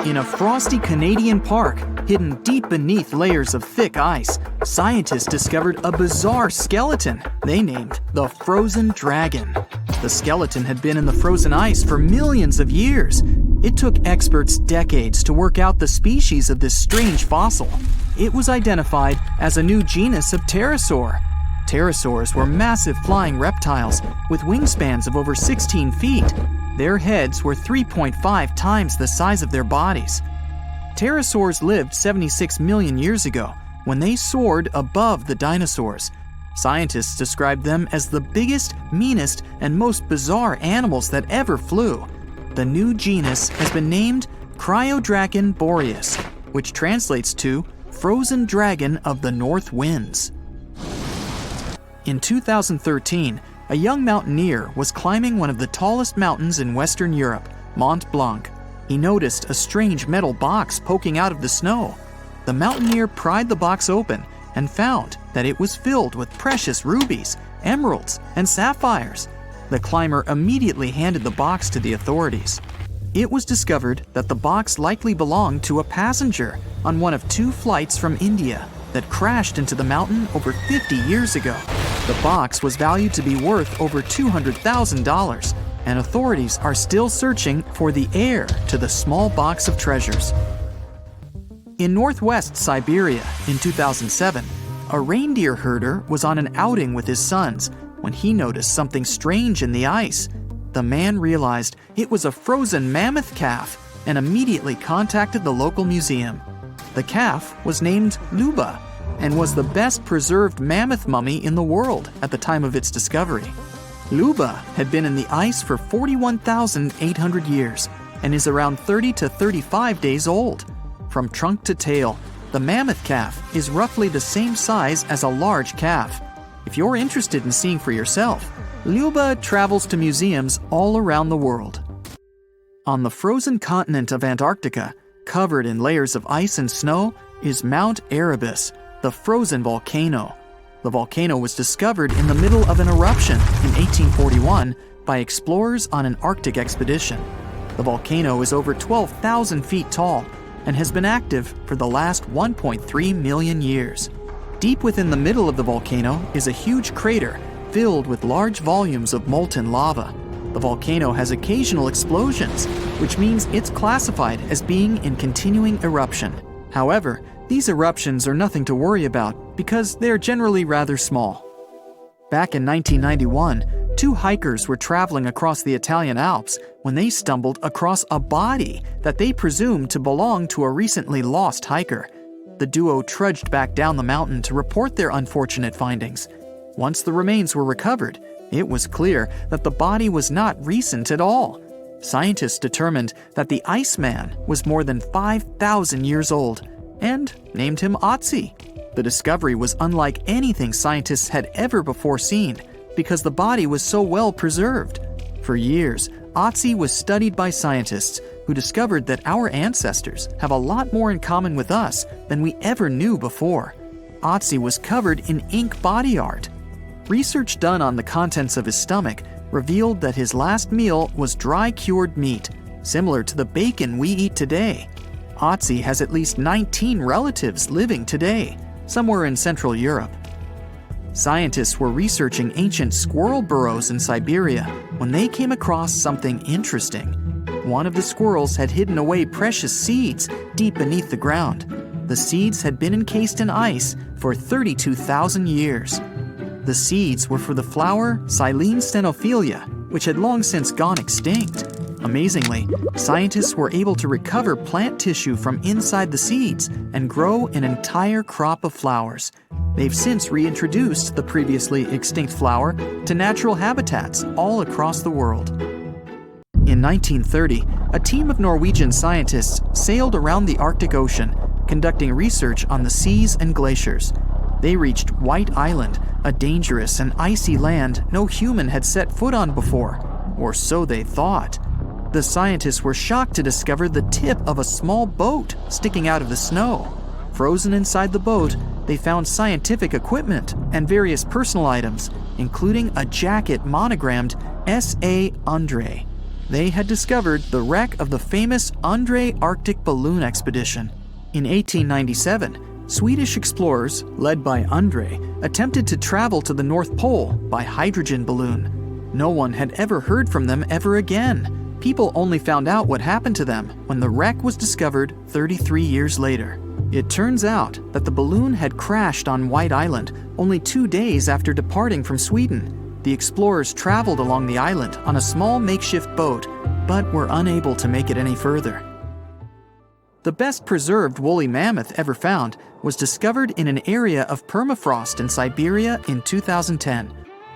In a frosty Canadian park, hidden deep beneath layers of thick ice, scientists discovered a bizarre skeleton they named the Frozen Dragon. The skeleton had been in the frozen ice for millions of years. It took experts decades to work out the species of this strange fossil. It was identified as a new genus of pterosaur. Pterosaurs were massive flying reptiles with wingspans of over 16 feet. Their heads were 3.5 times the size of their bodies. Pterosaurs lived 76 million years ago when they soared above the dinosaurs. Scientists described them as the biggest, meanest, and most bizarre animals that ever flew. The new genus has been named Cryodragon boreas, which translates to Frozen Dragon of the North Winds. In 2013, a young mountaineer was climbing one of the tallest mountains in Western Europe, Mont Blanc. He noticed a strange metal box poking out of the snow. The mountaineer pried the box open and found that it was filled with precious rubies, emeralds, and sapphires. The climber immediately handed the box to the authorities. It was discovered that the box likely belonged to a passenger on one of 2 flights from India that crashed into the mountain over 50 years ago. The box was valued to be worth over $200,000, and authorities are still searching for the heir to the small box of treasures. In northwest Siberia in 2007, a reindeer herder was on an outing with his sons when he noticed something strange in the ice. The man realized it was a frozen mammoth calf and immediately contacted the local museum. The calf was named Luba and was the best preserved mammoth mummy in the world at the time of its discovery. Luba had been in the ice for 41,800 years and is around 30 to 35 days old. From trunk to tail, the mammoth calf is roughly the same size as a large calf. If you're interested in seeing for yourself, Luba travels to museums all around the world. On the frozen continent of Antarctica, covered in layers of ice and snow, is Mount Erebus, the frozen volcano. The volcano was discovered in the middle of an eruption in 1841 by explorers on an Arctic expedition. The volcano is over 12,000 feet tall and has been active for the last 1.3 million years. Deep within the middle of the volcano is a huge crater filled with large volumes of molten lava. The volcano has occasional explosions, which means it's classified as being in continuing eruption. However, these eruptions are nothing to worry about because they're generally rather small. Back in 1991, 2 hikers were traveling across the Italian Alps when they stumbled across a body that they presumed to belong to a recently lost hiker. The duo trudged back down the mountain to report their unfortunate findings. Once the remains were recovered, it was clear that the body was not recent at all. Scientists determined that the Iceman was more than 5,000 years old and named him Otzi. The discovery was unlike anything scientists had ever before seen because the body was so well preserved. For years, Otzi was studied by scientists who discovered that our ancestors have a lot more in common with us than we ever knew before. Otzi was covered in ink body art. Research done on the contents of his stomach revealed that his last meal was dry cured meat, similar to the bacon we eat today. Otzi has at least 19 relatives living today, somewhere in Central Europe. Scientists were researching ancient squirrel burrows in Siberia when they came across something interesting. One of the squirrels had hidden away precious seeds deep beneath the ground. The seeds had been encased in ice for 32,000 years. The seeds were for the flower Silene stenophilia, which had long since gone extinct. Amazingly, scientists were able to recover plant tissue from inside the seeds and grow an entire crop of flowers. They've since reintroduced the previously extinct flower to natural habitats all across the world. In 1930, a team of Norwegian scientists sailed around the Arctic Ocean, conducting research on the seas and glaciers. They reached White Island, a dangerous and icy land no human had set foot on before, or so they thought. The scientists were shocked to discover the tip of a small boat sticking out of the snow. Frozen inside the boat, they found scientific equipment and various personal items, including a jacket monogrammed S.A. Andre. They had discovered the wreck of the famous André Arctic balloon expedition. In 1897, Swedish explorers, led by André, attempted to travel to the North Pole by hydrogen balloon. No one had ever heard from them ever again. People only found out what happened to them when the wreck was discovered 33 years later. It turns out that the balloon had crashed on White Island only 2 days after departing from Sweden. The explorers traveled along the island on a small makeshift boat, but were unable to make it any further. The best preserved woolly mammoth ever found was discovered in an area of permafrost in Siberia in 2010.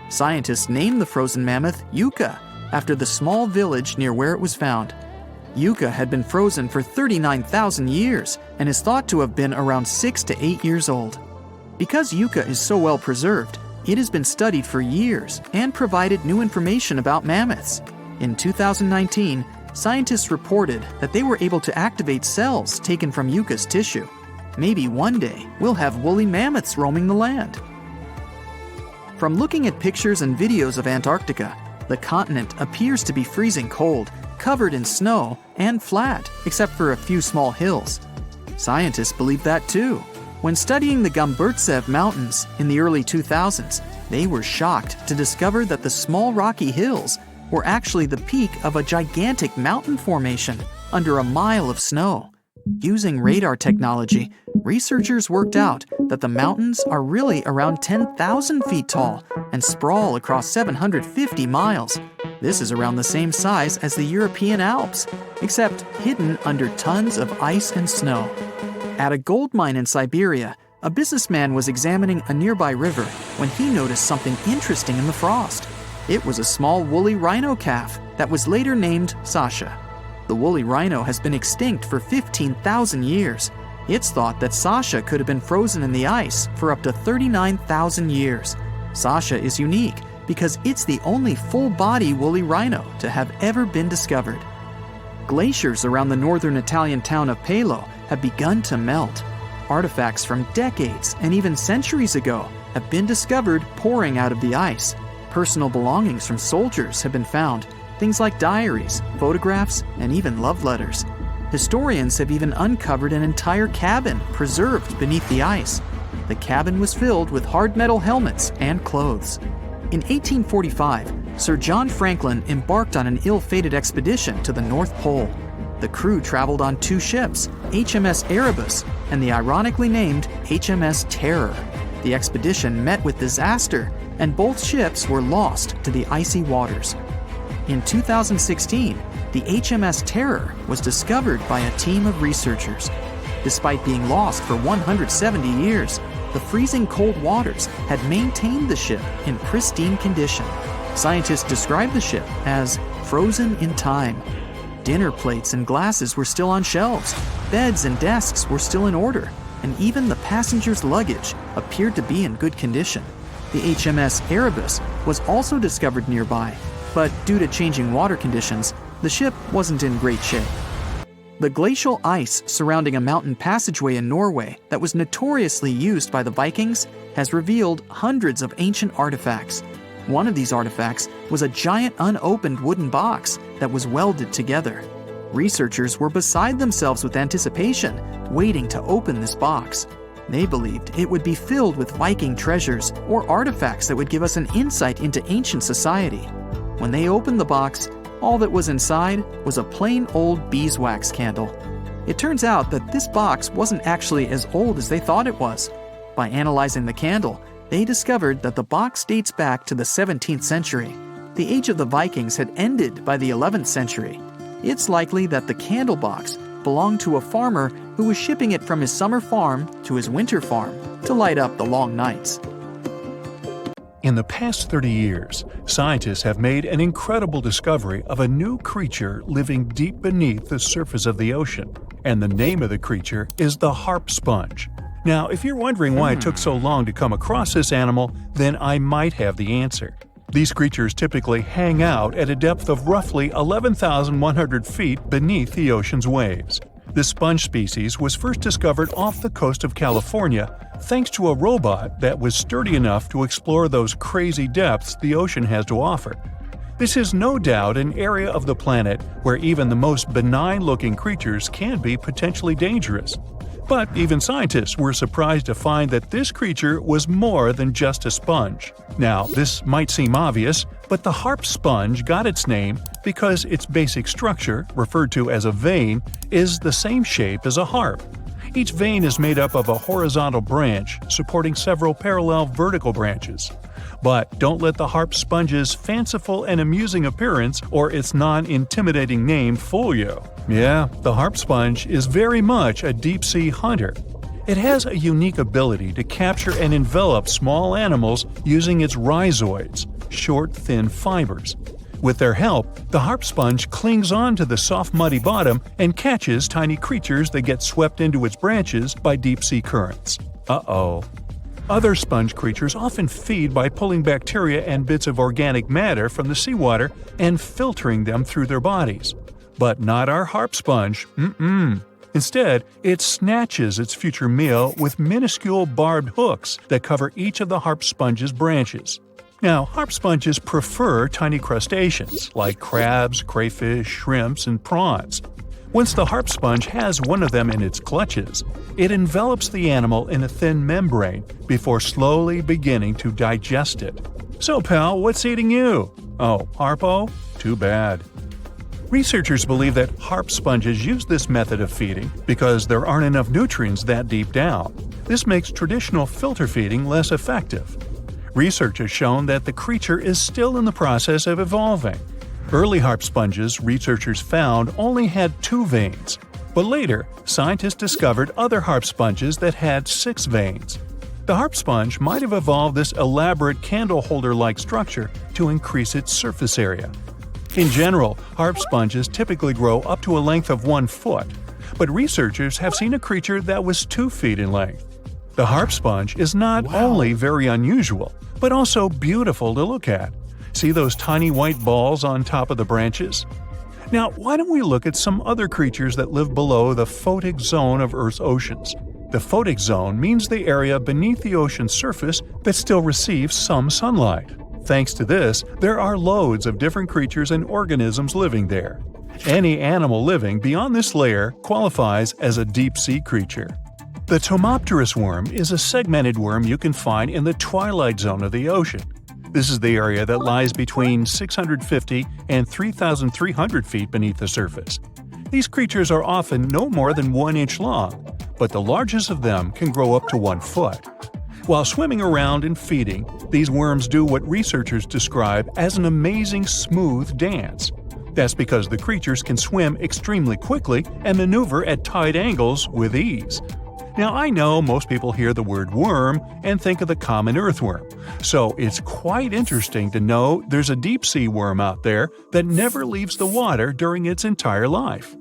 Scientists named the frozen mammoth Yuca, after the small village near where it was found. Yuca had been frozen for 39,000 years and is thought to have been around 6 to 8 years old. Because Yuca is so well preserved, it has been studied for years and provided new information about mammoths. In 2019, scientists reported that they were able to activate cells taken from Yuca's tissue. Maybe one day we'll have woolly mammoths roaming the land. From looking at pictures and videos of Antarctica, the continent appears to be freezing cold, covered in snow, and flat, except for a few small hills. Scientists believe that too. When studying the Gomburtsev Mountains in the early 2000s, they were shocked to discover that the small rocky hills were actually the peak of a gigantic mountain formation under a mile of snow. Using radar technology, researchers worked out that the mountains are really around 10,000 feet tall and sprawl across 750 miles. This is around the same size as the European Alps, except hidden under tons of ice and snow. At a gold mine in Siberia, a businessman was examining a nearby river when he noticed something interesting in the frost. It was a small woolly rhino calf that was later named Sasha. The woolly rhino has been extinct for 15,000 years. It's thought that Sasha could have been frozen in the ice for up to 39,000 years. Sasha is unique because it's the only full-body woolly rhino to have ever been discovered. Glaciers around the northern Italian town of Pelo have begun to melt. Artifacts from decades and even centuries ago have been discovered pouring out of the ice. Personal belongings from soldiers have been found, things like diaries, photographs, and even love letters. Historians have even uncovered an entire cabin preserved beneath the ice. The cabin was filled with hard metal helmets and clothes. In 1845, Sir John Franklin embarked on an ill-fated expedition to the North Pole. The crew traveled on 2 ships, HMS Erebus and the ironically named HMS Terror. The expedition met with disaster, and both ships were lost to the icy waters. In 2016, the HMS Terror was discovered by a team of researchers. Despite being lost for 170 years, the freezing cold waters had maintained the ship in pristine condition. Scientists described the ship as frozen in time. Dinner plates and glasses were still on shelves, beds and desks were still in order, and even the passengers' luggage appeared to be in good condition. The HMS Erebus was also discovered nearby, but due to changing water conditions, the ship wasn't in great shape. The glacial ice surrounding a mountain passageway in Norway that was notoriously used by the Vikings has revealed hundreds of ancient artifacts. One of these artifacts was a giant unopened wooden box that was welded together. Researchers were beside themselves with anticipation, waiting to open this box. They believed it would be filled with Viking treasures or artifacts that would give us an insight into ancient society. When they opened the box, all that was inside was a plain old beeswax candle. It turns out that this box wasn't actually as old as they thought it was. By analyzing the candle, they discovered that the box dates back to the 17th century. The age of the Vikings had ended by the 11th century. It's likely that the candle box belonged to a farmer who was shipping it from his summer farm to his winter farm to light up the long nights. In the past 30 years, scientists have made an incredible discovery of a new creature living deep beneath the surface of the ocean, and the name of the creature is the Harp sponge. Now, if you're wondering why it took so long to come across this animal, then I might have the answer. These creatures typically hang out at a depth of roughly 11,100 feet beneath the ocean's waves. The sponge species was first discovered off the coast of California thanks to a robot that was sturdy enough to explore those crazy depths the ocean has to offer. This is no doubt an area of the planet where even the most benign-looking creatures can be potentially dangerous. But even scientists were surprised to find that this creature was more than just a sponge. Now, this might seem obvious, but the harp sponge got its name because its basic structure, referred to as a vein, is the same shape as a harp. Each vein is made up of a horizontal branch supporting several parallel vertical branches. But don't let the harp sponge's fanciful and amusing appearance or its non-intimidating name fool you. Yeah, the harp sponge is very much a deep-sea hunter. It has a unique ability to capture and envelop small animals using its rhizoids, short, thin fibers. With their help, the harp sponge clings on to the soft muddy bottom and catches tiny creatures that get swept into its branches by deep-sea currents. Uh-oh. Other sponge creatures often feed by pulling bacteria and bits of organic matter from the seawater and filtering them through their bodies. But not our harp sponge. Instead, it snatches its future meal with minuscule barbed hooks that cover each of the harp sponge's branches. Now, harp sponges prefer tiny crustaceans like crabs, crayfish, shrimps, and prawns. Once the harp sponge has one of them in its clutches, it envelops the animal in a thin membrane before slowly beginning to digest it. So, pal, what's eating you? Oh, Harpo? Too bad. Researchers believe that harp sponges use this method of feeding because there aren't enough nutrients that deep down. This makes traditional filter feeding less effective. Research has shown that the creature is still in the process of evolving. Early harp sponges, researchers found, only had 2 veins, but later, scientists discovered other harp sponges that had 6 veins. The harp sponge might have evolved this elaborate candle holder-like structure to increase its surface area. In general, harp sponges typically grow up to a length of 1 foot, but researchers have seen a creature that was 2 feet in length. The harp sponge is not only very unusual, but also beautiful to look at. See those tiny white balls on top of the branches? Now, why don't we look at some other creatures that live below the photic zone of Earth's oceans? The photic zone means the area beneath the ocean's surface that still receives some sunlight. Thanks to this, there are loads of different creatures and organisms living there. Any animal living beyond this layer qualifies as a deep-sea creature. The Tomopterus worm is a segmented worm you can find in the twilight zone of the ocean. This is the area that lies between 650 and 3,300 feet beneath the surface. These creatures are often no more than 1 inch long, but the largest of them can grow up to 1 foot. While swimming around and feeding, these worms do what researchers describe as an amazing smooth dance. That's because the creatures can swim extremely quickly and maneuver at tight angles with ease. Now, I know most people hear the word worm and think of the common earthworm, so it's quite interesting to know there's a deep-sea worm out there that never leaves the water during its entire life.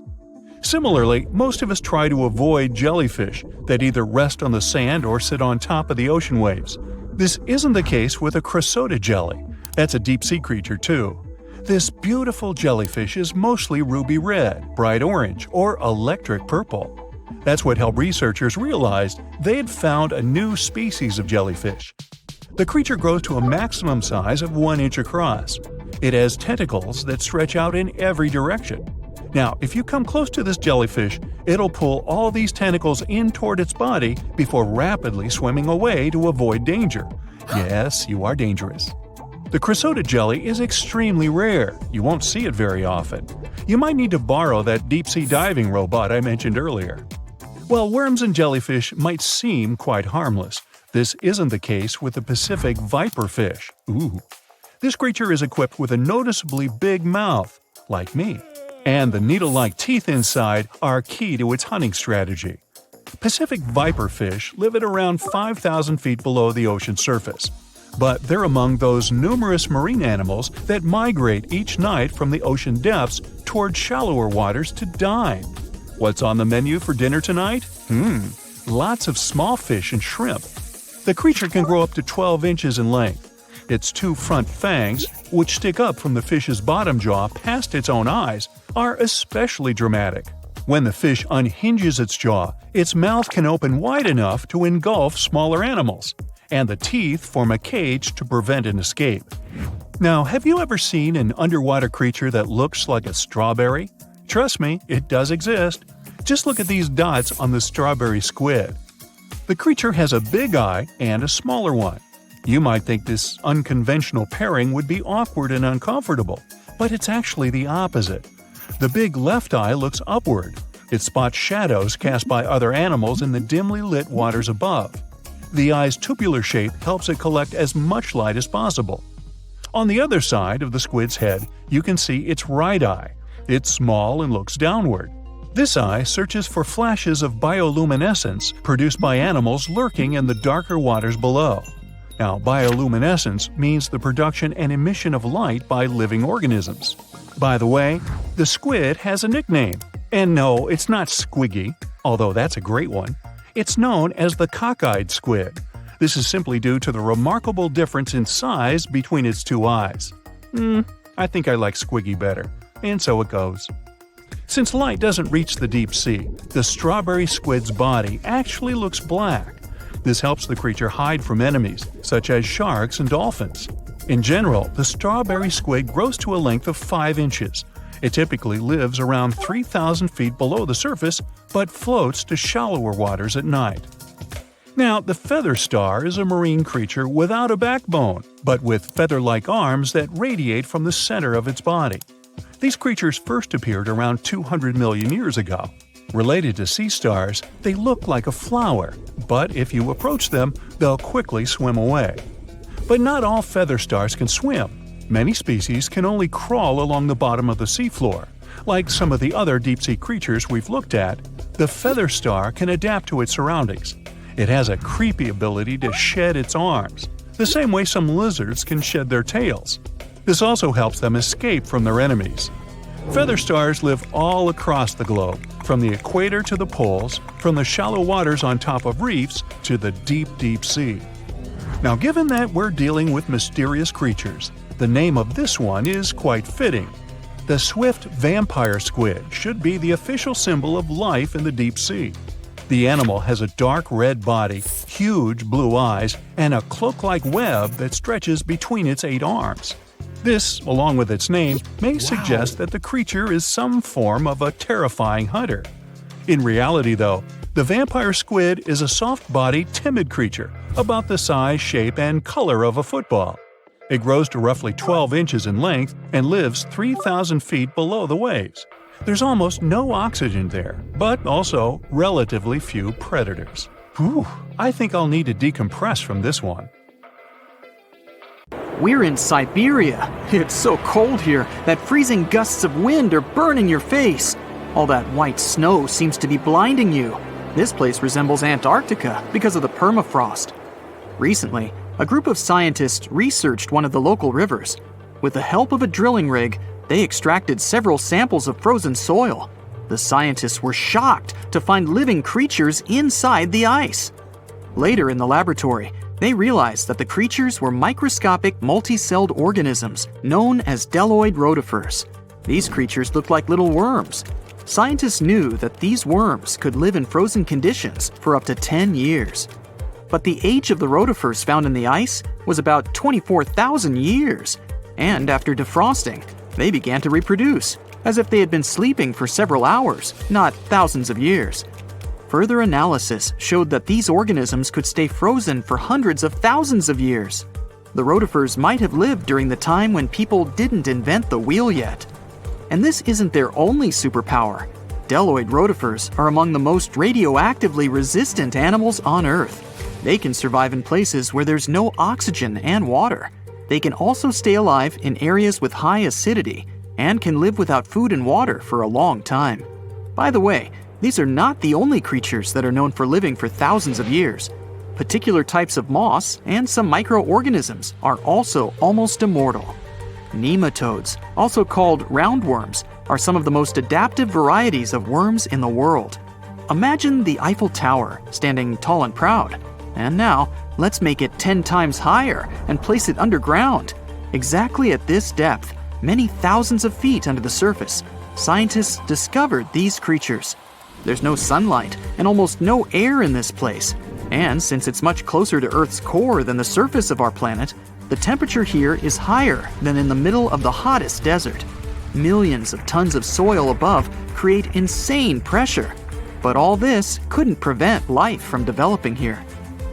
Similarly, most of us try to avoid jellyfish that either rest on the sand or sit on top of the ocean waves. This isn't the case with a Chrysoda jelly. That's a deep-sea creature too. This beautiful jellyfish is mostly ruby red, bright orange, or electric purple. That's what helped researchers realize they had found a new species of jellyfish. The creature grows to a maximum size of 1 inch across. It has tentacles that stretch out in every direction. Now, if you come close to this jellyfish, it'll pull all these tentacles in toward its body before rapidly swimming away to avoid danger. Yes, you are dangerous. The Chrysoda jelly is extremely rare. You won't see it very often. You might need to borrow that deep-sea diving robot I mentioned earlier. While worms and jellyfish might seem quite harmless, this isn't the case with the Pacific Viperfish. Ooh. This creature is equipped with a noticeably big mouth, like me, and the needle-like teeth inside are key to its hunting strategy. Pacific Viperfish live at around 5,000 feet below the ocean surface, but they're among those numerous marine animals that migrate each night from the ocean depths toward shallower waters to dine. What's on the menu for dinner tonight? Lots of small fish and shrimp. The creature can grow up to 12 inches in length. Its 2 front fangs, which stick up from the fish's bottom jaw past its own eyes, are especially dramatic. When the fish unhinges its jaw, its mouth can open wide enough to engulf smaller animals, and the teeth form a cage to prevent an escape. Now, have you ever seen an underwater creature that looks like a strawberry? Trust me, it does exist. Just look at these dots on the strawberry squid. The creature has a big eye and a smaller one. You might think this unconventional pairing would be awkward and uncomfortable, but it's actually the opposite. The big left eye looks upward. It spots shadows cast by other animals in the dimly lit waters above. The eye's tubular shape helps it collect as much light as possible. On the other side of the squid's head, you can see its right eye. It's small and looks downward. This eye searches for flashes of bioluminescence produced by animals lurking in the darker waters below. Now, bioluminescence means the production and emission of light by living organisms. By the way, the squid has a nickname. And no, it's not Squiggy, although that's a great one. It's known as the cockeyed squid. This is simply due to the remarkable difference in size between its two eyes. I think I like Squiggy better, and so it goes. Since light doesn't reach the deep sea, the strawberry squid's body actually looks black. This helps the creature hide from enemies, such as sharks and dolphins. In general, the strawberry squid grows to a length of 5 inches. It typically lives around 3,000 feet below the surface, but floats to shallower waters at night. Now, the feather star is a marine creature without a backbone, but with feather-like arms that radiate from the center of its body. These creatures first appeared around 200 million years ago. Related to sea stars, they look like a flower, but if you approach them, they'll quickly swim away. But not all feather stars can swim. Many species can only crawl along the bottom of the seafloor. Like some of the other deep-sea creatures we've looked at, the feather star can adapt to its surroundings. It has a creepy ability to shed its arms, the same way some lizards can shed their tails. This also helps them escape from their enemies. Feather stars live all across the globe, from the equator to the poles, from the shallow waters on top of reefs to the deep, deep sea. Now, given that we're dealing with mysterious creatures, the name of this one is quite fitting. The swift vampire squid should be the official symbol of life in the deep sea. The animal has a dark red body, huge blue eyes, and a cloak-like web that stretches between its 8 arms. This, along with its name, may suggest that the creature is some form of a terrifying hunter. In reality, though, the vampire squid is a soft-bodied, timid creature, about the size, shape, and color of a football. It grows to roughly 12 inches in length and lives 3,000 feet below the waves. There's almost no oxygen there, but also relatively few predators. Whew, I think I'll need to decompress from this one. We're in Siberia. It's so cold here that freezing gusts of wind are burning your face. All that white snow seems to be blinding you. This place resembles Antarctica because of the permafrost. Recently, a group of scientists researched one of the local rivers. With the help of a drilling rig, they extracted several samples of frozen soil. The scientists were shocked to find living creatures inside the ice. Later in the laboratory, they realized that the creatures were microscopic multicelled organisms known as bdelloid rotifers. These creatures looked like little worms. Scientists knew that these worms could live in frozen conditions for up to 10 years. But the age of the rotifers found in the ice was about 24,000 years. And after defrosting, they began to reproduce, as if they had been sleeping for several hours, not thousands of years. Further analysis showed that these organisms could stay frozen for hundreds of thousands of years. The rotifers might have lived during the time when people didn't invent the wheel yet. And this isn't their only superpower. Bdelloid rotifers are among the most radioactively resistant animals on Earth. They can survive in places where there's no oxygen and water. They can also stay alive in areas with high acidity and can live without food and water for a long time. By the way, these are not the only creatures that are known for living for thousands of years. Particular types of moss and some microorganisms are also almost immortal. Nematodes, also called roundworms, are some of the most adaptive varieties of worms in the world. Imagine the Eiffel Tower standing tall and proud. And now, let's make it 10 times higher and place it underground. Exactly at this depth, many thousands of feet under the surface, scientists discovered these creatures. There's no sunlight and almost no air in this place. And since it's much closer to Earth's core than the surface of our planet, The temperature here is higher than in the middle of the hottest desert. Millions of tons of soil above create insane pressure. But all this couldn't prevent life from developing here.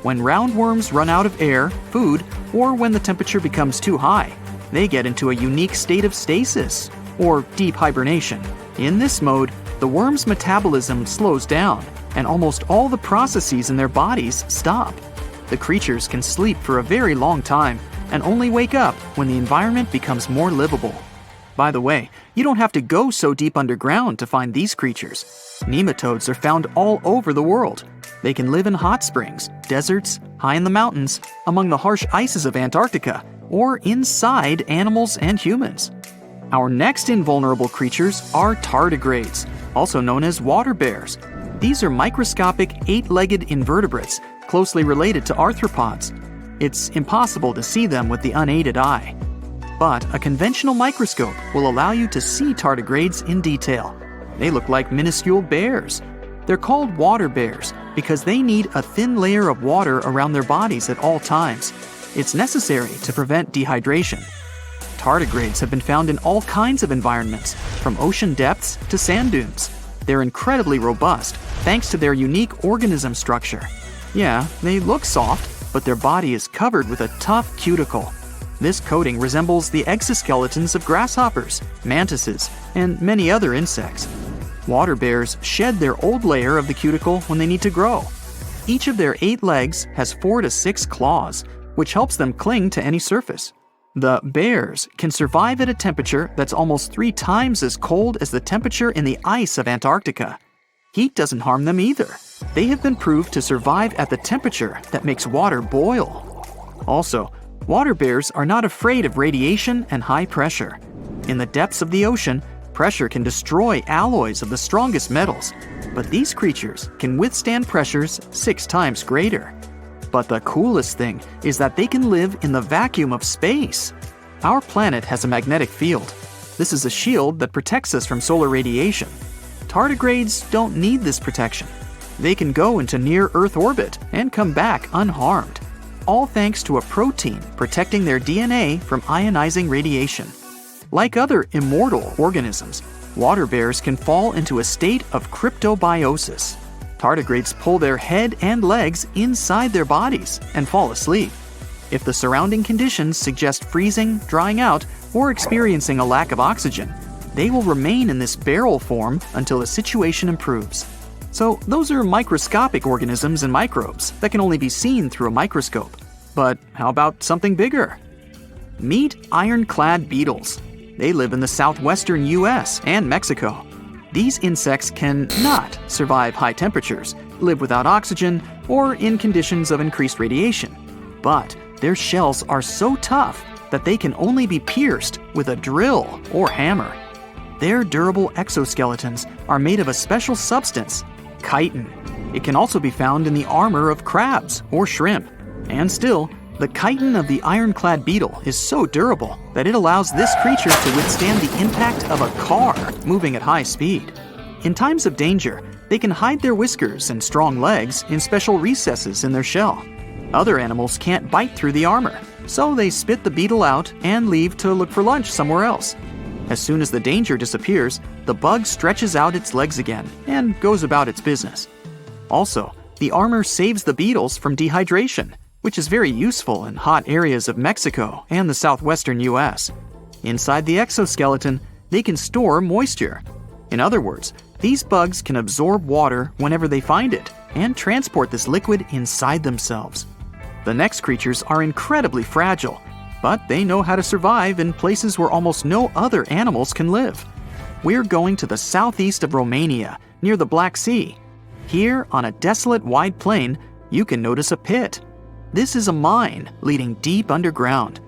When roundworms run out of air, food, or when the temperature becomes too high, they get into a unique state of stasis, or deep hibernation. In this mode, the worm's metabolism slows down, and almost all the processes in their bodies stop. The creatures can sleep for a very long time, and only wake up when the environment becomes more livable. By the way, you don't have to go so deep underground to find these creatures. Nematodes are found all over the world. They can live in hot springs, deserts, high in the mountains, among the harsh ices of Antarctica, or inside animals and humans. Our next invulnerable creatures are tardigrades, also known as water bears. These are microscopic, 8-legged invertebrates closely related to arthropods. It's impossible to see them with the unaided eye. But a conventional microscope will allow you to see tardigrades in detail. They look like minuscule bears. They're called water bears because they need a thin layer of water around their bodies at all times. It's necessary to prevent dehydration. Tardigrades have been found in all kinds of environments, from ocean depths to sand dunes. They're incredibly robust thanks to their unique organism structure. Yeah, they look soft, but their body is covered with a tough cuticle. This coating resembles the exoskeletons of grasshoppers, mantises, and many other insects. Water bears shed their old layer of the cuticle when they need to grow. Each of their 8 legs has 4 to 6 claws, which helps them cling to any surface. The bears can survive at a temperature that's almost 3 times as cold as the temperature in the ice of Antarctica. Heat doesn't harm them either. They have been proved to survive at the temperature that makes water boil. Also, water bears are not afraid of radiation and high pressure. In the depths of the ocean, pressure can destroy alloys of the strongest metals, but these creatures can withstand pressures 6 times greater. But the coolest thing is that they can live in the vacuum of space. Our planet has a magnetic field. This is a shield that protects us from solar radiation. Tardigrades don't need this protection. They can go into near-Earth orbit and come back unharmed, all thanks to a protein protecting their DNA from ionizing radiation. Like other immortal organisms, water bears can fall into a state of cryptobiosis. Tardigrades pull their head and legs inside their bodies and fall asleep. If the surrounding conditions suggest freezing, drying out, or experiencing a lack of oxygen, they will remain in this barrel form until the situation improves. So those are microscopic organisms and microbes that can only be seen through a microscope. But how about something bigger? Meet ironclad beetles. They live in the southwestern US and Mexico. These insects can not survive high temperatures, live without oxygen, or in conditions of increased radiation. But their shells are so tough that they can only be pierced with a drill or hammer. Their durable exoskeletons are made of a special substance, chitin. It can also be found in the armor of crabs or shrimp. And still, the chitin of the ironclad beetle is so durable that it allows this creature to withstand the impact of a car moving at high speed. In times of danger, they can hide their whiskers and strong legs in special recesses in their shell. Other animals can't bite through the armor, so they spit the beetle out and leave to look for lunch somewhere else. As soon as the danger disappears, the bug stretches out its legs again and goes about its business. Also, the armor saves the beetles from dehydration, which is very useful in hot areas of Mexico and the southwestern US. Inside the exoskeleton, they can store moisture. In other words, these bugs can absorb water whenever they find it and transport this liquid inside themselves. The next creatures are incredibly fragile, but they know how to survive in places where almost no other animals can live. We're going to the southeast of Romania, near the Black Sea. Here, on a desolate wide plain, you can notice a pit. This is a mine leading deep underground.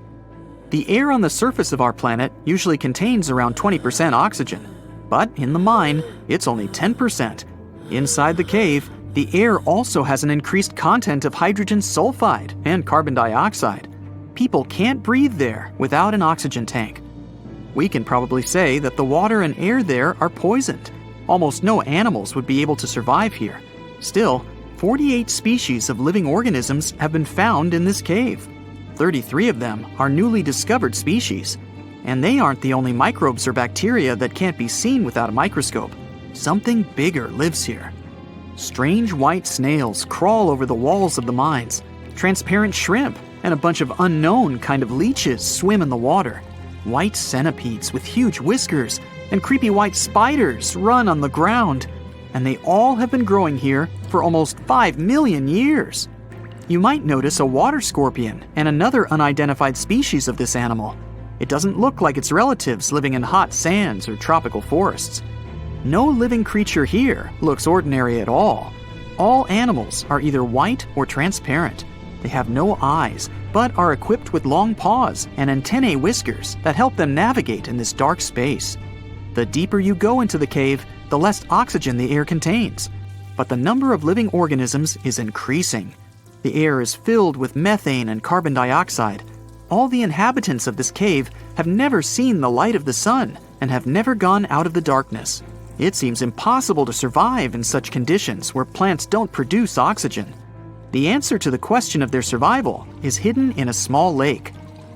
The air on the surface of our planet usually contains around 20% oxygen, but in the mine, it's only 10%. Inside the cave, the air also has an increased content of hydrogen sulfide and carbon dioxide. People can't breathe there without an oxygen tank. We can probably say that the water and air there are poisoned. Almost no animals would be able to survive here. Still, 48 species of living organisms have been found in this cave. 33 of them are newly discovered species. And they aren't the only microbes or bacteria that can't be seen without a microscope. Something bigger lives here. Strange white snails crawl over the walls of the mines. Transparent shrimp and a bunch of unknown kind of leeches swim in the water. White centipedes with huge whiskers and creepy white spiders run on the ground. And they all have been growing here for almost 5 million years. You might notice a water scorpion and another unidentified species of this animal. It doesn't look like its relatives living in hot sands or tropical forests. No living creature here looks ordinary at all. All animals are either white or transparent. They have no eyes, but are equipped with long paws and antennae whiskers that help them navigate in this dark space. The deeper you go into the cave, the less oxygen the air contains. But the number of living organisms is increasing. The air is filled with methane and carbon dioxide. All the inhabitants of this cave have never seen the light of the sun and have never gone out of the darkness. It seems impossible to survive in such conditions where plants don't produce oxygen. The answer to the question of their survival is hidden in a small lake.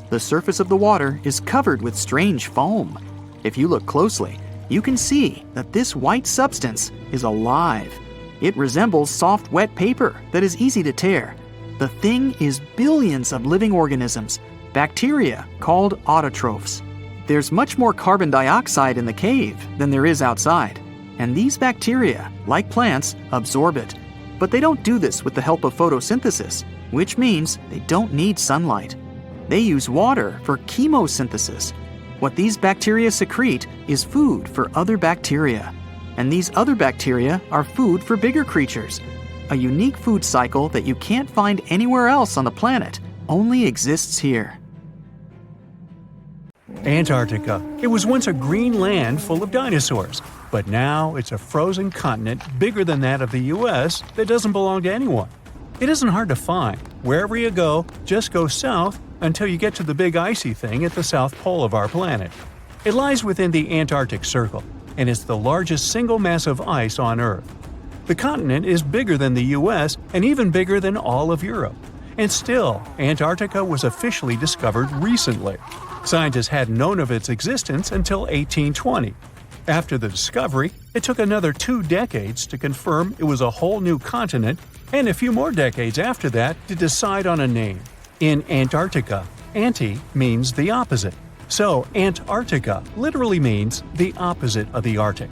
The surface of the water is covered with strange foam. If you look closely, you can see that this white substance is alive. It resembles soft, wet paper that is easy to tear. The thing is billions of living organisms, bacteria called autotrophs. There's much more carbon dioxide in the cave than there is outside, and these bacteria, like plants, absorb it. But they don't do this with the help of photosynthesis, which means they don't need sunlight. They use water for chemosynthesis. What these bacteria secrete is food for other bacteria, and these other bacteria are food for bigger creatures. A unique food cycle that you can't find anywhere else on the planet only exists here. Antarctica. It was once a green land full of dinosaurs, but now it's a frozen continent bigger than that of the US that doesn't belong to anyone. It isn't hard to find. Wherever you go, just go south until you get to the big icy thing at the south pole of our planet. It lies within the Antarctic Circle, and it's the largest single mass of ice on Earth. The continent is bigger than the US and even bigger than all of Europe. And still, Antarctica was officially discovered recently. Scientists hadn't known of its existence until 1820. After the discovery, it took another 2 decades to confirm it was a whole new continent, and a few more decades after that to decide on a name. In Antarctica, anti means the opposite. So Antarctica literally means the opposite of the Arctic.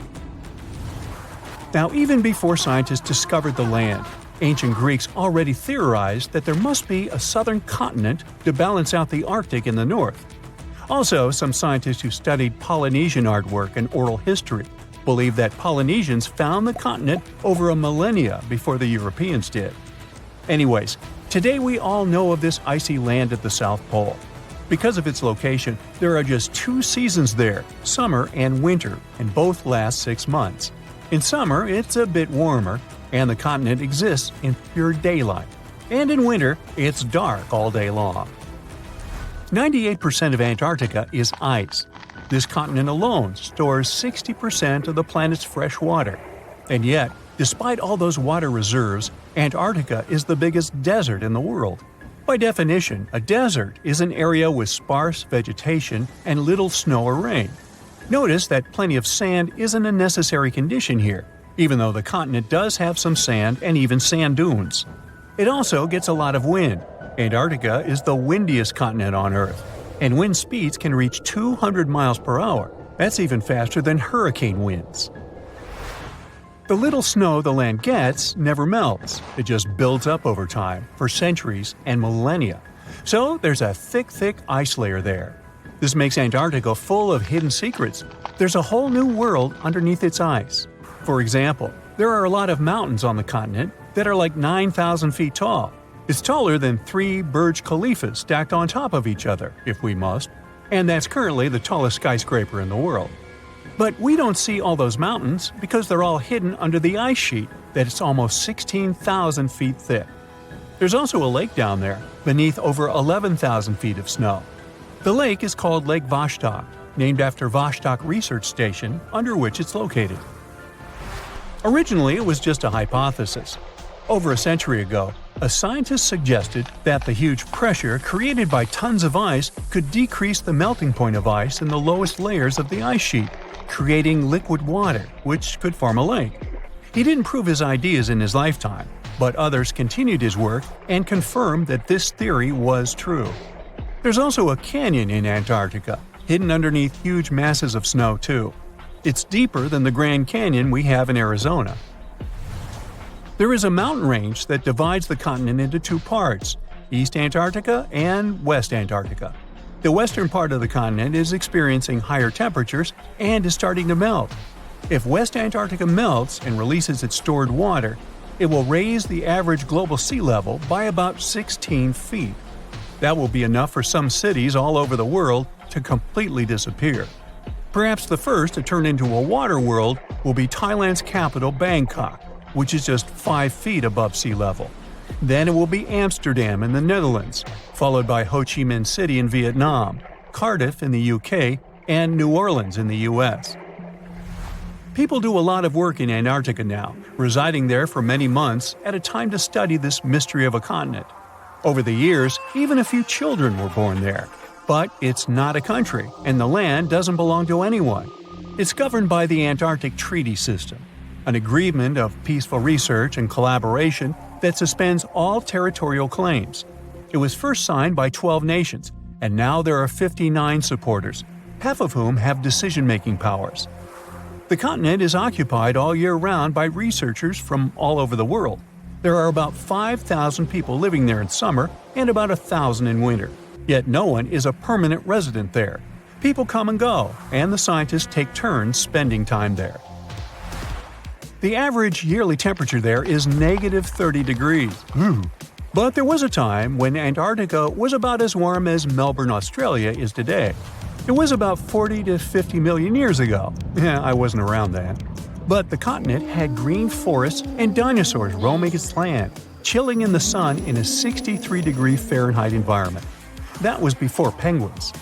Now, even before scientists discovered the land, ancient Greeks already theorized that there must be a southern continent to balance out the Arctic in the north. Also, some scientists who studied Polynesian artwork and oral history believe that Polynesians found the continent over a millennia before the Europeans did. Anyways, today we all know of this icy land at the South Pole. Because of its location, there are just 2 seasons there, summer and winter, and both last 6 months. In summer, it's a bit warmer, and the continent exists in pure daylight. And in winter, it's dark all day long. 98% of Antarctica is ice. This continent alone stores 60% of the planet's fresh water. And yet, despite all those water reserves, Antarctica is the biggest desert in the world. By definition, a desert is an area with sparse vegetation and little snow or rain. Notice that plenty of sand isn't a necessary condition here, even though the continent does have some sand and even sand dunes. It also gets a lot of wind. Antarctica is the windiest continent on Earth, and wind speeds can reach 200 miles per hour. That's even faster than hurricane winds. The little snow the land gets never melts. It just builds up over time, for centuries and millennia. So there's a thick ice layer there. This makes Antarctica full of hidden secrets. There's a whole new world underneath its ice. For example, there are a lot of mountains on the continent that are like 9,000 feet tall. It's taller than 3 Burj Khalifas stacked on top of each other, if we must, and that's currently the tallest skyscraper in the world. But we don't see all those mountains because they're all hidden under the ice sheet that's almost 16,000 feet thick. There's also a lake down there, beneath over 11,000 feet of snow. The lake is called Lake Vostok, named after Vostok Research Station, under which it's located. Originally, it was just a hypothesis. Over a century ago, a scientist suggested that the huge pressure created by tons of ice could decrease the melting point of ice in the lowest layers of the ice sheet, creating liquid water, which could form a lake. He didn't prove his ideas in his lifetime, but others continued his work and confirmed that this theory was true. There's also a canyon in Antarctica, hidden underneath huge masses of snow too. It's deeper than the Grand Canyon we have in Arizona. There is a mountain range that divides the continent into two parts, East Antarctica and West Antarctica. The western part of the continent is experiencing higher temperatures and is starting to melt. If West Antarctica melts and releases its stored water, it will raise the average global sea level by about 16 feet. That will be enough for some cities all over the world to completely disappear. Perhaps the first to turn into a water world will be Thailand's capital, Bangkok, which is just 5 feet above sea level. Then it will be Amsterdam in the Netherlands, followed by Ho Chi Minh City in Vietnam, Cardiff in the UK, and New Orleans in the US. People do a lot of work in Antarctica now, residing there for many months at a time to study this mystery of a continent. Over the years, even a few children were born there. But it's not a country, and the land doesn't belong to anyone. It's governed by the Antarctic Treaty System, an agreement of peaceful research and collaboration that suspends all territorial claims. It was first signed by 12 nations, and now there are 59 supporters, half of whom have decision-making powers. The continent is occupied all year round by researchers from all over the world. There are about 5,000 people living there in summer and about 1,000 in winter. Yet no one is a permanent resident there. People come and go, and the scientists take turns spending time there. The average yearly temperature there is negative 30 degrees. But there was a time when Antarctica was about as warm as Melbourne, Australia is today. It was about 40 to 50 million years ago. I wasn't around then. But the continent had green forests and dinosaurs roaming its land, chilling in the sun in a 63-degree Fahrenheit environment. That was before penguins.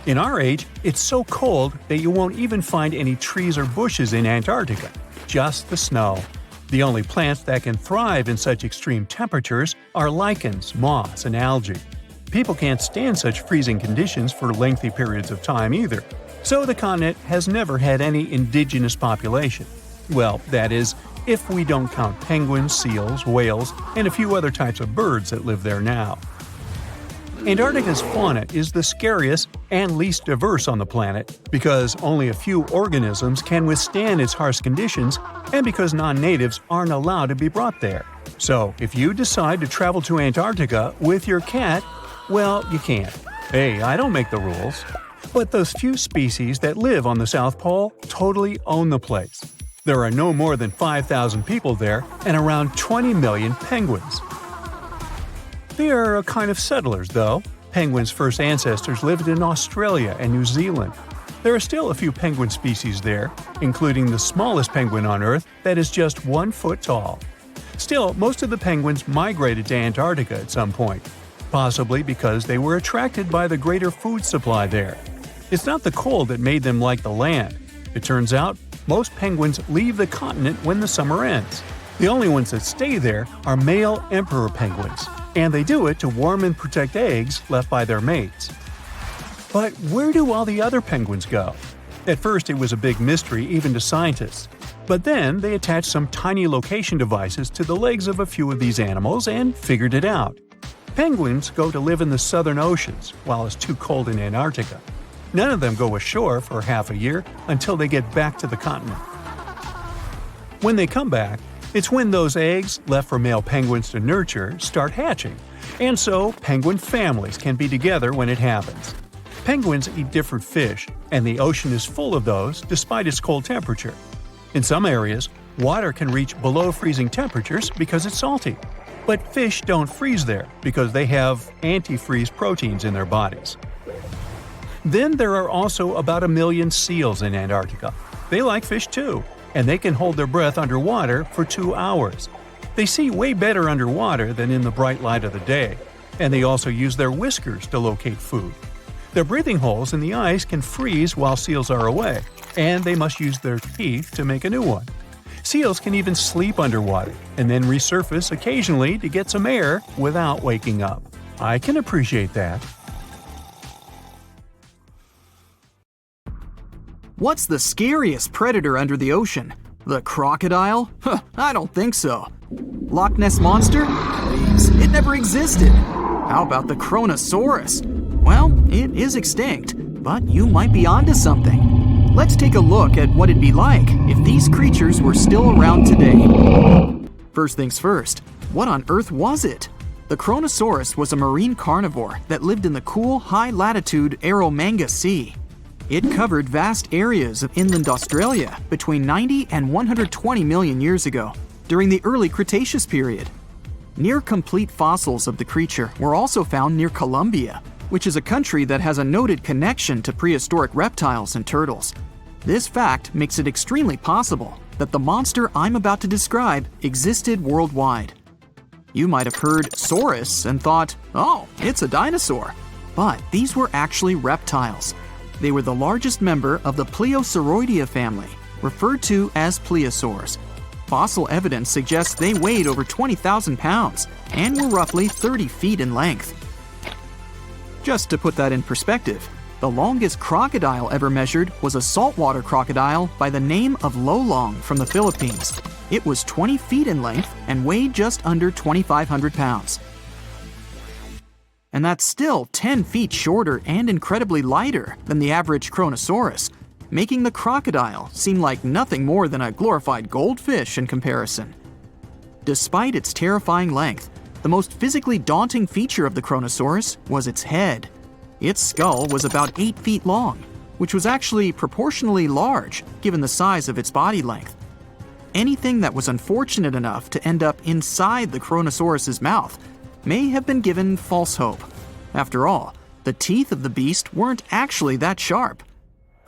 In our age, it's so cold that you won't even find any trees or bushes in Antarctica, just the snow. The only plants that can thrive in such extreme temperatures are lichens, moss, and algae. People can't stand such freezing conditions for lengthy periods of time either, so the continent has never had any indigenous population. Well, that is, if we don't count penguins, seals, whales, and a few other types of birds that live there now. Antarctica's fauna is the scariest and least diverse on the planet because only a few organisms can withstand its harsh conditions and because non-natives aren't allowed to be brought there. So, if you decide to travel to Antarctica with your cat, well, you can't. Hey, I don't make the rules. But those few species that live on the South Pole totally own the place. There are no more than 5,000 people there and around 20 million penguins. They are a kind of settlers, though. Penguins' first ancestors lived in Australia and New Zealand. There are still a few penguin species there, including the smallest penguin on Earth that is just 1 foot tall. Still, most of the penguins migrated to Antarctica at some point, possibly because they were attracted by the greater food supply there. It's not the cold that made them like the land. It turns out, most penguins leave the continent when the summer ends. The only ones that stay there are male emperor penguins, and they do it to warm and protect eggs left by their mates. But where do all the other penguins go? At first it was a big mystery even to scientists, but then they attached some tiny location devices to the legs of a few of these animals and figured it out. Penguins go to live in the southern oceans while it's too cold in Antarctica. None of them go ashore for half a year until they get back to the continent. When they come back, it's when those eggs, left for male penguins to nurture, start hatching, and so penguin families can be together when it happens. Penguins eat different fish, and the ocean is full of those despite its cold temperature. In some areas, water can reach below freezing temperatures because it's salty. But fish don't freeze there because they have antifreeze proteins in their bodies. Then there are also about 1 million seals in Antarctica. They like fish too, and they can hold their breath underwater for 2 hours. They see way better underwater than in the bright light of the day, and they also use their whiskers to locate food. Their breathing holes in the ice can freeze while seals are away, and they must use their teeth to make a new one. Seals can even sleep underwater and then resurface occasionally to get some air without waking up. I can appreciate that. What's the scariest predator under the ocean? The crocodile? Huh, I don't think so. Loch Ness Monster? Please, it never existed. How about the Chronosaurus? Well, it is extinct, but you might be onto something. Let's take a look at what it'd be like if these creatures were still around today. First things first, what on earth was it? The Chronosaurus was a marine carnivore that lived in the cool, high-latitude Eromanga Sea. It covered vast areas of inland Australia between 90 and 120 million years ago, during the early Cretaceous period. Near-complete fossils of the creature were also found near Colombia, which is a country that has a noted connection to prehistoric reptiles and turtles. This fact makes it extremely possible that the monster I'm about to describe existed worldwide. You might have heard saurus and thought, oh, it's a dinosaur. But these were actually reptiles. They were the largest member of the Plesiosauridae family, referred to as plesiosaurs. Fossil evidence suggests they weighed over 20,000 pounds and were roughly 30 feet in length. Just to put that in perspective, the longest crocodile ever measured was a saltwater crocodile by the name of Lolong from the Philippines. It was 20 feet in length and weighed just under 2,500 pounds. And that's still 10 feet shorter and incredibly lighter than the average Chronosaurus, making the crocodile seem like nothing more than a glorified goldfish in comparison. Despite its terrifying length, the most physically daunting feature of the Chronosaurus was its head. Its skull was about 8 feet long, which was actually proportionally large given the size of its body length. Anything that was unfortunate enough to end up inside the Chronosaurus's mouth may have been given false hope. After all, the teeth of the beast weren't actually that sharp.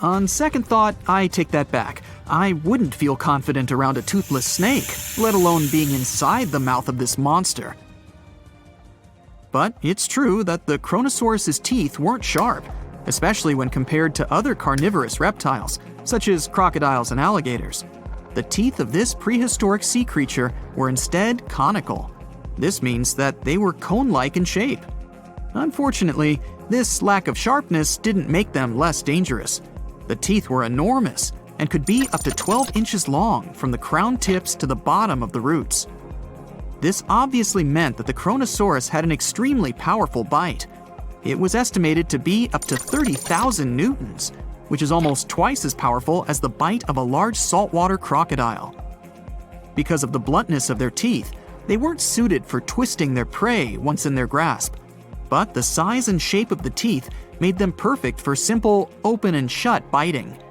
On second thought, I take that back. I wouldn't feel confident around a toothless snake, let alone being inside the mouth of this monster. But it's true that the Chronosaurus's teeth weren't sharp, especially when compared to other carnivorous reptiles, such as crocodiles and alligators. The teeth of this prehistoric sea creature were instead conical. This means that they were cone-like in shape. Unfortunately, this lack of sharpness didn't make them less dangerous. The teeth were enormous and could be up to 12 inches long from the crown tips to the bottom of the roots. This obviously meant that the Chronosaurus had an extremely powerful bite. It was estimated to be up to 30,000 newtons, which is almost twice as powerful as the bite of a large saltwater crocodile. Because of the bluntness of their teeth, they weren't suited for twisting their prey once in their grasp, but the size and shape of the teeth made them perfect for simple open and shut biting.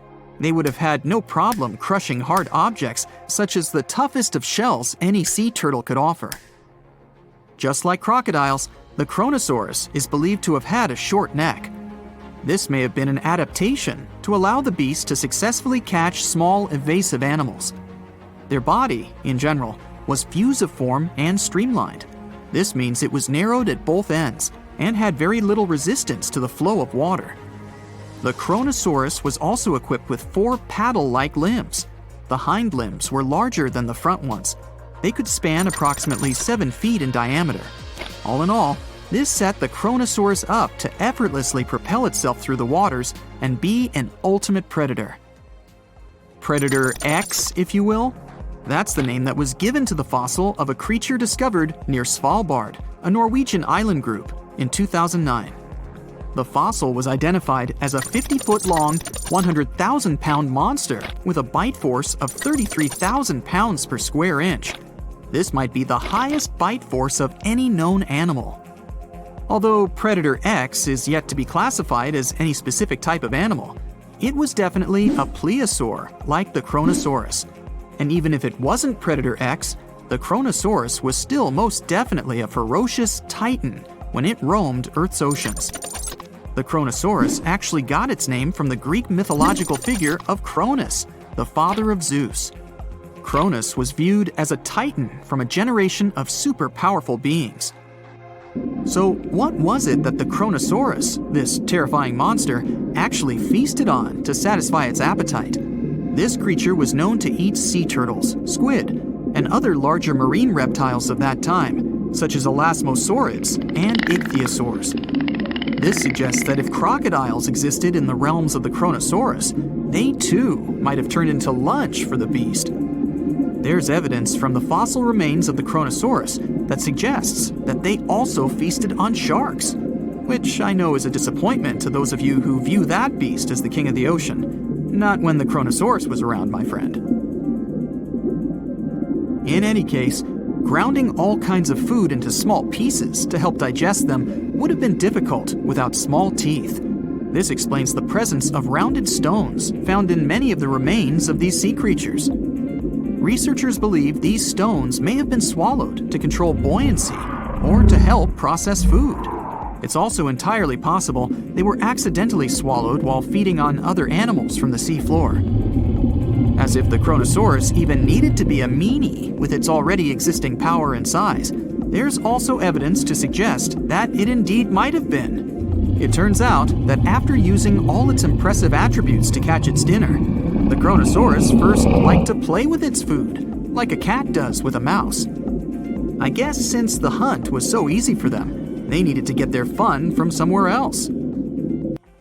They would have had no problem crushing hard objects such as the toughest of shells any sea turtle could offer. Just like crocodiles, the Chronosaurus is believed to have had a short neck. This may have been an adaptation to allow the beast to successfully catch small evasive animals. Their body, in general, was fusiform and streamlined. This means it was narrowed at both ends and had very little resistance to the flow of water. The Chronosaurus was also equipped with 4 paddle-like limbs. The hind limbs were larger than the front ones. They could span approximately 7 feet in diameter. All in all, this set the Chronosaurus up to effortlessly propel itself through the waters and be an ultimate predator. Predator X, if you will? That's the name that was given to the fossil of a creature discovered near Svalbard, a Norwegian island group, in 2009. The fossil was identified as a 50-foot-long, 100,000-pound monster with a bite force of 33,000 pounds per square inch. This might be the highest bite force of any known animal. Although Predator X is yet to be classified as any specific type of animal, it was definitely a plesiosaur like the Chronosaurus. And even if it wasn't Predator X, the Chronosaurus was still most definitely a ferocious titan when it roamed Earth's oceans. The Chronosaurus actually got its name from the Greek mythological figure of Cronus, the father of Zeus. Cronus was viewed as a titan from a generation of super powerful beings. So what was it that the Chronosaurus, this terrifying monster, actually feasted on to satisfy its appetite? This creature was known to eat sea turtles, squid, and other larger marine reptiles of that time, such as elasmosaurids and ichthyosaurs. This suggests that if crocodiles existed in the realms of the Chronosaurus, they too might have turned into lunch for the beast. There's evidence from the fossil remains of the Chronosaurus that suggests that they also feasted on sharks, which I know is a disappointment to those of you who view that beast as the king of the ocean. Not when the Chronosaurus was around, my friend. In any case, grounding all kinds of food into small pieces to help digest them would have been difficult without small teeth. This explains the presence of rounded stones found in many of the remains of these sea creatures. Researchers believe these stones may have been swallowed to control buoyancy or to help process food. It's also entirely possible they were accidentally swallowed while feeding on other animals from the seafloor. As if the Chronosaurus even needed to be a meanie with its already existing power and size, there's also evidence to suggest that it indeed might have been. It turns out that after using all its impressive attributes to catch its dinner, the Chronosaurus first liked to play with its food, like a cat does with a mouse. I guess since the hunt was so easy for them, they needed to get their fun from somewhere else.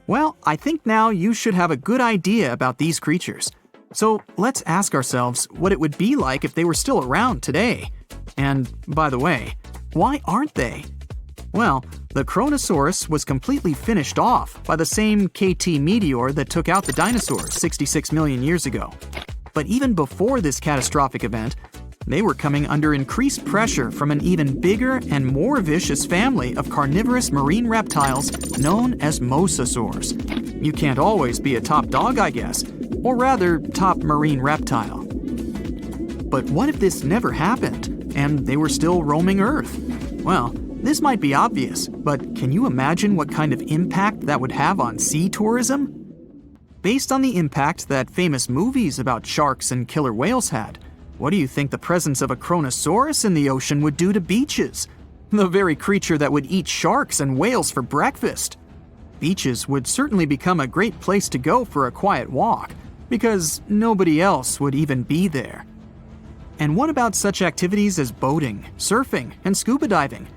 Well, I think now you should have a good idea about these creatures. So let's ask ourselves what it would be like if they were still around today. And by the way, why aren't they? Well, the Chronosaurus was completely finished off by the same KT meteor that took out the dinosaurs 66 million years ago. But even before this catastrophic event, they were coming under increased pressure from an even bigger and more vicious family of carnivorous marine reptiles known as mosasaurs. You can't always be a top dog, I guess, or rather, top marine reptile. But what if this never happened, and they were still roaming Earth? Well, this might be obvious, but can you imagine what kind of impact that would have on sea tourism? Based on the impact that famous movies about sharks and killer whales had, what do you think the presence of a Chronosaurus in the ocean would do to beaches? The very creature that would eat sharks and whales for breakfast. Beaches would certainly become a great place to go for a quiet walk, because nobody else would even be there. And what about such activities as boating, surfing, and scuba diving?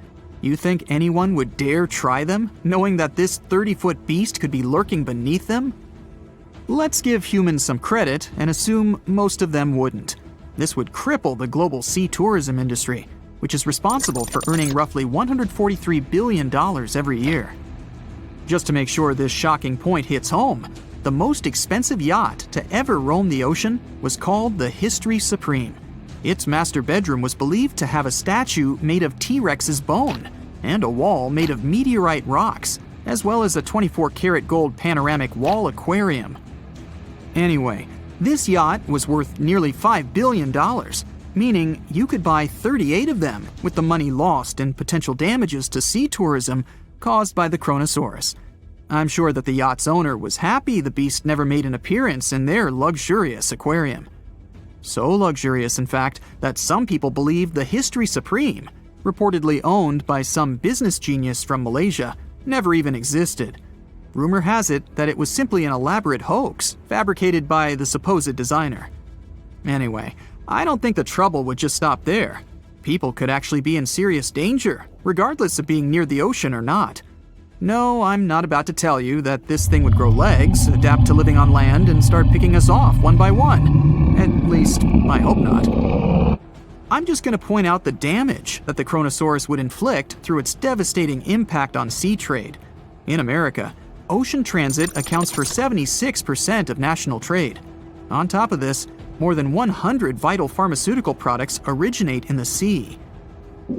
You think anyone would dare try them, knowing that this 30-foot beast could be lurking beneath them? Let's give humans some credit and assume most of them wouldn't. This would cripple the global sea tourism industry, which is responsible for earning roughly $143 billion every year. Just to make sure this shocking point hits home, the most expensive yacht to ever roam the ocean was called the History Supreme. Its master bedroom was believed to have a statue made of T-Rex's bone and a wall made of meteorite rocks, as well as a 24-karat gold panoramic wall aquarium. Anyway, this yacht was worth nearly $5 billion, meaning you could buy 38 of them with the money lost in potential damages to sea tourism caused by the Chronosaurus. I'm sure that the yacht's owner was happy the beast never made an appearance in their luxurious aquarium. So luxurious, in fact, that some people believe the History Supreme, reportedly owned by some business genius from Malaysia, never even existed. Rumor has it that it was simply an elaborate hoax fabricated by the supposed designer. Anyway, I don't think the trouble would just stop there. People could actually be in serious danger, regardless of being near the ocean or not. No, I'm not about to tell you that this thing would grow legs, adapt to living on land, and start picking us off one by one. At least, I hope not. I'm just going to point out the damage that the Chronosaurus would inflict through its devastating impact on sea trade. In America, ocean transit accounts for 76% of national trade. On top of this, more than 100 vital pharmaceutical products originate in the sea.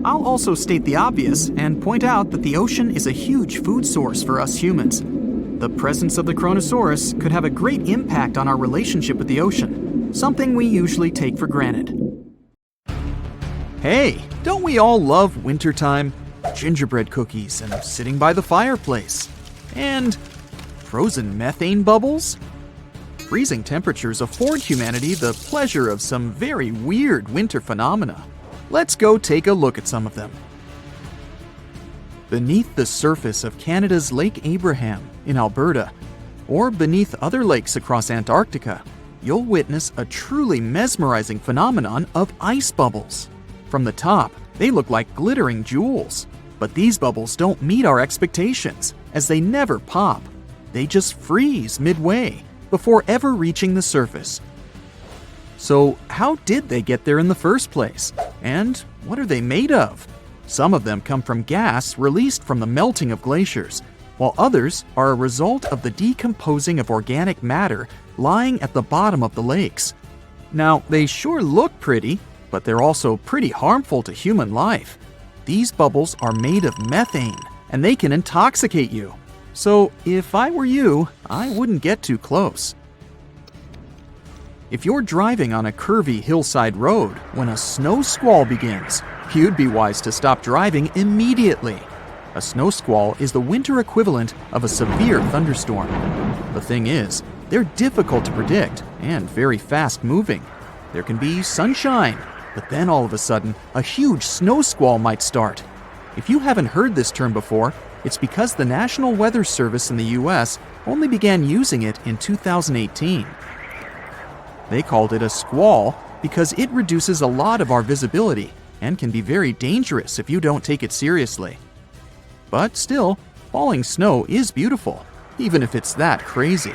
I'll also state the obvious and point out that the ocean is a huge food source for us humans. The presence of the Chronosaurus could have a great impact on our relationship with the ocean, something we usually take for granted. Hey, don't we all love wintertime? Gingerbread cookies and sitting by the fireplace. And frozen methane bubbles? Freezing temperatures afford humanity the pleasure of some very weird winter phenomena. Let's go take a look at some of them. Beneath the surface of Canada's Lake Abraham in Alberta, or beneath other lakes across Antarctica, you'll witness a truly mesmerizing phenomenon of ice bubbles. From the top, they look like glittering jewels. But these bubbles don't meet our expectations, as they never pop. They just freeze midway, before ever reaching the surface. So how did they get there in the first place? And what are they made of? Some of them come from gas released from the melting of glaciers, while others are a result of the decomposing of organic matter lying at the bottom of the lakes. Now, they sure look pretty, but they're also pretty harmful to human life. These bubbles are made of methane, and they can intoxicate you. So if I were you, I wouldn't get too close. If you're driving on a curvy hillside road when a snow squall begins, you'd be wise to stop driving immediately. A snow squall is the winter equivalent of a severe thunderstorm. The thing is, they're difficult to predict and very fast moving. There can be sunshine, but then all of a sudden, a huge snow squall might start. If you haven't heard this term before, it's because the National Weather Service in the US only began using it in 2018. They called it a squall because it reduces a lot of our visibility and can be very dangerous if you don't take it seriously. But still, falling snow is beautiful, even if it's that crazy.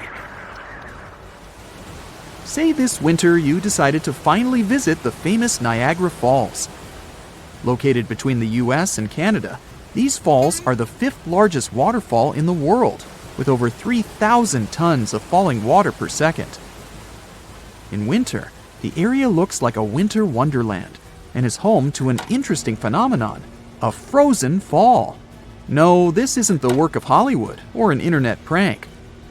Say this winter you decided to finally visit the famous Niagara Falls. Located between the US and Canada, these falls are the 5th largest waterfall in the world, with over 3,000 tons of falling water per second. In winter, the area looks like a winter wonderland and is home to an interesting phenomenon, a frozen fall. No, this isn't the work of Hollywood or an internet prank.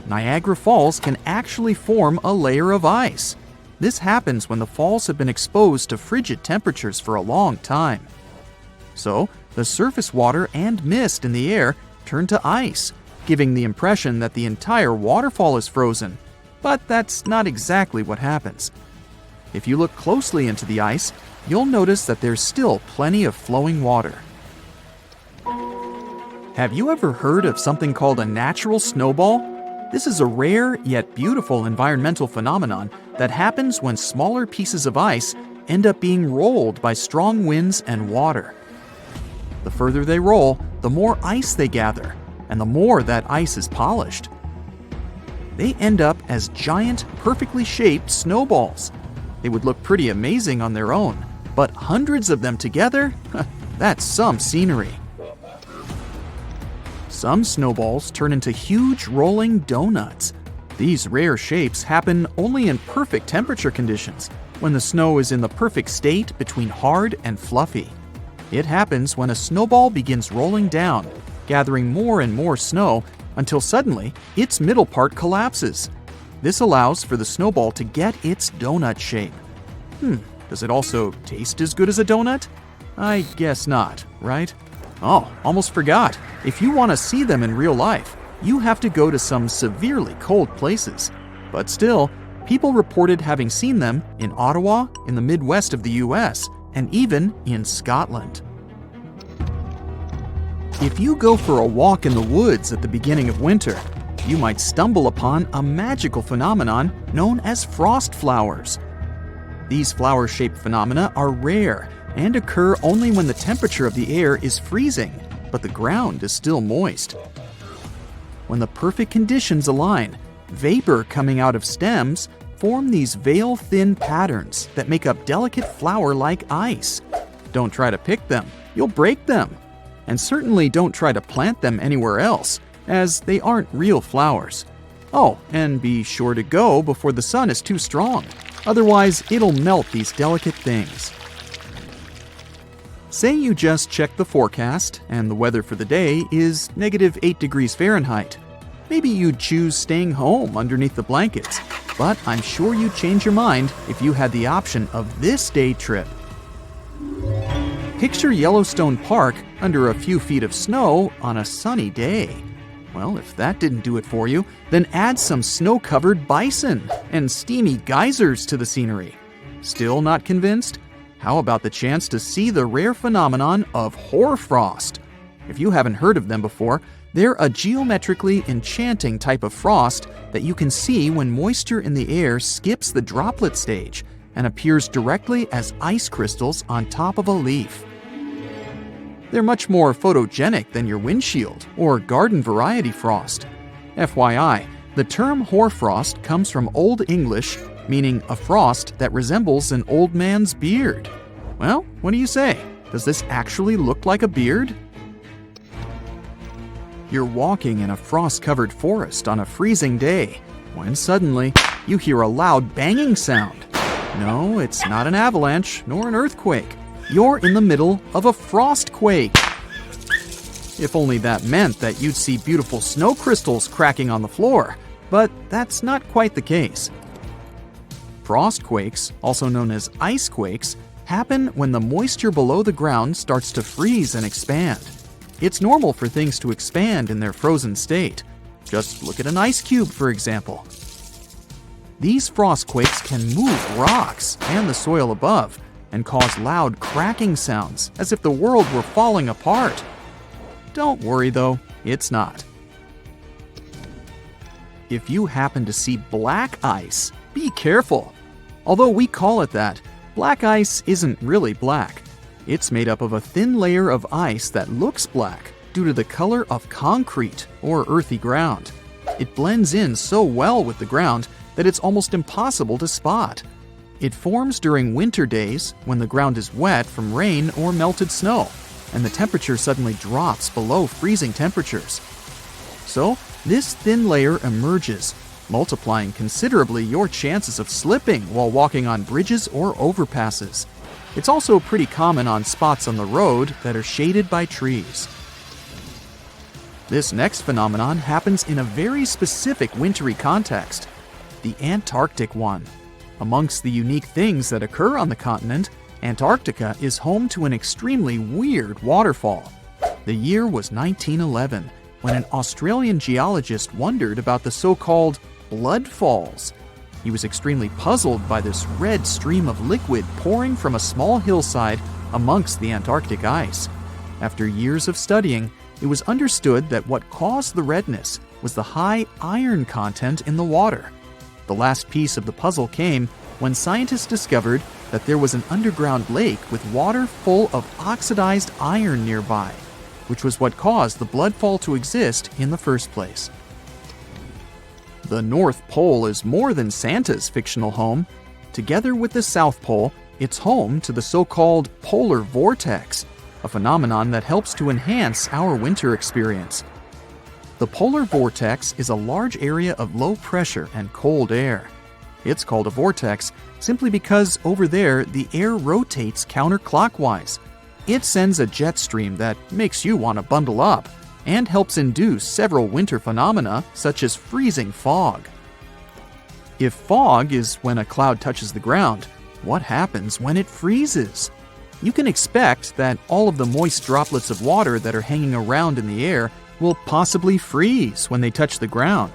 Niagara Falls can actually form a layer of ice. This happens when the falls have been exposed to frigid temperatures for a long time. So, the surface water and mist in the air turn to ice, giving the impression that the entire waterfall is frozen. But that's not exactly what happens. If you look closely into the ice, you'll notice that there's still plenty of flowing water. Have you ever heard of something called a natural snowball? This is a rare yet beautiful environmental phenomenon that happens when smaller pieces of ice end up being rolled by strong winds and water. The further they roll, the more ice they gather, and the more that ice is polished. They end up as giant, perfectly shaped snowballs. They would look pretty amazing on their own, but hundreds of them together? That's some scenery. Some snowballs turn into huge rolling donuts. These rare shapes happen only in perfect temperature conditions, when the snow is in the perfect state between hard and fluffy. It happens when a snowball begins rolling down, gathering more and more snow until suddenly its middle part collapses. This allows for the snowball to get its donut shape. Does it also taste as good as a donut? I guess not, right? Oh, almost forgot. If you want to see them in real life, you have to go to some severely cold places. But still, people reported having seen them in Ottawa, in the Midwest of the US, and even in Scotland. If you go for a walk in the woods at the beginning of winter, you might stumble upon a magical phenomenon known as frost flowers. These flower-shaped phenomena are rare and occur only when the temperature of the air is freezing, but the ground is still moist. When the perfect conditions align, vapor coming out of stems form these veil-thin patterns that make up delicate flower-like ice. Don't try to pick them, you'll break them. And certainly don't try to plant them anywhere else, as they aren't real flowers. Oh, and be sure to go before the sun is too strong, otherwise it'll melt these delicate things. Say you just check the forecast and the weather for the day is -8 degrees Fahrenheit. Maybe you'd choose staying home underneath the blankets, but I'm sure you'd change your mind if you had the option of this day trip. Picture Yellowstone Park under a few feet of snow on a sunny day. Well, if that didn't do it for you, then add some snow-covered bison and steamy geysers to the scenery. Still not convinced? How about the chance to see the rare phenomenon of hoarfrost? If you haven't heard of them before, They're a geometrically enchanting type of frost that you can see when moisture in the air skips the droplet stage and appears directly as ice crystals on top of a leaf. They're much more photogenic than your windshield or garden variety frost. FYI, the term hoarfrost comes from Old English, meaning a frost that resembles an old man's beard. Well, what do you say? Does this actually look like a beard? You're walking in a frost-covered forest on a freezing day when suddenly you hear a loud banging sound. No, it's not an avalanche nor an earthquake. You're in the middle of a frostquake. If only that meant that you'd see beautiful snow crystals cracking on the floor, but that's not quite the case. Frostquakes, also known as icequakes, happen when the moisture below the ground starts to freeze and expand. It's normal for things to expand in their frozen state. Just look at an ice cube, for example. These frostquakes can move rocks and the soil above and cause loud cracking sounds as if the world were falling apart. Don't worry though, it's not. If you happen to see black ice, be careful. Although we call it that, black ice isn't really black. It's made up of a thin layer of ice that looks black due to the color of concrete or earthy ground. It blends in so well with the ground that it's almost impossible to spot. It forms during winter days when the ground is wet from rain or melted snow, and the temperature suddenly drops below freezing temperatures. So, this thin layer emerges, multiplying considerably your chances of slipping while walking on bridges or overpasses. It's also pretty common on spots on the road that are shaded by trees. This next phenomenon happens in a very specific wintry context, the Antarctic one. Amongst the unique things that occur on the continent, Antarctica is home to an extremely weird waterfall. The year was 1911, when an Australian geologist wondered about the so-called blood falls. He was extremely puzzled by this red stream of liquid pouring from a small hillside amongst the Antarctic ice. After years of studying, it was understood that what caused the redness was the high iron content in the water. The last piece of the puzzle came when scientists discovered that there was an underground lake with water full of oxidized iron nearby, which was what caused the bloodfall to exist in the first place. The North Pole is more than Santa's fictional home. Together with the South Pole, it's home to the so-called polar vortex, a phenomenon that helps to enhance our winter experience. The polar vortex is a large area of low pressure and cold air. It's called a vortex simply because over there the air rotates counterclockwise. It sends a jet stream that makes you want to bundle up and helps induce several winter phenomena such as freezing fog. If fog is when a cloud touches the ground, what happens when it freezes? You can expect that all of the moist droplets of water that are hanging around in the air will possibly freeze when they touch the ground,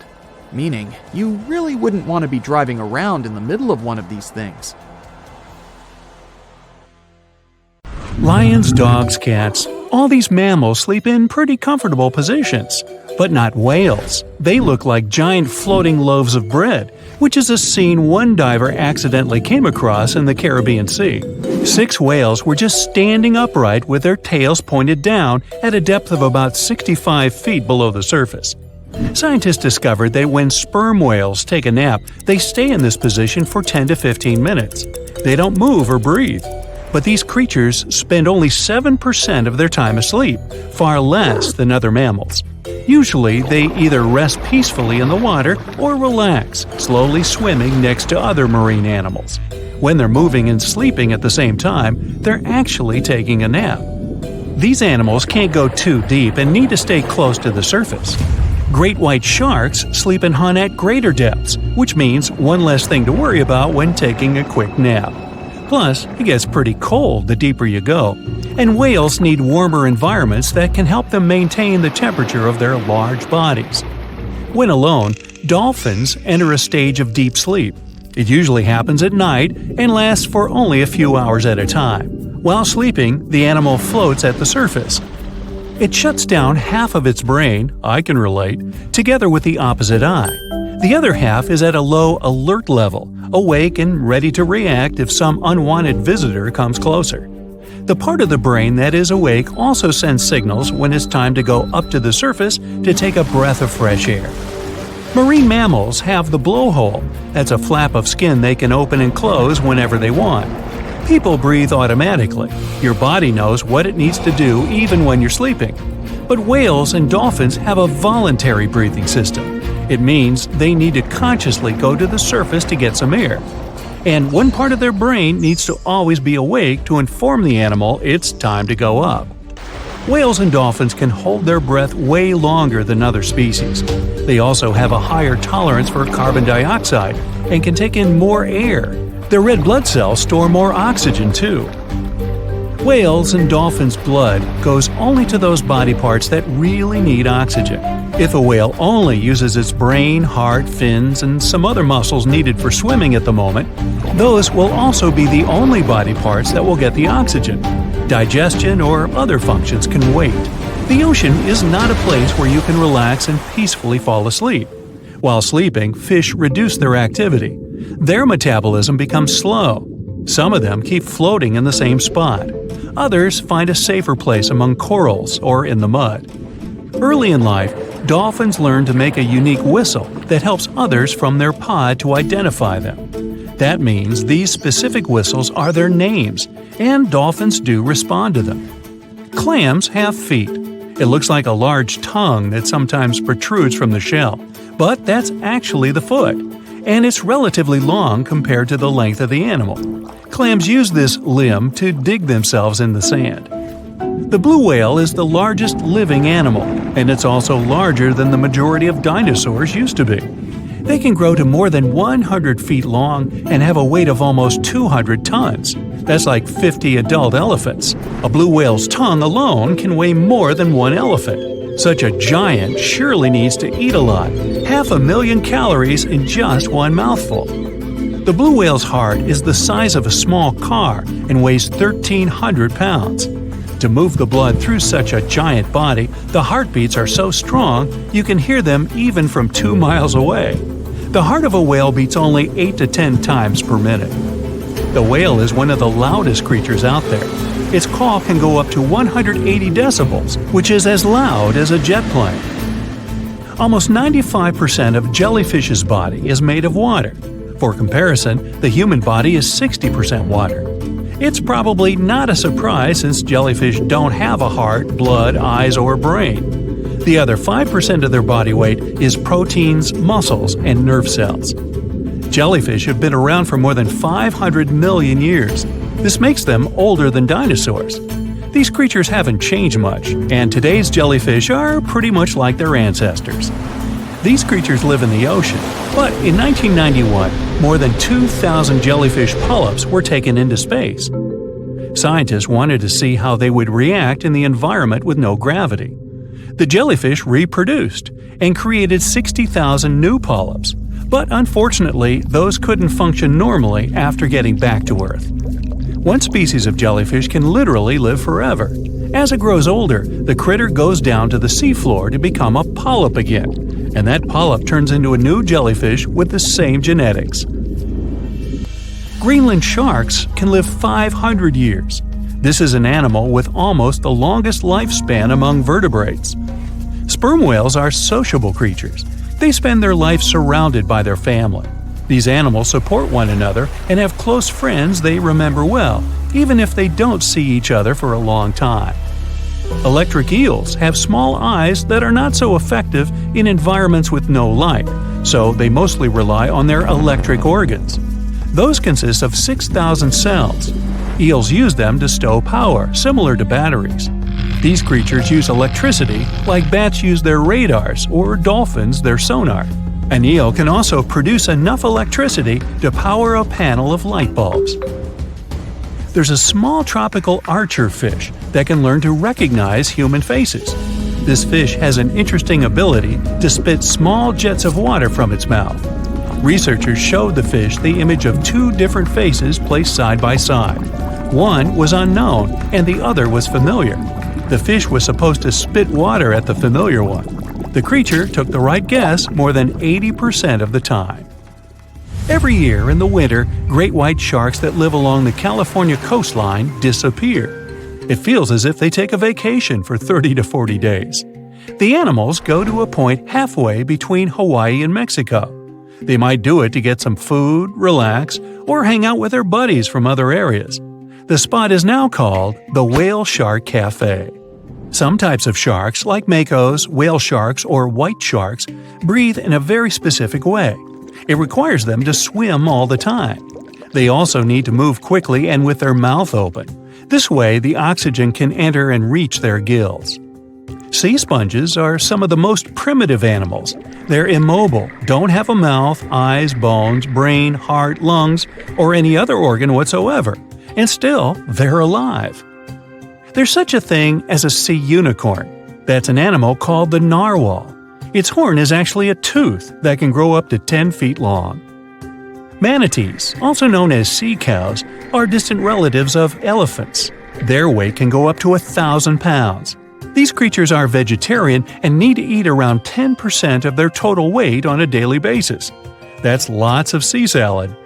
meaning you really wouldn't want to be driving around in the middle of one of these things. Lions, dogs, cats, all these mammals sleep in pretty comfortable positions. But not whales. They look like giant floating loaves of bread, which is a scene one diver accidentally came across in the Caribbean Sea. 6 whales were just standing upright with their tails pointed down at a depth of about 65 feet below the surface. Scientists discovered that when sperm whales take a nap, they stay in this position for 10 to 15 minutes. They don't move or breathe. But these creatures spend only 7% of their time asleep, far less than other mammals. Usually, they either rest peacefully in the water or relax, slowly swimming next to other marine animals. When they're moving and sleeping at the same time, they're actually taking a nap. These animals can't go too deep and need to stay close to the surface. Great white sharks sleep and hunt at greater depths, which means one less thing to worry about when taking a quick nap. Plus, it gets pretty cold the deeper you go, and whales need warmer environments that can help them maintain the temperature of their large bodies. When alone, dolphins enter a stage of deep sleep. It usually happens at night and lasts for only a few hours at a time. While sleeping, the animal floats at the surface. It shuts down half of its brain, I can relate, together with the opposite eye. The other half is at a low alert level, awake and ready to react if some unwanted visitor comes closer. The part of the brain that is awake also sends signals when it's time to go up to the surface to take a breath of fresh air. Marine mammals have the blowhole. That's a flap of skin they can open and close whenever they want. People breathe automatically. Your body knows what it needs to do even when you're sleeping. But whales and dolphins have a voluntary breathing system. It means they need to consciously go to the surface to get some air. And one part of their brain needs to always be awake to inform the animal it's time to go up. Whales and dolphins can hold their breath way longer than other species. They also have a higher tolerance for carbon dioxide and can take in more air. Their red blood cells store more oxygen too. Whales and dolphins' blood goes only to those body parts that really need oxygen. If a whale only uses its brain, heart, fins, and some other muscles needed for swimming at the moment, those will also be the only body parts that will get the oxygen. Digestion or other functions can wait. The ocean is not a place where you can relax and peacefully fall asleep. While sleeping, fish reduce their activity. Their metabolism becomes slow. Some of them keep floating in the same spot. Others find a safer place among corals or in the mud. Early in life, dolphins learn to make a unique whistle that helps others from their pod to identify them. That means these specific whistles are their names, and dolphins do respond to them. Clams have feet. It looks like a large tongue that sometimes protrudes from the shell, but that's actually the foot, and it's relatively long compared to the length of the animal. Clams use this limb to dig themselves in the sand. The blue whale is the largest living animal, and it's also larger than the majority of dinosaurs used to be. They can grow to more than 100 feet long and have a weight of almost 200 tons. That's like 50 adult elephants. A blue whale's tongue alone can weigh more than one elephant. Such a giant surely needs to eat a lot, 500,000 calories in just one mouthful. The blue whale's heart is the size of a small car and weighs 1,300 pounds. To move the blood through such a giant body, the heartbeats are so strong you can hear them even from 2 miles away. The heart of a whale beats only 8 to 10 times per minute. The whale is one of the loudest creatures out there. Its call can go up to 180 decibels, which is as loud as a jet plane. Almost 95% of jellyfish's body is made of water. For comparison, the human body is 60% water. It's probably not a surprise since jellyfish don't have a heart, blood, eyes, or brain. The other 5% of their body weight is proteins, muscles, and nerve cells. Jellyfish have been around for more than 500 million years. This makes them older than dinosaurs. These creatures haven't changed much, and today's jellyfish are pretty much like their ancestors. These creatures live in the ocean, but in 1991, more than 2,000 jellyfish polyps were taken into space. Scientists wanted to see how they would react in the environment with no gravity. The jellyfish reproduced and created 60,000 new polyps, but unfortunately, those couldn't function normally after getting back to Earth. One species of jellyfish can literally live forever. As it grows older, the critter goes down to the seafloor to become a polyp again, and that polyp turns into a new jellyfish with the same genetics. Greenland sharks can live 500 years. This is an animal with almost the longest lifespan among vertebrates. Sperm whales are sociable creatures. They spend their life surrounded by their family. These animals support one another and have close friends they remember well, even if they don't see each other for a long time. Electric eels have small eyes that are not so effective in environments with no light, so they mostly rely on their electric organs. Those consist of 6,000 cells. Eels use them to stow power, similar to batteries. These creatures use electricity like bats use their radars or dolphins their sonar. An eel can also produce enough electricity to power a panel of light bulbs. There's a small tropical archer fish that can learn to recognize human faces. This fish has an interesting ability to spit small jets of water from its mouth. Researchers showed the fish the image of 2 different faces placed side by side. One was unknown and the other was familiar. The fish was supposed to spit water at the familiar one. The creature took the right guess more than 80% of the time. Every year in the winter, great white sharks that live along the California coastline disappear. It feels as if they take a vacation for 30 to 40 days. The animals go to a point halfway between Hawaii and Mexico. They might do it to get some food, relax, or hang out with their buddies from other areas. The spot is now called the Whale Shark Cafe. Some types of sharks, like makos, whale sharks, or white sharks, breathe in a very specific way. It requires them to swim all the time. They also need to move quickly and with their mouth open. This way, the oxygen can enter and reach their gills. Sea sponges are some of the most primitive animals. They're immobile, don't have a mouth, eyes, bones, brain, heart, lungs, or any other organ whatsoever, and still, they're alive. There's such a thing as a sea unicorn. That's an animal called the narwhal. Its horn is actually a tooth that can grow up to 10 feet long. Manatees, also known as sea cows, are distant relatives of elephants. Their weight can go up to 1,000 pounds. These creatures are vegetarian and need to eat around 10% of their total weight on a daily basis. That's lots of sea salad.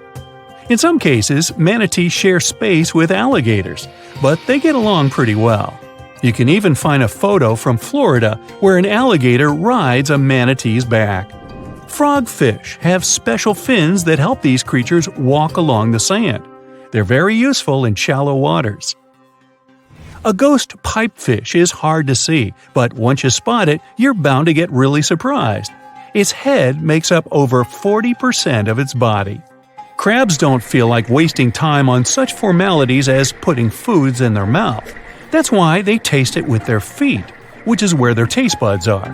In some cases, manatees share space with alligators, but they get along pretty well. You can even find a photo from Florida where an alligator rides a manatee's back. Frogfish have special fins that help these creatures walk along the sand. They're very useful in shallow waters. A ghost pipefish is hard to see, but once you spot it, you're bound to get really surprised. Its head makes up over 40% of its body. Crabs don't feel like wasting time on such formalities as putting foods in their mouth. That's why they taste it with their feet, which is where their taste buds are.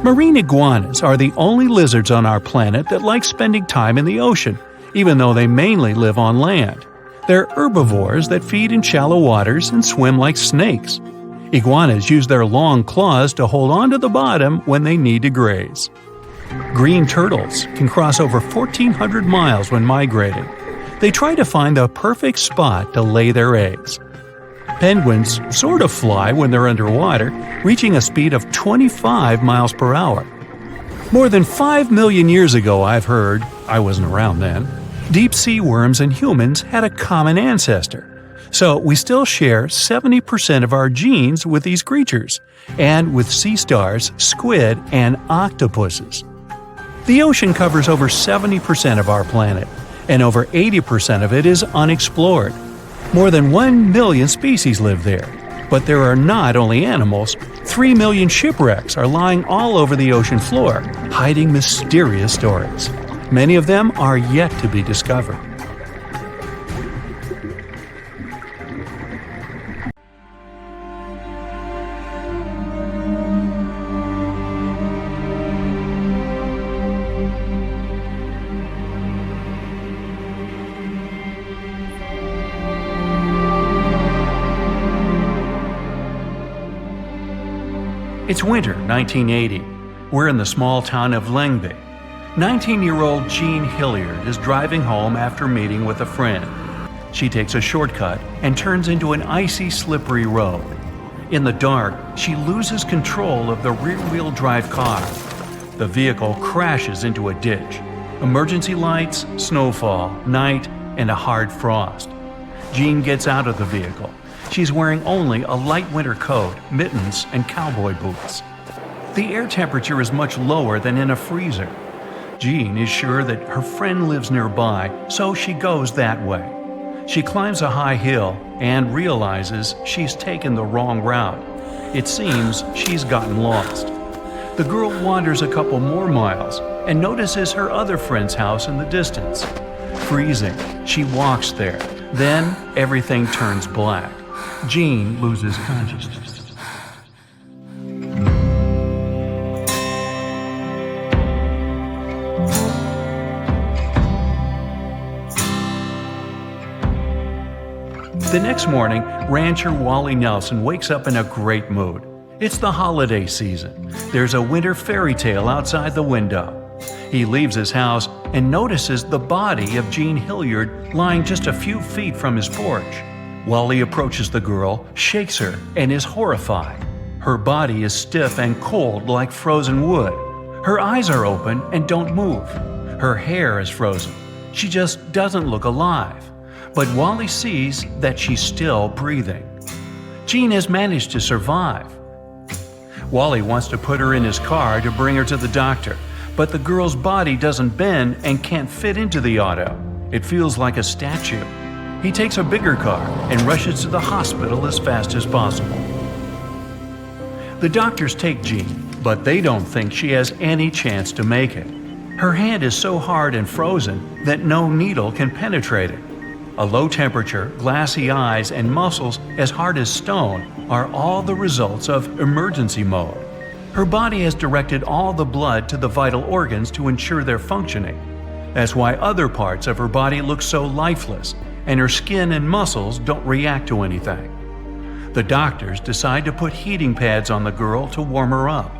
Marine iguanas are the only lizards on our planet that like spending time in the ocean, even though they mainly live on land. They're herbivores that feed in shallow waters and swim like snakes. Iguanas use their long claws to hold onto the bottom when they need to graze. Green turtles can cross over 1,400 miles when migrating. They try to find the perfect spot to lay their eggs. Penguins sort of fly when they're underwater, reaching a speed of 25 miles per hour. More than 5 million years ago, I've heard, I wasn't around then, deep-sea worms and humans had a common ancestor. So we still share 70% of our genes with these creatures, and with sea stars, squid, and octopuses. The ocean covers over 70% of our planet, and over 80% of it is unexplored. More than 1 million species live there. But there are not only animals, 3 million shipwrecks are lying all over the ocean floor, hiding mysterious stories. Many of them are yet to be discovered. It's winter, 1980. We're in the small town of Lyngby. 19-year-old Jean Hilliard is driving home after meeting with a friend. She takes a shortcut and turns into an icy, slippery road. In the dark, she loses control of the rear-wheel drive car. The vehicle crashes into a ditch. Emergency lights, snowfall, night, and a hard frost. Jean gets out of the vehicle. She's wearing only a light winter coat, mittens, and cowboy boots. The air temperature is much lower than in a freezer. Jean is sure that her friend lives nearby, so she goes that way. She climbs a high hill and realizes she's taken the wrong route. It seems she's gotten lost. The girl wanders a couple more miles and notices her other friend's house in the distance. Freezing, she walks there. Then everything turns black. Jean loses consciousness. The next morning, rancher Wally Nelson wakes up in a great mood. It's the holiday season. There's a winter fairy tale outside the window. He leaves his house and notices the body of Jean Hilliard lying just a few feet from his porch. Wally approaches the girl, shakes her, and is horrified. Her body is stiff and cold like frozen wood. Her eyes are open and don't move. Her hair is frozen. She just doesn't look alive. But Wally sees that she's still breathing. Gene has managed to survive. Wally wants to put her in his car to bring her to the doctor, but the girl's body doesn't bend and can't fit into the auto. It feels like a statue. He takes a bigger car and rushes to the hospital as fast as possible. The doctors take Jean, but they don't think she has any chance to make it. Her hand is so hard and frozen that no needle can penetrate it. A low temperature, glassy eyes, and muscles as hard as stone are all the results of emergency mode. Her body has directed all the blood to the vital organs to ensure their functioning. That's why other parts of her body look so lifeless, and her skin and muscles don't react to anything. The doctors decide to put heating pads on the girl to warm her up.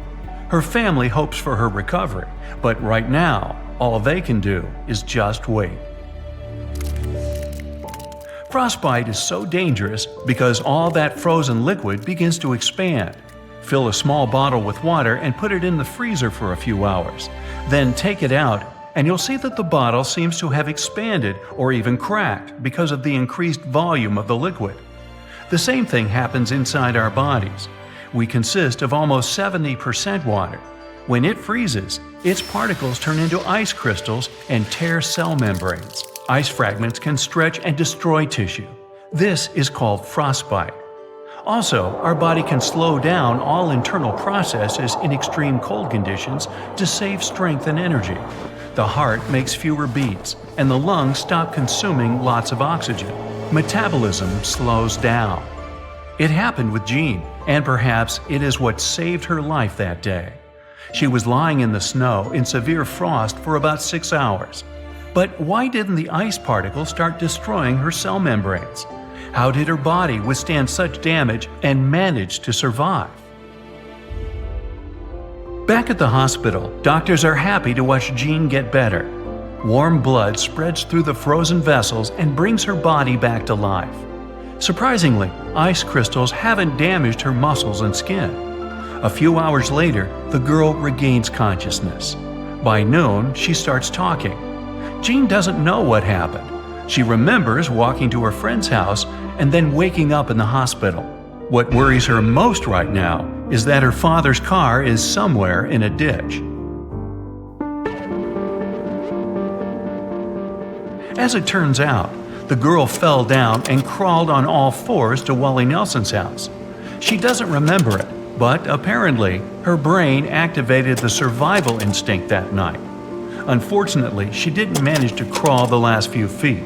Her family hopes for her recovery, but right now, all they can do is just wait. Frostbite is so dangerous because all that frozen liquid begins to expand. Fill a small bottle with water and put it in the freezer for a few hours. Then take it out, and you'll see that the bottle seems to have expanded or even cracked because of the increased volume of the liquid. The same thing happens inside our bodies. We consist of almost 70% water. When it freezes, its particles turn into ice crystals and tear cell membranes. Ice fragments can stretch and destroy tissue. This is called frostbite. Also, our body can slow down all internal processes in extreme cold conditions to save strength and energy. The heart makes fewer beats, and the lungs stop consuming lots of oxygen. Metabolism slows down. It happened with Jean, and perhaps it is what saved her life that day. She was lying in the snow in severe frost for about 6 hours. But why didn't the ice particles start destroying her cell membranes? How did her body withstand such damage and manage to survive? Back at the hospital, doctors are happy to watch Jean get better. Warm blood spreads through the frozen vessels and brings her body back to life. Surprisingly, ice crystals haven't damaged her muscles and skin. A few hours later, the girl regains consciousness. By noon, she starts talking. Jean doesn't know what happened. She remembers walking to her friend's house and then waking up in the hospital. What worries her most right now is that her father's car is somewhere in a ditch. As it turns out, the girl fell down and crawled on all fours to Wally Nelson's house. She doesn't remember it, but apparently her brain activated the survival instinct that night. Unfortunately, she didn't manage to crawl the last few feet.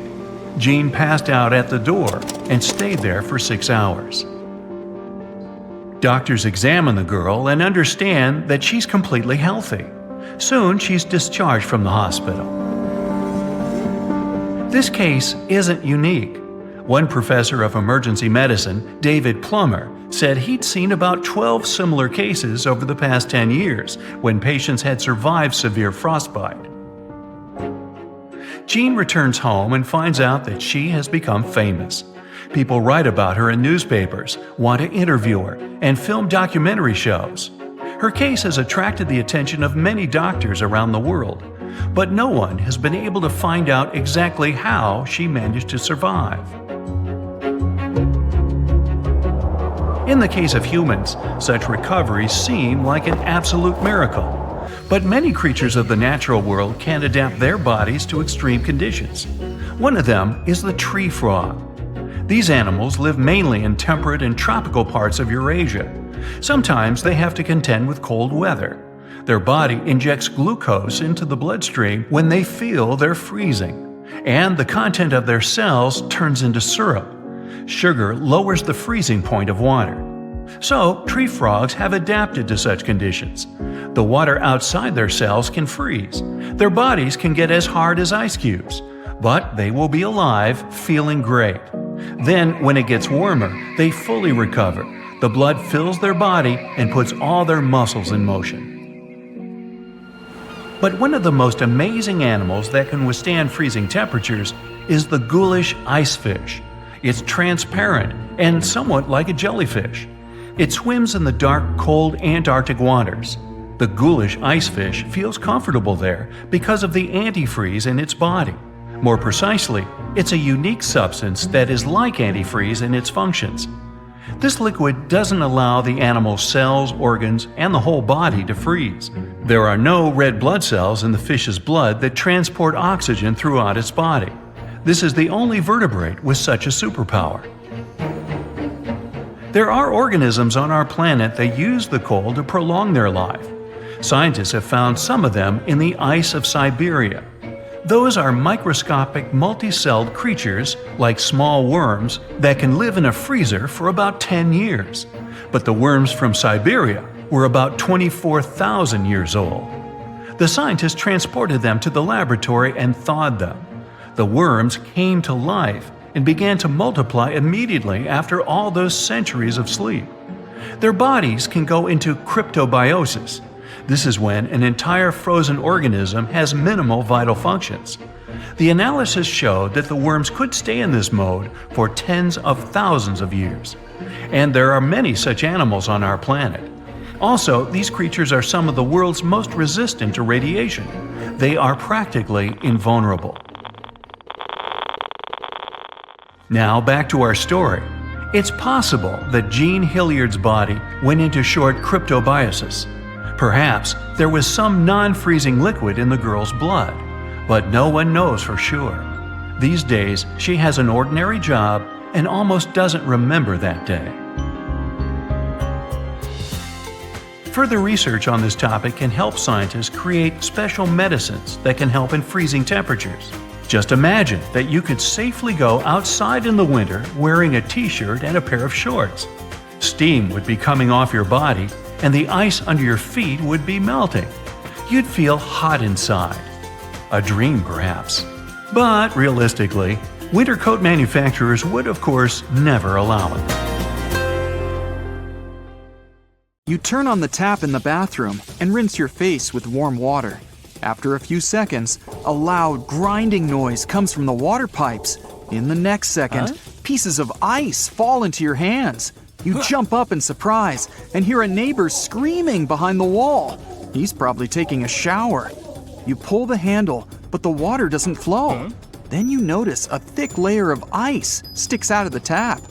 Jean passed out at the door and stayed there for 6 hours. Doctors examine the girl and understand that she's completely healthy. Soon, she's discharged from the hospital. This case isn't unique. One professor of emergency medicine, David Plummer, said he'd seen about 12 similar cases over the past 10 years when patients had survived severe frostbite. Jean returns home and finds out that she has become famous. People write about her in newspapers, want to interview her, and film documentary shows. Her case has attracted the attention of many doctors around the world, but no one has been able to find out exactly how she managed to survive. In the case of humans, such recoveries seem like an absolute miracle. But many creatures of the natural world can adapt their bodies to extreme conditions. One of them is the tree frog. These animals live mainly in temperate and tropical parts of Eurasia. Sometimes they have to contend with cold weather. Their body injects glucose into the bloodstream when they feel they're freezing, and the content of their cells turns into syrup. Sugar lowers the freezing point of water. So, tree frogs have adapted to such conditions. The water outside their cells can freeze. Their bodies can get as hard as ice cubes, but they will be alive, feeling great. Then, when it gets warmer, they fully recover. The blood fills their body and puts all their muscles in motion. But one of the most amazing animals that can withstand freezing temperatures is the ghoulish ice fish. It's transparent and somewhat like a jellyfish. It swims in the dark, cold Antarctic waters. The ghoulish icefish feels comfortable there because of the antifreeze in its body. More precisely, it's a unique substance that is like antifreeze in its functions. This liquid doesn't allow the animal's cells, organs, and the whole body to freeze. There are no red blood cells in the fish's blood that transport oxygen throughout its body. This is the only vertebrate with such a superpower. There are organisms on our planet that use the cold to prolong their life. Scientists have found some of them in the ice of Siberia. Those are microscopic, multi-celled creatures, like small worms, that can live in a freezer for about 10 years. But the worms from Siberia were about 24,000 years old. The scientists transported them to the laboratory and thawed them. The worms came to life and began to multiply immediately after all those centuries of sleep. Their bodies can go into cryptobiosis. This is when an entire frozen organism has minimal vital functions. The analysis showed that the worms could stay in this mode for tens of thousands of years. And there are many such animals on our planet. Also, these creatures are some of the world's most resistant to radiation. They are practically invulnerable. Now back to our story. It's possible that Jean Hilliard's body went into short cryptobiosis. Perhaps there was some non-freezing liquid in the girl's blood, but no one knows for sure. These days, she has an ordinary job and almost doesn't remember that day. Further research on this topic can help scientists create special medicines that can help in freezing temperatures. Just imagine that you could safely go outside in the winter wearing a t-shirt and a pair of shorts. Steam would be coming off your body, and the ice under your feet would be melting. You'd feel hot inside. A dream, perhaps. But realistically, winter coat manufacturers would, of course, never allow it. You turn on the tap in the bathroom and rinse your face with warm water. After a few seconds, a loud grinding noise comes from the water pipes. In the next second, pieces of ice fall into your hands. You jump up in surprise and hear a neighbor screaming behind the wall. He's probably taking a shower. You pull the handle, but the water doesn't flow. Then you notice a thick layer of ice sticks out of the tap.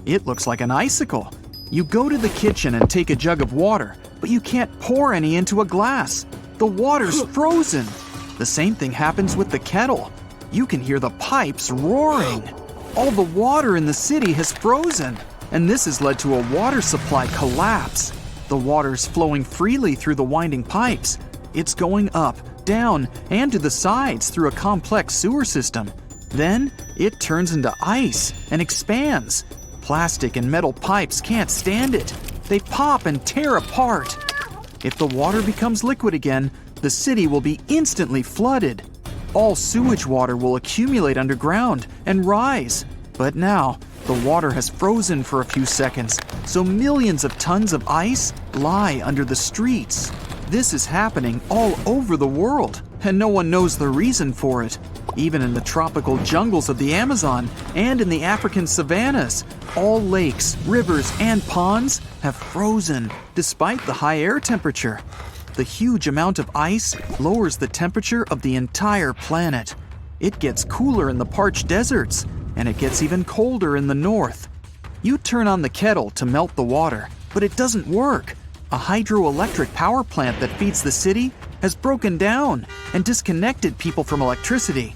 It looks like an icicle. You go to the kitchen and take a jug of water, but you can't pour any into a glass. The water's frozen. The same thing happens with the kettle. You can hear the pipes roaring. All the water in the city has frozen, and this has led to a water supply collapse. The water's flowing freely through the winding pipes. It's going up, down, and to the sides through a complex sewer system. Then, it turns into ice and expands. Plastic and metal pipes can't stand it. They pop and tear apart. If the water becomes liquid again, the city will be instantly flooded. All sewage water will accumulate underground and rise. But now, the water has frozen for a few seconds, so millions of tons of ice lie under the streets. This is happening all over the world, and no one knows the reason for it. Even in the tropical jungles of the Amazon and in the African savannas, all lakes, rivers, and ponds have frozen despite the high air temperature. The huge amount of ice lowers the temperature of the entire planet. It gets cooler in the parched deserts, and it gets even colder in the north. You turn on the kettle to melt the water, but it doesn't work. A hydroelectric power plant that feeds the city has broken down and disconnected people from electricity.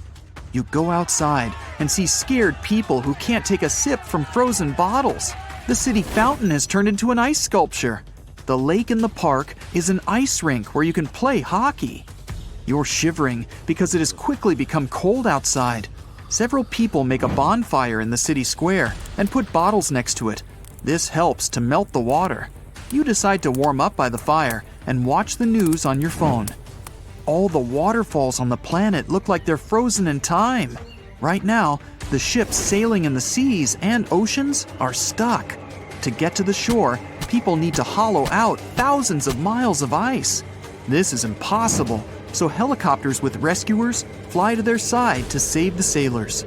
You go outside and see scared people who can't take a sip from frozen bottles. The city fountain has turned into an ice sculpture. The lake in the park is an ice rink where you can play hockey. You're shivering because it has quickly become cold outside. Several people make a bonfire in the city square and put bottles next to it. This helps to melt the water. You decide to warm up by the fire and watch the news on your phone. All the waterfalls on the planet look like they're frozen in time. Right now, the ships sailing in the seas and oceans are stuck. To get to the shore, people need to hollow out thousands of miles of ice. This is impossible, so helicopters with rescuers fly to their side to save the sailors.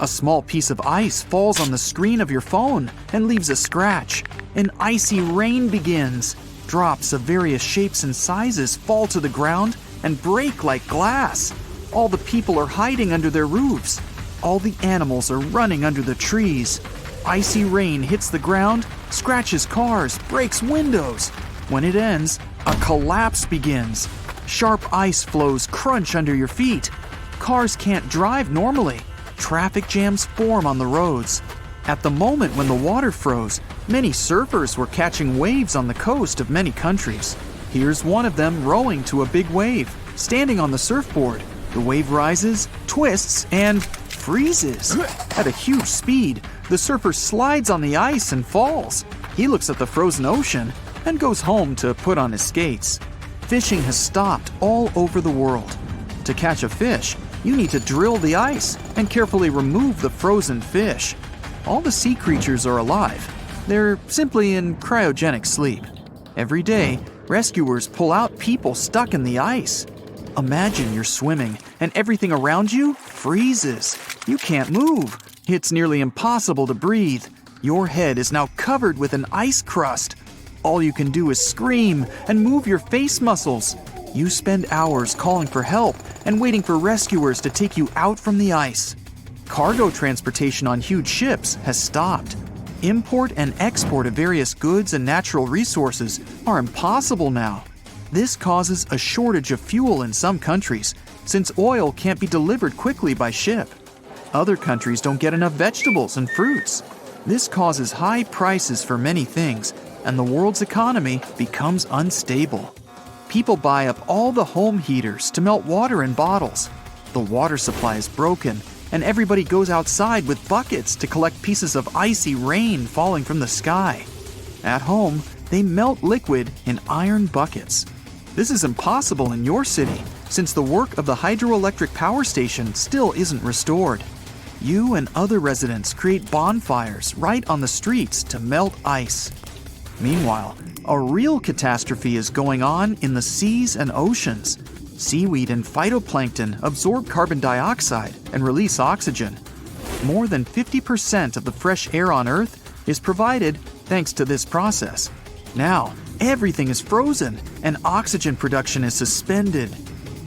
A small piece of ice falls on the screen of your phone and leaves a scratch. An icy rain begins. Drops of various shapes and sizes fall to the ground and break like glass. All the people are hiding under their roofs. All the animals are running under the trees. Icy rain hits the ground, scratches cars, breaks windows. When it ends, a collapse begins. Sharp ice floes crunch under your feet. Cars can't drive normally. Traffic jams form on the roads. At the moment when the water froze, many surfers were catching waves on the coast of many countries. Here's one of them rowing to a big wave, standing on the surfboard. The wave rises, twists, and freezes. At a huge speed, the surfer slides on the ice and falls. He looks at the frozen ocean and goes home to put on his skates. Fishing has stopped all over the world. To catch a fish, you need to drill the ice and carefully remove the frozen fish. All the sea creatures are alive. They're simply in cryogenic sleep. Every day, rescuers pull out people stuck in the ice. Imagine you're swimming and everything around you freezes. You can't move. It's nearly impossible to breathe. Your head is now covered with an ice crust. All you can do is scream and move your face muscles. You spend hours calling for help and waiting for rescuers to take you out from the ice. Cargo transportation on huge ships has stopped. Import and export of various goods and natural resources are impossible now. This causes a shortage of fuel in some countries, since oil can't be delivered quickly by ship. Other countries don't get enough vegetables and fruits. This causes high prices for many things, and the world's economy becomes unstable. People buy up all the home heaters to melt water in bottles. The water supply is broken, and everybody goes outside with buckets to collect pieces of icy rain falling from the sky. At home, they melt liquid in iron buckets. This is impossible in your city, since the work of the hydroelectric power station still isn't restored. You and other residents create bonfires right on the streets to melt ice. Meanwhile, a real catastrophe is going on in the seas and oceans. Seaweed and phytoplankton absorb carbon dioxide and release oxygen. More than 50% of the fresh air on Earth is provided thanks to this process. Now, everything is frozen and oxygen production is suspended.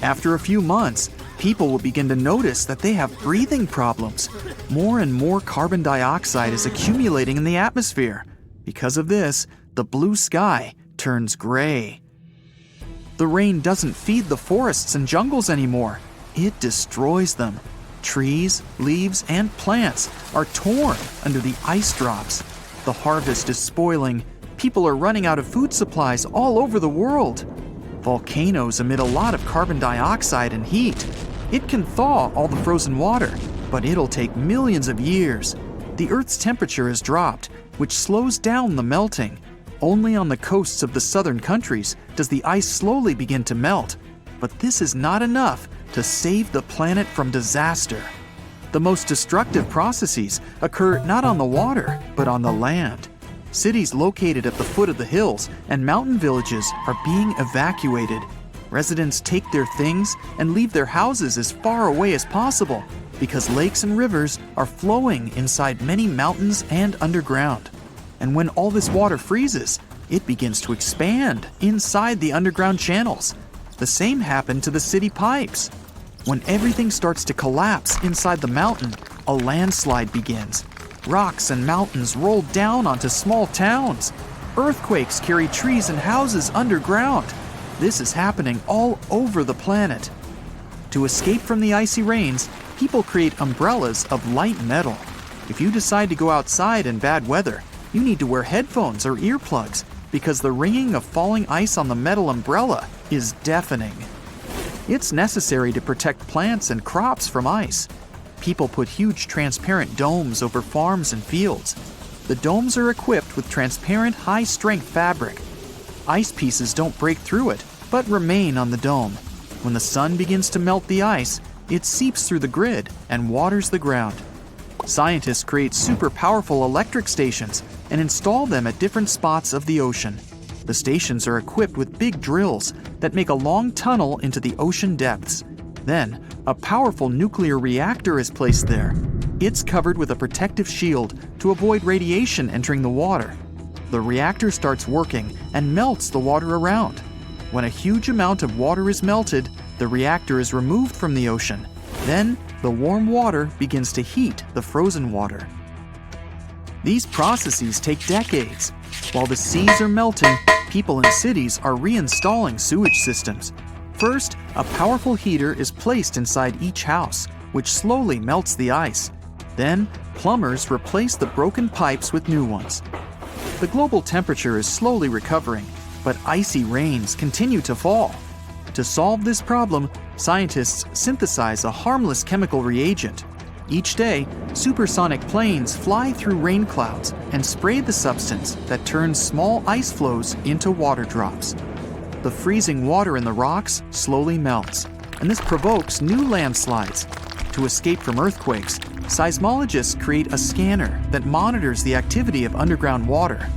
After a few months, people will begin to notice that they have breathing problems. More and more carbon dioxide is accumulating in the atmosphere. Because of this, the blue sky turns gray. The rain doesn't feed the forests and jungles anymore. It destroys them. Trees, leaves, and plants are torn under the ice drops. The harvest is spoiling. People are running out of food supplies all over the world. Volcanoes emit a lot of carbon dioxide and heat. It can thaw all the frozen water, but it'll take millions of years. The Earth's temperature has dropped, which slows down the melting. Only on the coasts of the southern countries does the ice slowly begin to melt. But this is not enough to save the planet from disaster. The most destructive processes occur not on the water, but on the land. Cities located at the foot of the hills and mountain villages are being evacuated. Residents take their things and leave their houses as far away as possible because lakes and rivers are flowing inside many mountains and underground. And when all this water freezes, it begins to expand inside the underground channels. The same happened to the city pipes. When everything starts to collapse inside the mountain, a landslide begins. Rocks and mountains roll down onto small towns. Earthquakes carry trees and houses underground. This is happening all over the planet. To escape from the icy rains, people create umbrellas of light metal. If you decide to go outside in bad weather, you need to wear headphones or earplugs because the ringing of falling ice on the metal umbrella is deafening. It's necessary to protect plants and crops from ice. People put huge transparent domes over farms and fields. The domes are equipped with transparent, high-strength fabric. Ice pieces don't break through it, but remain on the dome. When the sun begins to melt the ice, it seeps through the grid and waters the ground. Scientists create super powerful electric stations and install them at different spots of the ocean. The stations are equipped with big drills that make a long tunnel into the ocean depths. Then, a powerful nuclear reactor is placed there. It's covered with a protective shield to avoid radiation entering the water. The reactor starts working and melts the water around. When a huge amount of water is melted, the reactor is removed from the ocean. Then, the warm water begins to heat the frozen water. These processes take decades. While the seas are melting, people in cities are reinstalling sewage systems. First, a powerful heater is placed inside each house, which slowly melts the ice. Then, plumbers replace the broken pipes with new ones. The global temperature is slowly recovering, but icy rains continue to fall. To solve this problem, scientists synthesize a harmless chemical reagent. Each day, supersonic planes fly through rain clouds and spray the substance that turns small ice floes into water drops. The freezing water in the rocks slowly melts, and this provokes new landslides. To escape from earthquakes, seismologists create a scanner that monitors the activity of underground water.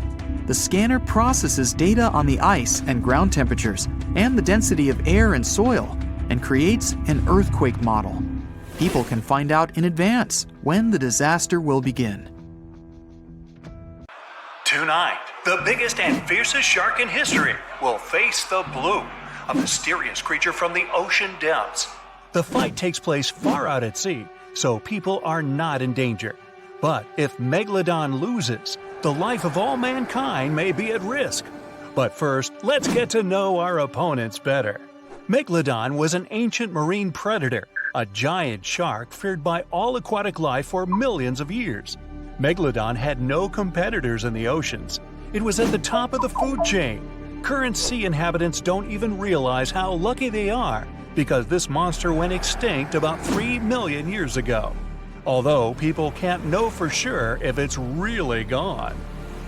The scanner processes data on the ice and ground temperatures and the density of air and soil and creates an earthquake model. People can find out in advance when the disaster will begin. Tonight, the biggest and fiercest shark in history will face the blue, a mysterious creature from the ocean depths. The fight takes place far out at sea, so people are not in danger. But if Megalodon loses, the life of all mankind may be at risk. But first, let's get to know our opponents better. Megalodon was an ancient marine predator, a giant shark feared by all aquatic life for millions of years. Megalodon had no competitors in the oceans. It was at the top of the food chain. Current sea inhabitants don't even realize how lucky they are because this monster went extinct about 3 million years ago. Although people can't know for sure if it's really gone.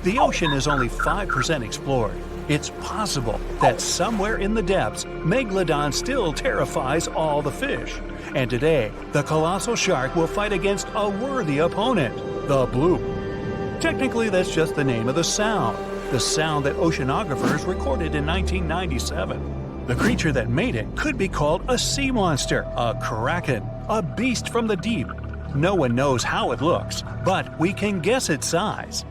The ocean is only 5% explored. It's possible that somewhere in the depths, Megalodon still terrifies all the fish. And today, the colossal shark will fight against a worthy opponent, the blue. Technically, that's just the name of the sound that oceanographers recorded in 1997. The creature that made it could be called a sea monster, a kraken, a beast from the deep. No one knows how it looks, but we can guess its size.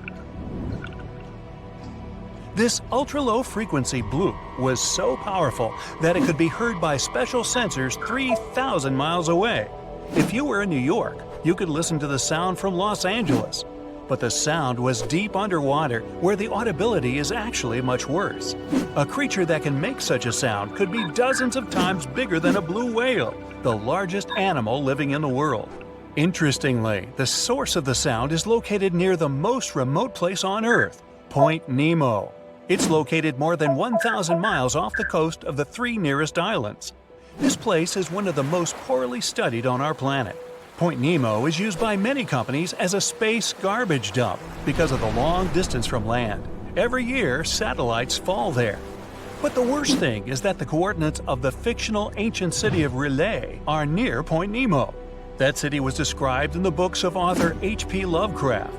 This ultra-low frequency bloop was so powerful that it could be heard by special sensors 3,000 miles away. If you were in New York, you could listen to the sound from Los Angeles. But the sound was deep underwater, where the audibility is actually much worse. A creature that can make such a sound could be dozens of times bigger than a blue whale, the largest animal living in the world. Interestingly, the source of the sound is located near the most remote place on Earth, Point Nemo. It's located more than 1,000 miles off the coast of the 3 nearest islands. This place is one of the most poorly studied on our planet. Point Nemo is used by many companies as a space garbage dump because of the long distance from land. Every year, satellites fall there. But the worst thing is that the coordinates of the fictional ancient city of R'lyeh are near Point Nemo. That city was described in the books of author H.P. Lovecraft.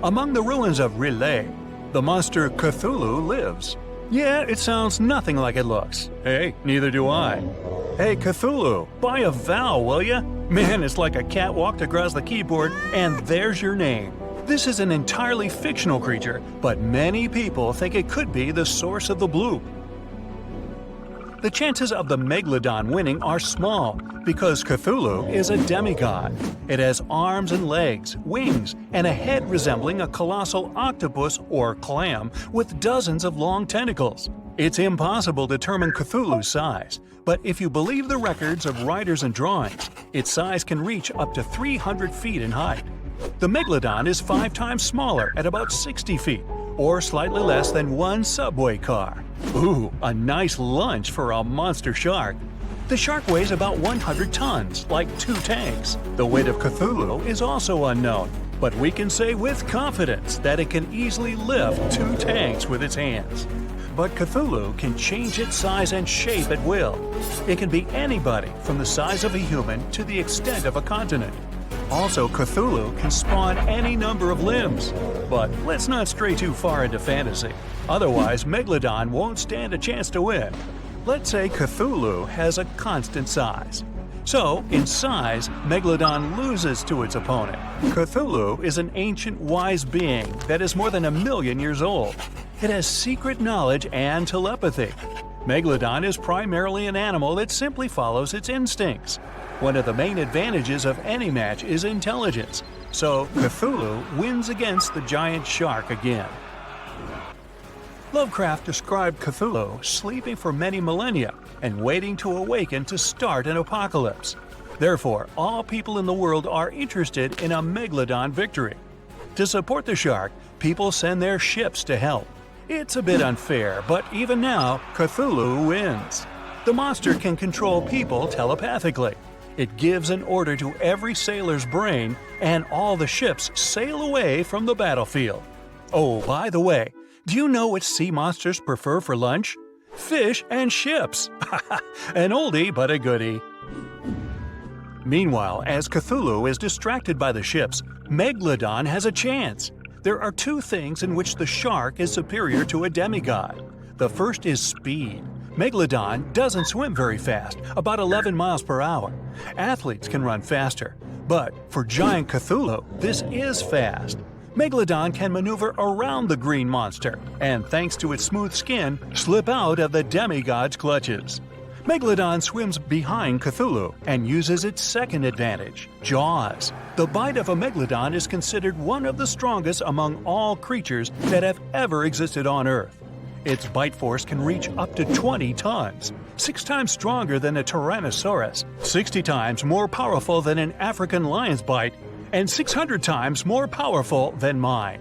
Among the ruins of R'lyeh, the monster Cthulhu lives. Yeah, it sounds nothing like it looks. Hey, neither do I. Hey, Cthulhu, buy a vowel, will ya? Man, it's like a cat walked across the keyboard and there's your name. This is an entirely fictional creature, but many people think it could be the source of the bloop. The chances of the Megalodon winning are small because Cthulhu is a demigod. It has arms and legs, wings, and a head resembling a colossal octopus or clam with dozens of long tentacles. It's impossible to determine Cthulhu's size, but if you believe the records of writers and drawings, its size can reach up to 300 feet in height. The Megalodon is 5 times smaller at about 60 feet, or slightly less than 1 subway car. Ooh, a nice lunch for a monster shark. The shark weighs about 100 tons, like 2 tanks. The weight of Cthulhu is also unknown, but we can say with confidence that it can easily lift 2 tanks with its hands. But Cthulhu can change its size and shape at will. It can be anybody from the size of a human to the extent of a continent. Also, Cthulhu can spawn any number of limbs. But let's not stray too far into fantasy. Otherwise, Megalodon won't stand a chance to win. Let's say Cthulhu has a constant size. So, in size, Megalodon loses to its opponent. Cthulhu is an ancient wise being that is more than 1 million years old. It has secret knowledge and telepathy. Megalodon is primarily an animal that simply follows its instincts. One of the main advantages of any match is intelligence, so Cthulhu wins against the giant shark again. Lovecraft described Cthulhu sleeping for many millennia and waiting to awaken to start an apocalypse. Therefore, all people in the world are interested in a Megalodon victory. To support the shark, people send their ships to help. It's a bit unfair, but even now, Cthulhu wins. The monster can control people telepathically. It gives an order to every sailor's brain, and all the ships sail away from the battlefield. Oh, by the way, do you know what sea monsters prefer for lunch? Fish and ships! An oldie but a goodie. Meanwhile, as Cthulhu is distracted by the ships, Megalodon has a chance. There are two things in which the shark is superior to a demigod. The first is speed. Megalodon doesn't swim very fast, about 11 miles per hour. Athletes can run faster, but for giant Cthulhu, this is fast. Megalodon can maneuver around the green monster, and thanks to its smooth skin, slip out of the demigod's clutches. Megalodon swims behind Cthulhu and uses its second advantage, jaws. The bite of a Megalodon is considered one of the strongest among all creatures that have ever existed on Earth. Its bite force can reach up to 20 tons, 6 times stronger than a Tyrannosaurus, 60 times more powerful than an African lion's bite, and 600 times more powerful than mine.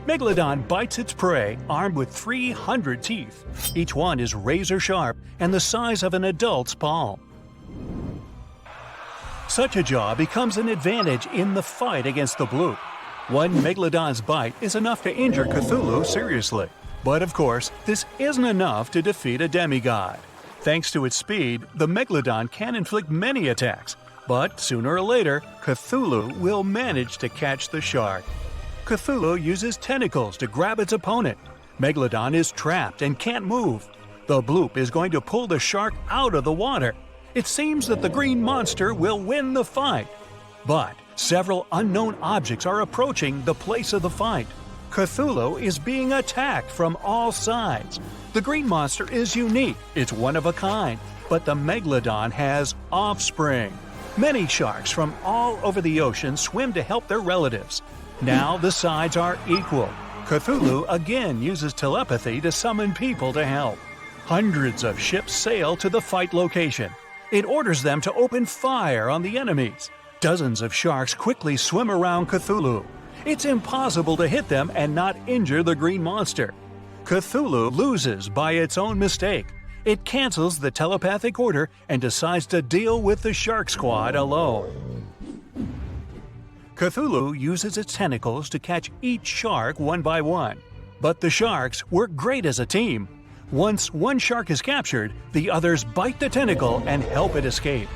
Megalodon bites its prey armed with 300 teeth. Each one is razor sharp and the size of an adult's palm. Such a jaw becomes an advantage in the fight against the bloop. One Megalodon's bite is enough to injure Cthulhu seriously. But of course, this isn't enough to defeat a demigod. Thanks to its speed, the Megalodon can inflict many attacks, but sooner or later, Cthulhu will manage to catch the shark. Cthulhu uses tentacles to grab its opponent. Megalodon is trapped and can't move. The bloop is going to pull the shark out of the water. It seems that the green monster will win the fight. But several unknown objects are approaching the place of the fight. Cthulhu is being attacked from all sides. The green monster is unique, it's one of a kind, but the Megalodon has offspring. Many sharks from all over the ocean swim to help their relatives. Now the sides are equal. Cthulhu again uses telepathy to summon people to help. Hundreds of ships sail to the fight location. It orders them to open fire on the enemies. Dozens of sharks quickly swim around Cthulhu. It's impossible to hit them and not injure the green monster. Cthulhu loses by its own mistake. It cancels the telepathic order and decides to deal with the shark squad alone. Cthulhu uses its tentacles to catch each shark one by one. But the sharks work great as a team. Once one shark is captured, the others bite the tentacle and help it escape.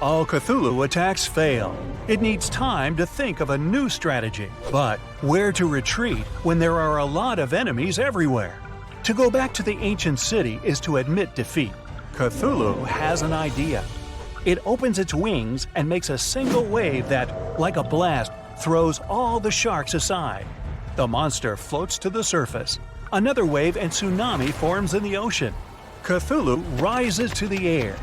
All Cthulhu attacks fail. It needs time to think of a new strategy. But where to retreat when there are a lot of enemies everywhere? To go back to the ancient city is to admit defeat. Cthulhu has an idea. It opens its wings and makes a single wave that, like a blast, throws all the sharks aside. The monster floats to the surface. Another wave and tsunami forms in the ocean. Cthulhu rises to the air.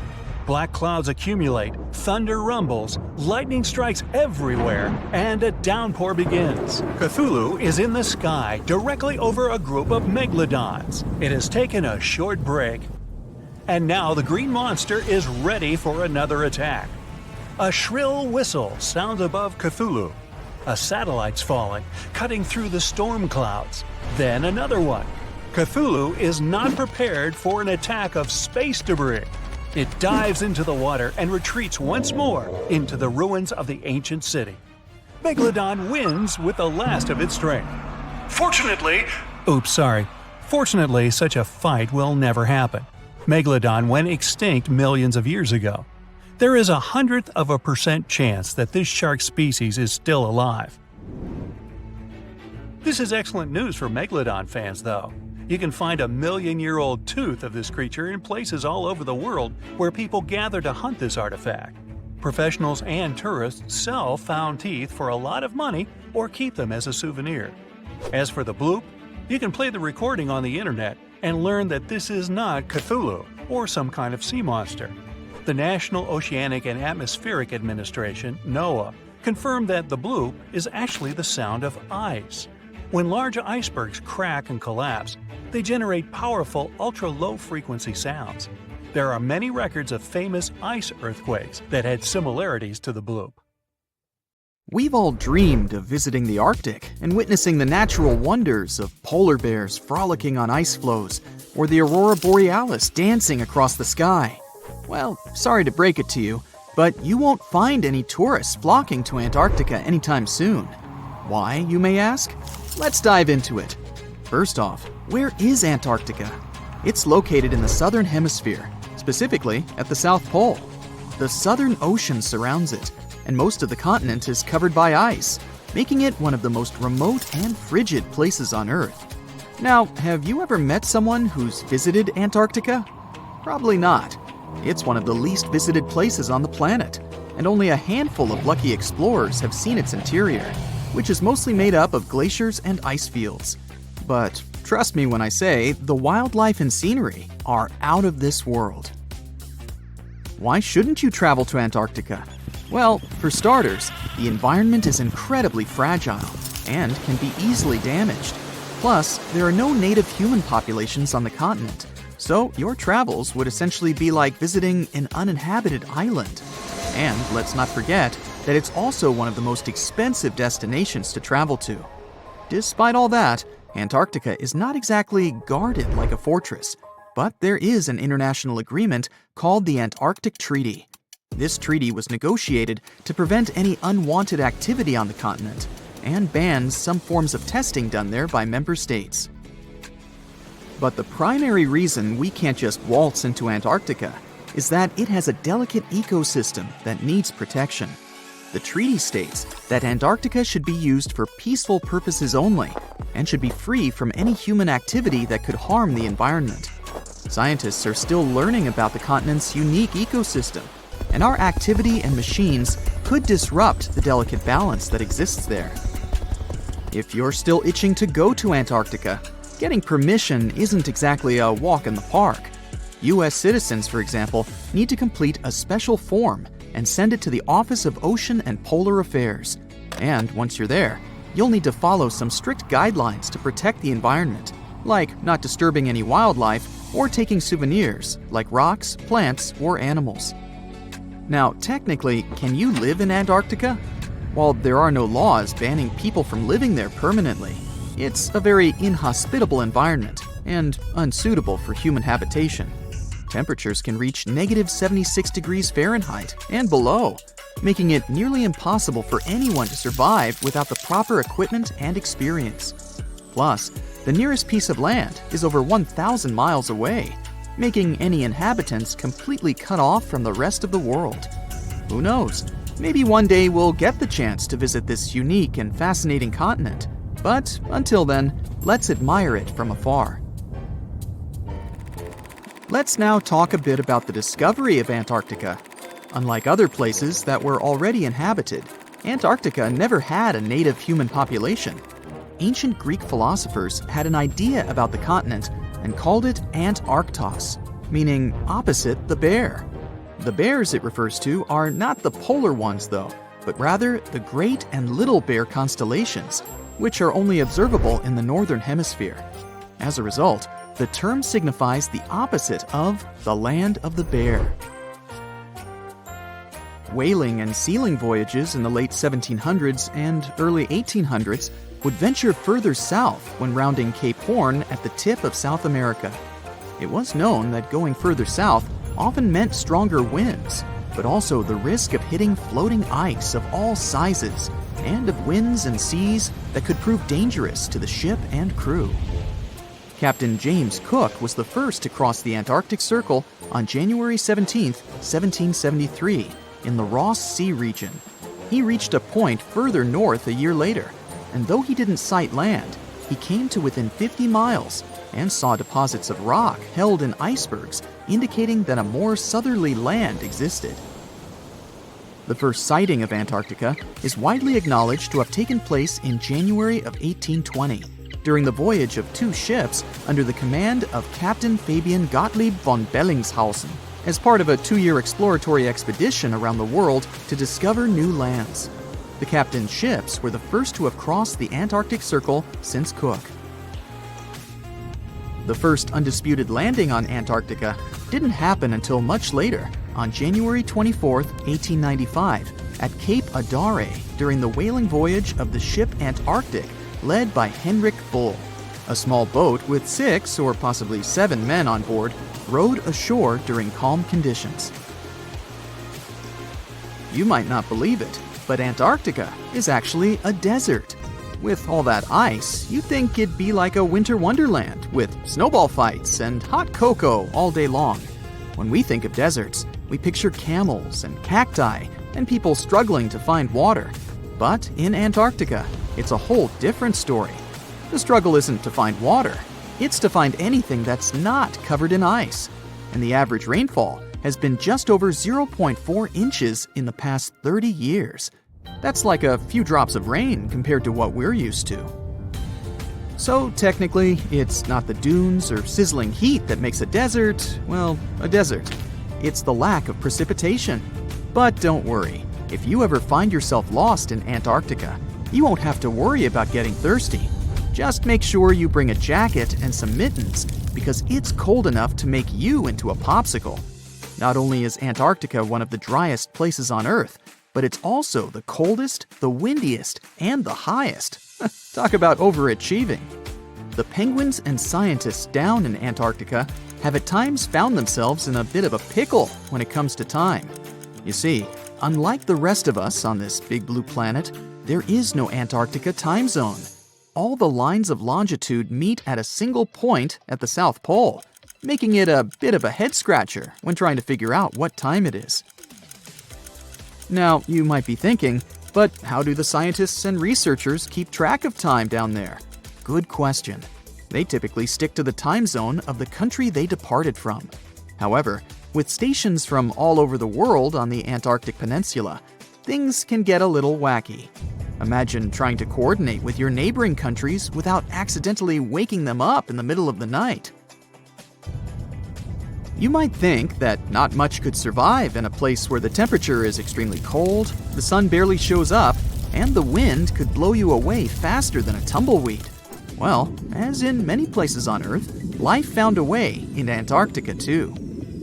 Black clouds accumulate, thunder rumbles, lightning strikes everywhere, and a downpour begins. Cthulhu is in the sky, directly over a group of Megalodons. It has taken a short break. And now the green monster is ready for another attack. A shrill whistle sounds above Cthulhu. A satellite's falling, cutting through the storm clouds. Then another one. Cthulhu is not prepared for an attack of space debris. It dives into the water and retreats once more into the ruins of the ancient city. Megalodon wins with the last of its strength. Fortunately, such a fight will never happen. Megalodon went extinct millions of years ago. There is 0.01% chance that this shark species is still alive. This is excellent news for Megalodon fans, though. You can find a million-year-old tooth of this creature in places all over the world where people gather to hunt this artifact. Professionals and tourists sell found teeth for a lot of money or keep them as a souvenir. As for the bloop, you can play the recording on the internet and learn that this is not Cthulhu or some kind of sea monster. The National Oceanic and Atmospheric Administration, NOAA, confirmed that the bloop is actually the sound of ice. When large icebergs crack and collapse, they generate powerful ultra-low frequency sounds. There are many records of famous ice earthquakes that had similarities to the bloop. We've all dreamed of visiting the Arctic and witnessing the natural wonders of polar bears frolicking on ice floes or the aurora borealis dancing across the sky. Well, sorry to break it to you, but you won't find any tourists flocking to Antarctica anytime soon. Why, you may ask? Let's dive into it. First off, where is Antarctica? It's located in the southern hemisphere, specifically at the South Pole. The Southern Ocean surrounds it, and most of the continent is covered by ice, making it one of the most remote and frigid places on Earth. Now, have you ever met someone who's visited Antarctica? Probably not. It's one of the least visited places on the planet, and only a handful of lucky explorers have seen its interior, which is mostly made up of glaciers and ice fields. But trust me when I say the wildlife and scenery are out of this world. Why shouldn't you travel to Antarctica? Well, for starters, the environment is incredibly fragile and can be easily damaged. Plus, there are no native human populations on the continent, so your travels would essentially be like visiting an uninhabited island. And let's not forget that it's also one of the most expensive destinations to travel to. Despite all that, Antarctica is not exactly guarded like a fortress, but there is an international agreement called the Antarctic Treaty. This treaty was negotiated to prevent any unwanted activity on the continent and bans some forms of testing done there by member states. But the primary reason we can't just waltz into Antarctica is that it has a delicate ecosystem that needs protection. The treaty states that Antarctica should be used for peaceful purposes only and should be free from any human activity that could harm the environment. Scientists are still learning about the continent's unique ecosystem, and our activity and machines could disrupt the delicate balance that exists there. If you're still itching to go to Antarctica, getting permission isn't exactly a walk in the park. U.S. citizens, for example, need to complete a special form and send it to the Office of Ocean and Polar Affairs. And once you're there, you'll need to follow some strict guidelines to protect the environment, like not disturbing any wildlife or taking souvenirs like rocks, plants, or animals. Now, technically, can you live in Antarctica? While there are no laws banning people from living there permanently, it's a very inhospitable environment and unsuitable for human habitation. Temperatures can reach -76 degrees Fahrenheit and below, making it nearly impossible for anyone to survive without the proper equipment and experience. Plus, the nearest piece of land is over 1,000 miles away, making any inhabitants completely cut off from the rest of the world. Who knows? Maybe one day we'll get the chance to visit this unique and fascinating continent. But until then, let's admire it from afar. Let's now talk a bit about the discovery of Antarctica. Unlike other places that were already inhabited, Antarctica never had a native human population. Ancient Greek philosophers had an idea about the continent and called it Antarctos, meaning opposite the bear. The bears it refers to are not the polar ones though, but rather the Great and Little Bear constellations, which are only observable in the northern hemisphere. As a result, the term signifies the opposite of the land of the bear. Whaling and sealing voyages in the late 1700s and early 1800s would venture further south when rounding Cape Horn at the tip of South America. It was known that going further south often meant stronger winds, but also the risk of hitting floating ice of all sizes and of winds and seas that could prove dangerous to the ship and crew. Captain James Cook was the first to cross the Antarctic Circle on January 17, 1773, in the Ross Sea region. He reached a point further north a year later, and though he didn't sight land, he came to within 50 miles and saw deposits of rock held in icebergs, indicating that a more southerly land existed. The first sighting of Antarctica is widely acknowledged to have taken place in January of 1820, during the voyage of two ships under the command of Captain Fabian Gottlieb von Bellingshausen, as part of a 2-year exploratory expedition around the world to discover new lands. The captain's ships were the first to have crossed the Antarctic Circle since Cook. The first undisputed landing on Antarctica didn't happen until much later, on January 24, 1895, at Cape Adare during the whaling voyage of the ship Antarctic, led by Henrik Bull. A small boat with 6 or possibly 7 men on board rowed ashore during calm conditions. You might not believe it, but Antarctica is actually a desert. With all that ice, you'd think it'd be like a winter wonderland with snowball fights and hot cocoa all day long. When we think of deserts, we picture camels and cacti and people struggling to find water. But in Antarctica, it's a whole different story. The struggle isn't to find water, it's to find anything that's not covered in ice. And the average rainfall has been just over 0.4 inches in the past 30 years. That's like a few drops of rain compared to what we're used to. So technically, it's not the dunes or sizzling heat that makes a desert, well, a desert. It's the lack of precipitation. But don't worry, if you ever find yourself lost in Antarctica, you won't have to worry about getting thirsty. Just make sure you bring a jacket and some mittens, because it's cold enough to make you into a popsicle. Not only is Antarctica one of the driest places on Earth, but it's also the coldest, the windiest, and the highest. Talk about overachieving. The penguins and scientists down in Antarctica have at times found themselves in a bit of a pickle when it comes to time. You see, unlike the rest of us on this big blue planet, there is no Antarctica time zone. All the lines of longitude meet at a single point at the South Pole, making it a bit of a head-scratcher when trying to figure out what time it is. Now, you might be thinking, but how do the scientists and researchers keep track of time down there? Good question. They typically stick to the time zone of the country they departed from. However, with stations from all over the world on the Antarctic Peninsula, things can get a little wacky. Imagine trying to coordinate with your neighboring countries without accidentally waking them up in the middle of the night. You might think that not much could survive in a place where the temperature is extremely cold, the sun barely shows up, and the wind could blow you away faster than a tumbleweed. Well, as in many places on Earth, life found a way in Antarctica too.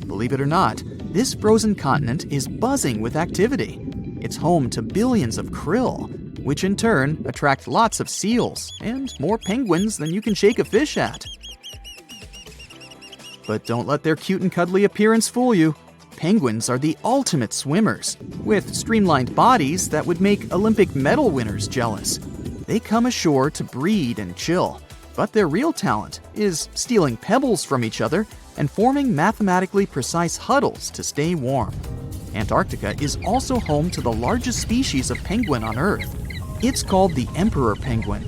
Believe it or not, this frozen continent is buzzing with activity. It's home to billions of krill, which in turn attract lots of seals and more penguins than you can shake a fish at. But don't let their cute and cuddly appearance fool you. Penguins are the ultimate swimmers, with streamlined bodies that would make Olympic medal winners jealous. They come ashore to breed and chill, but their real talent is stealing pebbles from each other and forming mathematically precise huddles to stay warm. Antarctica is also home to the largest species of penguin on Earth. It's called the emperor penguin.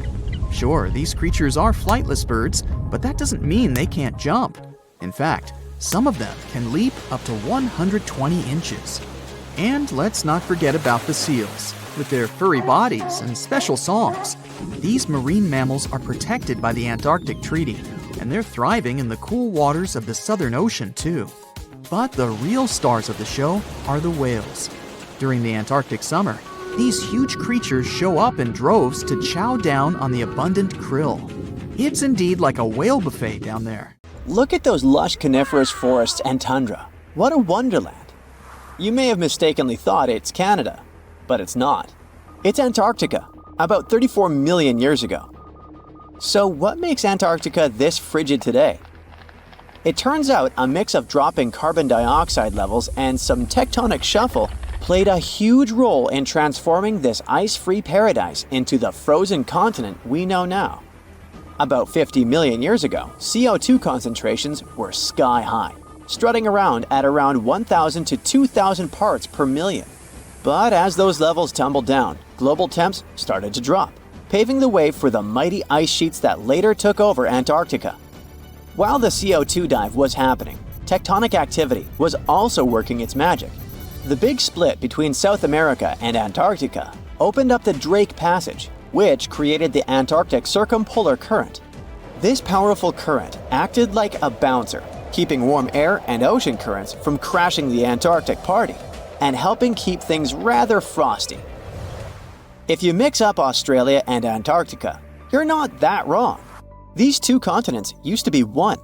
Sure, these creatures are flightless birds, but that doesn't mean they can't jump. In fact, some of them can leap up to 120 inches. And let's not forget about the seals. With their furry bodies and special songs, these marine mammals are protected by the Antarctic Treaty, and they're thriving in the cool waters of the Southern Ocean too. But the real stars of the show are the whales. During the Antarctic summer, these huge creatures show up in droves to chow down on the abundant krill. It's indeed like a whale buffet down there. Look at those lush coniferous forests and tundra. What a wonderland. You may have mistakenly thought it's Canada, but it's not. It's Antarctica, about 34 million years ago. So what makes Antarctica this frigid today? It turns out a mix of dropping carbon dioxide levels and some tectonic shuffle played a huge role in transforming this ice-free paradise into the frozen continent we know now. About 50 million years ago, CO2 concentrations were sky high, strutting around at around 1,000 to 2,000 parts per million. But as those levels tumbled down, global temps started to drop, paving the way for the mighty ice sheets that later took over Antarctica. While the CO2 dive was happening, tectonic activity was also working its magic. The big split between South America and Antarctica opened up the Drake Passage, which created the Antarctic Circumpolar Current. This powerful current acted like a bouncer, keeping warm air and ocean currents from crashing the Antarctic party, and helping keep things rather frosty. If you mix up Australia and Antarctica, you're not that wrong. These two continents used to be one.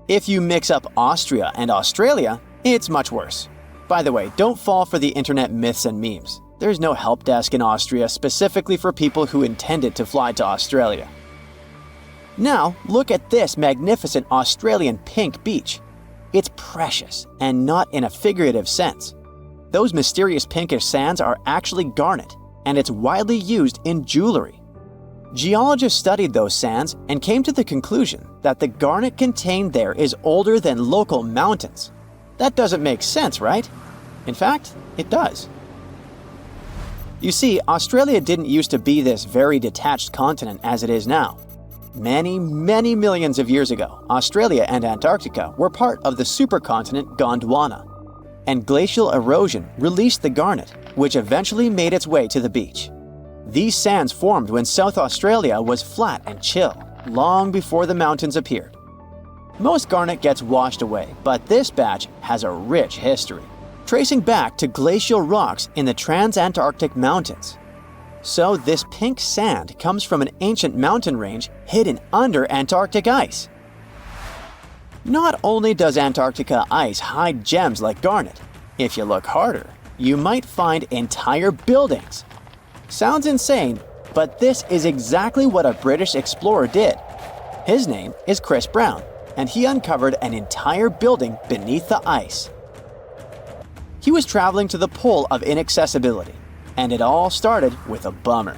If you mix up Austria and Australia, it's much worse. By the way, don't fall for the internet myths and memes. There's no help desk in Austria specifically for people who intended to fly to Australia. Now, look at this magnificent Australian pink beach. It's precious, and not in a figurative sense. Those mysterious pinkish sands are actually garnet, and it's widely used in jewelry. Geologists studied those sands and came to the conclusion that the garnet contained there is older than local mountains. That doesn't make sense, right? In fact, it does. You see, Australia didn't used to be this very detached continent as it is now. Many millions of years ago, Australia and Antarctica were part of the supercontinent Gondwana, and glacial erosion released the garnet, which eventually made its way to the beach. These sands formed when South Australia was flat and chill, long before the mountains appeared. Most garnet gets washed away, but this batch has a rich history, tracing back to glacial rocks in the Transantarctic Mountains. So this pink sand comes from an ancient mountain range hidden under Antarctic ice. Not only does Antarctica ice hide gems like garnet, if you look harder, you might find entire buildings. Sounds insane, but this is exactly what a British explorer did. His name is Chris Brown, and he uncovered an entire building beneath the ice. He was traveling to the pole of inaccessibility, and it all started with a bummer.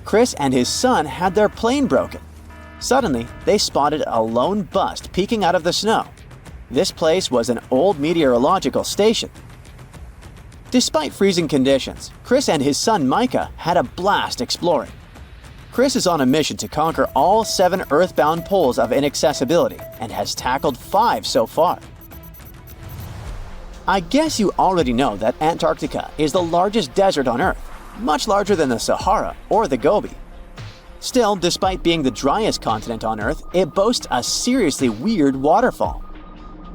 Chris and his son had their plane broken. Suddenly, they spotted a lone bust peeking out of the snow. This place was an old meteorological station. Despite freezing conditions, Chris and his son Micah had a blast exploring. Chris is on a mission to conquer all 7 earthbound poles of inaccessibility and has tackled 5 so far. I guess you already know that Antarctica is the largest desert on Earth, much larger than the Sahara or the Gobi. Still, despite being the driest continent on Earth, it boasts a seriously weird waterfall.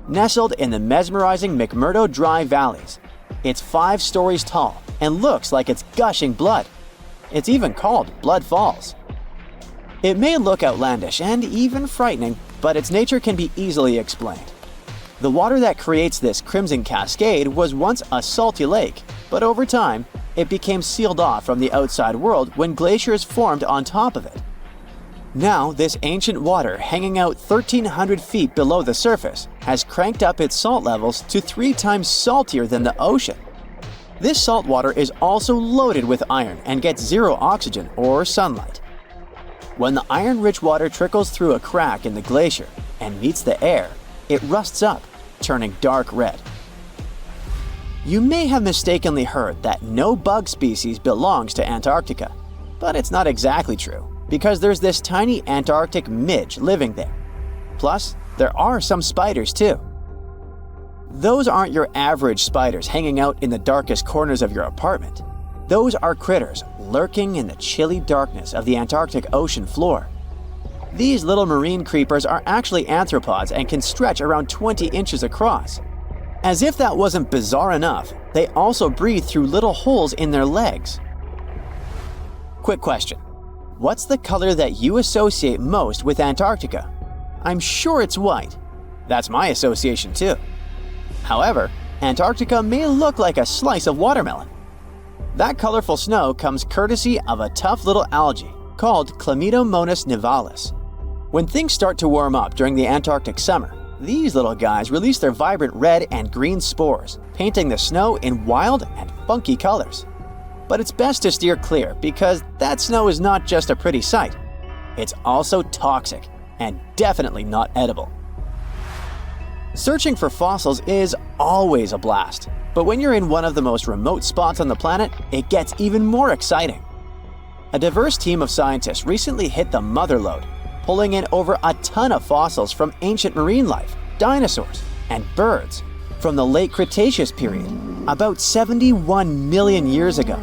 Nestled in the mesmerizing McMurdo Dry Valleys, it's 5 stories tall and looks like it's gushing blood. It's even called Blood Falls. It may look outlandish and even frightening, but its nature can be easily explained. The water that creates this crimson cascade was once a salty lake, but over time, it became sealed off from the outside world when glaciers formed on top of it. Now, this ancient water hanging out 1,300 feet below the surface has cranked up its salt levels to 3 times saltier than the ocean. This salt water is also loaded with iron and gets 0 oxygen or sunlight. When the iron-rich water trickles through a crack in the glacier and meets the air, it rusts up, turning dark red. You may have mistakenly heard that no bug species belongs to Antarctica, but it's not exactly true, because there's this tiny Antarctic midge living there. Plus, there are some spiders too. Those aren't your average spiders hanging out in the darkest corners of your apartment. Those are critters lurking in the chilly darkness of the Antarctic ocean floor. These little marine creepers are actually arthropods and can stretch around 20 inches across. As if that wasn't bizarre enough, they also breathe through little holes in their legs. Quick question. What's the color that you associate most with Antarctica? I'm sure it's white. That's my association too. However, Antarctica may look like a slice of watermelon. That colorful snow comes courtesy of a tough little algae called Chlamydomonas nivalis. When things start to warm up during the Antarctic summer, these little guys release their vibrant red and green spores, painting the snow in wild and funky colors. But it's best to steer clear because that snow is not just a pretty sight. It's also toxic and definitely not edible. Searching for fossils is always a blast, but when you're in one of the most remote spots on the planet, it gets even more exciting. A diverse team of scientists recently hit the mother lode, pulling in over a ton of fossils from ancient marine life, dinosaurs, and birds from the late Cretaceous period, about 71 million years ago.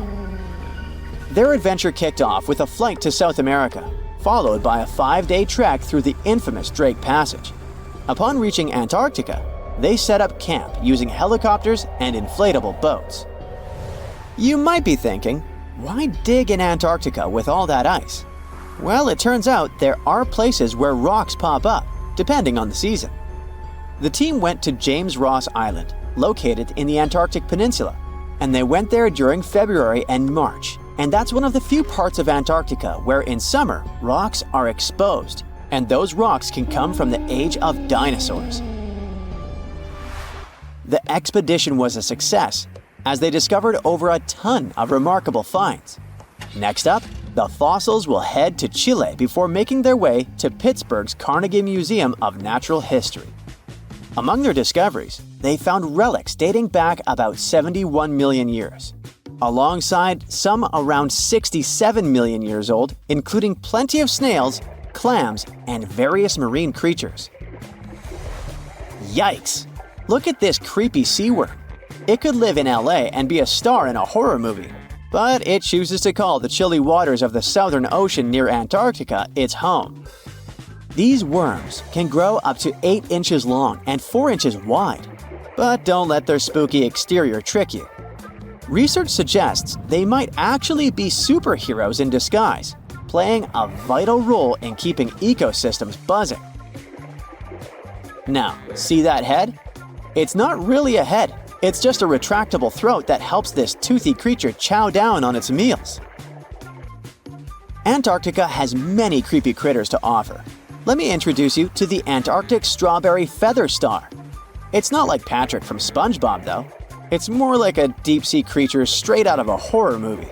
Their adventure kicked off with a flight to South America, followed by a 5-day trek through the infamous Drake Passage. Upon reaching Antarctica, they set up camp using helicopters and inflatable boats. You might be thinking, why dig in Antarctica with all that ice? Well, it turns out there are places where rocks pop up, depending on the season. The team went to James Ross Island, located in the Antarctic Peninsula, and they went there during February and March. And that's one of the few parts of Antarctica where in summer, rocks are exposed, and those rocks can come from the age of dinosaurs. The expedition was a success, as they discovered over a ton of remarkable finds. Next up, the fossils will head to Chile before making their way to Pittsburgh's Carnegie Museum of Natural History. Among their discoveries, they found relics dating back about 71 million years, alongside some around 67 million years old, including plenty of snails, clams, and various marine creatures. Yikes! Look at this creepy sea worm. It could live in LA and be a star in a horror movie, but it chooses to call the chilly waters of the Southern Ocean near Antarctica its home. These worms can grow up to 8 inches long and 4 inches wide, but don't let their spooky exterior trick you. Research suggests they might actually be superheroes in disguise, playing a vital role in keeping ecosystems buzzing. Now, see that head? It's not really a head, it's just a retractable throat that helps this toothy creature chow down on its meals. Antarctica has many creepy critters to offer. Let me introduce you to the Antarctic strawberry feather star. It's not like Patrick from SpongeBob though. It's more like a deep-sea creature straight out of a horror movie.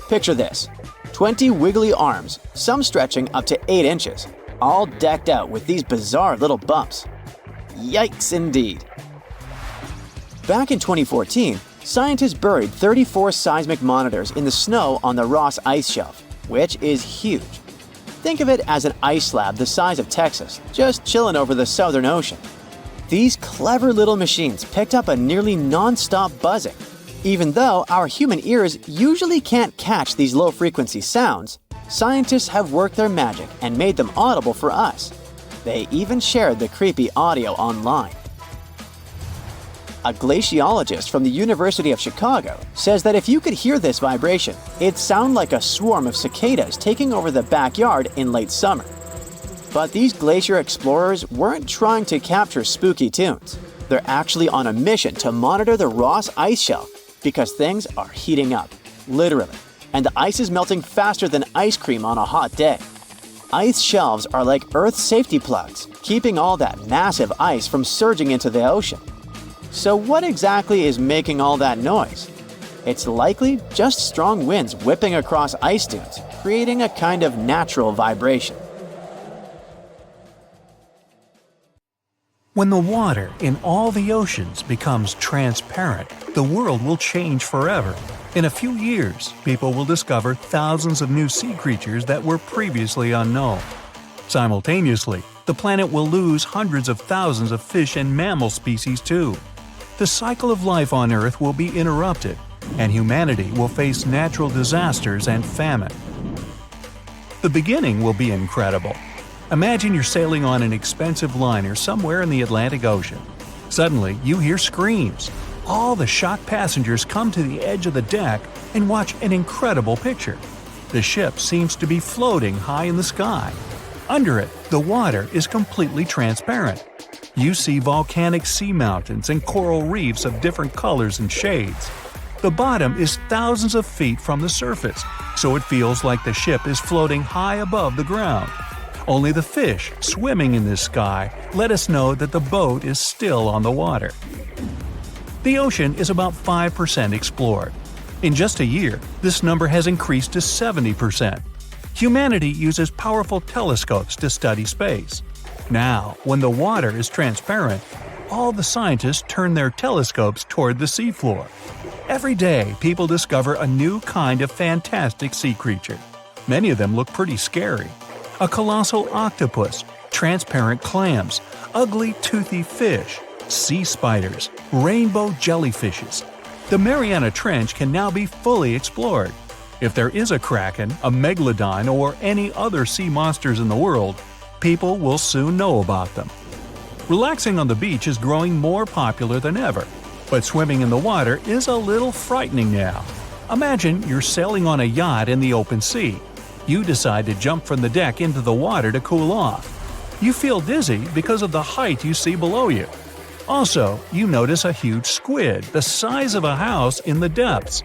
Picture this, 20 wiggly arms, some stretching up to 8 inches, all decked out with these bizarre little bumps. Yikes indeed. Back in 2014, scientists buried 34 seismic monitors in the snow on the Ross Ice Shelf, which is huge. Think of it as an ice slab the size of Texas, just chilling over the Southern Ocean. These clever little machines picked up a nearly non-stop buzzing. Even though our human ears usually can't catch these low-frequency sounds, scientists have worked their magic and made them audible for us. They even shared the creepy audio online. A glaciologist from the University of Chicago says that if you could hear this vibration, it'd sound like a swarm of cicadas taking over the backyard in late summer. But these glacier explorers weren't trying to capture spooky tunes. They're actually on a mission to monitor the Ross Ice Shelf because things are heating up, literally, and the ice is melting faster than ice cream on a hot day. Ice shelves are like Earth's safety plugs, keeping all that massive ice from surging into the ocean. So what exactly is making all that noise? It's likely just strong winds whipping across ice dunes, creating a kind of natural vibration. When the water in all the oceans becomes transparent, the world will change forever. In a few years, people will discover thousands of new sea creatures that were previously unknown. Simultaneously, the planet will lose hundreds of thousands of fish and mammal species too. The cycle of life on Earth will be interrupted, and humanity will face natural disasters and famine. The beginning will be incredible. Imagine you're sailing on an expensive liner somewhere in the Atlantic Ocean. Suddenly, you hear screams. All the shocked passengers come to the edge of the deck and watch an incredible picture. The ship seems to be floating high in the sky. Under it, the water is completely transparent. You see volcanic sea mountains and coral reefs of different colors and shades. The bottom is thousands of feet from the surface, so it feels like the ship is floating high above the ground. Only the fish swimming in this sky let us know that the boat is still on the water. The ocean is about 5% explored. In just a year, this number has increased to 70%. Humanity uses powerful telescopes to study space. Now, when the water is transparent, all the scientists turn their telescopes toward the seafloor. Every day, people discover a new kind of fantastic sea creature. Many of them look pretty scary. A colossal octopus, transparent clams, ugly toothy fish, sea spiders, rainbow jellyfishes. The Mariana Trench can now be fully explored. If there is a kraken, a megalodon, or any other sea monsters in the world, people will soon know about them. Relaxing on the beach is growing more popular than ever, but swimming in the water is a little frightening now. Imagine you're sailing on a yacht in the open sea. You decide to jump from the deck into the water to cool off. You feel dizzy because of the height you see below you. Also, you notice a huge squid the size of a house in the depths.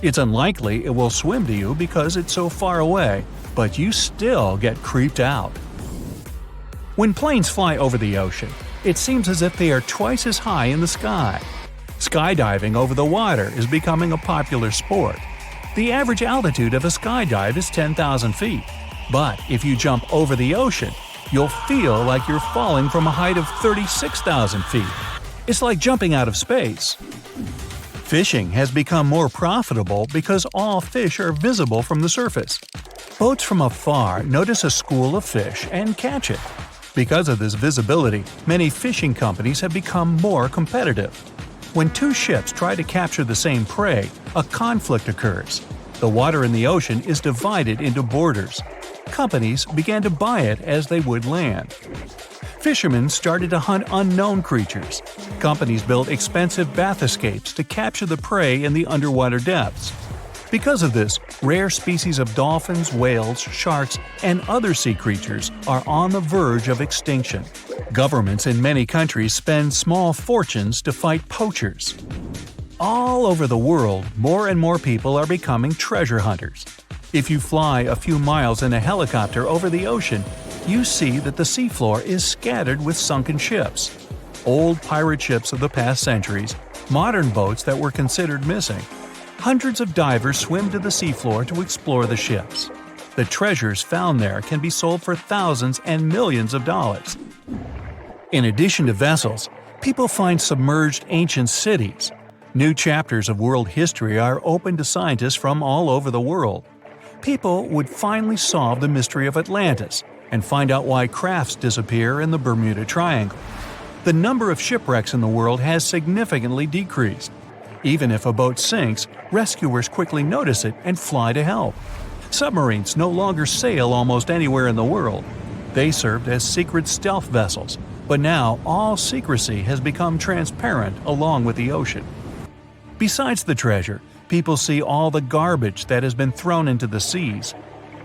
It's unlikely it will swim to you because it's so far away, but you still get creeped out. When planes fly over the ocean, it seems as if they are twice as high in the sky. Skydiving over the water is becoming a popular sport. The average altitude of a skydive is 10,000 feet, but if you jump over the ocean, you'll feel like you're falling from a height of 36,000 feet. It's like jumping out of space. Fishing has become more profitable because all fish are visible from the surface. Boats from afar notice a school of fish and catch it. Because of this visibility, many fishing companies have become more competitive. When two ships try to capture the same prey, a conflict occurs. The water in the ocean is divided into borders. Companies began to buy it as they would land. Fishermen started to hunt unknown creatures. Companies built expensive bathyscapes to capture the prey in the underwater depths. Because of this, rare species of dolphins, whales, sharks, and other sea creatures are on the verge of extinction. Governments in many countries spend small fortunes to fight poachers. All over the world, more and more people are becoming treasure hunters. If you fly a few miles in a helicopter over the ocean, you see that the seafloor is scattered with sunken ships. Old pirate ships of the past centuries, modern boats that were considered missing. Hundreds of divers swim to the seafloor to explore the ships. The treasures found there can be sold for thousands and millions of dollars. In addition to vessels, people find submerged ancient cities. New chapters of world history are open to scientists from all over the world. People would finally solve the mystery of Atlantis and find out why crafts disappear in the Bermuda Triangle. The number of shipwrecks in the world has significantly decreased. Even if a boat sinks, rescuers quickly notice it and fly to help. Submarines no longer sail almost anywhere in the world. They served as secret stealth vessels, but now all secrecy has become transparent along with the ocean. Besides the treasure, people see all the garbage that has been thrown into the seas.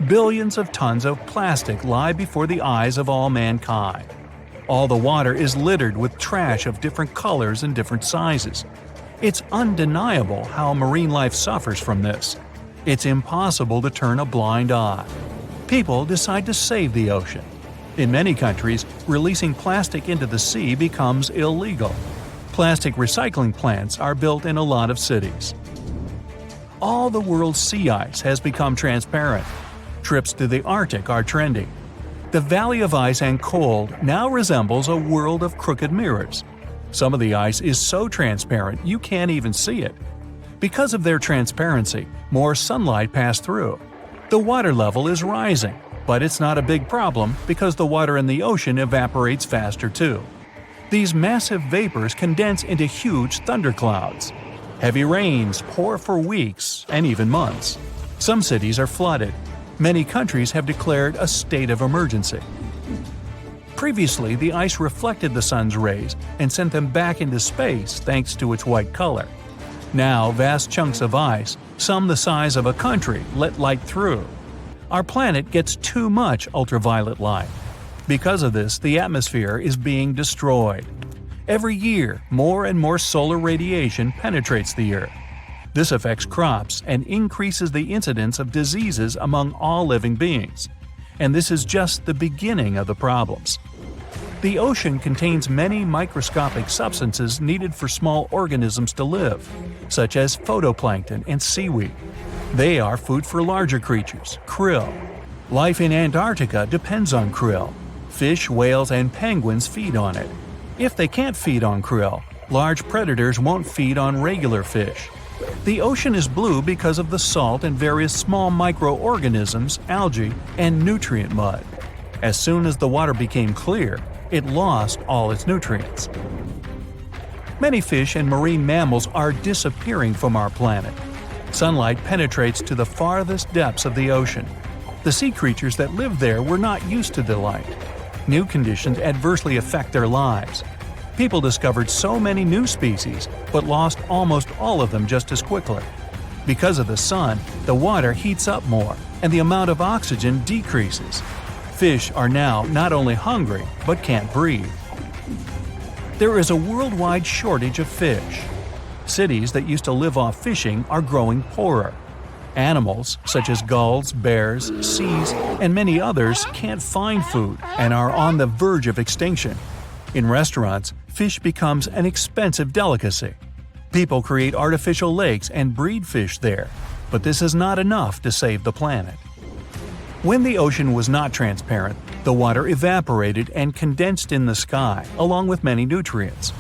Billions of tons of plastic lie before the eyes of all mankind. All the water is littered with trash of different colors and different sizes. It's undeniable how marine life suffers from this. It's impossible to turn a blind eye. People decide to save the ocean. In many countries, releasing plastic into the sea becomes illegal. Plastic recycling plants are built in a lot of cities. All the world's sea ice has become transparent. Trips to the Arctic are trending. The Valley of Ice and Cold now resembles a world of crooked mirrors. Some of the ice is so transparent you can't even see it. Because of their transparency, more sunlight passes through. The water level is rising, but it's not a big problem because the water in the ocean evaporates faster too. These massive vapors condense into huge thunderclouds. Heavy rains pour for weeks and even months. Some cities are flooded. Many countries have declared a state of emergency. Previously, the ice reflected the sun's rays and sent them back into space thanks to its white color. Now, vast chunks of ice, some the size of a country, let light through. Our planet gets too much ultraviolet light. Because of this, the atmosphere is being destroyed. Every year, more and more solar radiation penetrates the Earth. This affects crops and increases the incidence of diseases among all living beings. And this is just the beginning of the problems. The ocean contains many microscopic substances needed for small organisms to live, such as phytoplankton and seaweed. They are food for larger creatures, krill. Life in Antarctica depends on krill. Fish, whales, and penguins feed on it. If they can't feed on krill, large predators won't feed on regular fish. The ocean is blue because of the salt and various small microorganisms, algae, and nutrient mud. As soon as the water became clear, it lost all its nutrients. Many fish and marine mammals are disappearing from our planet. Sunlight penetrates to the farthest depths of the ocean. The sea creatures that live there were not used to the light. New conditions adversely affect their lives. People discovered so many new species, but lost almost all of them just as quickly. Because of the sun, the water heats up more, and the amount of oxygen decreases. Fish are now not only hungry, but can't breathe. There is a worldwide shortage of fish. Cities that used to live off fishing are growing poorer. Animals, such as gulls, bears, seals, and many others, can't find food and are on the verge of extinction. In restaurants, fish becomes an expensive delicacy. People create artificial lakes and breed fish there, but this is not enough to save the planet. When the ocean was not transparent, the water evaporated and condensed in the sky, along with many nutrients.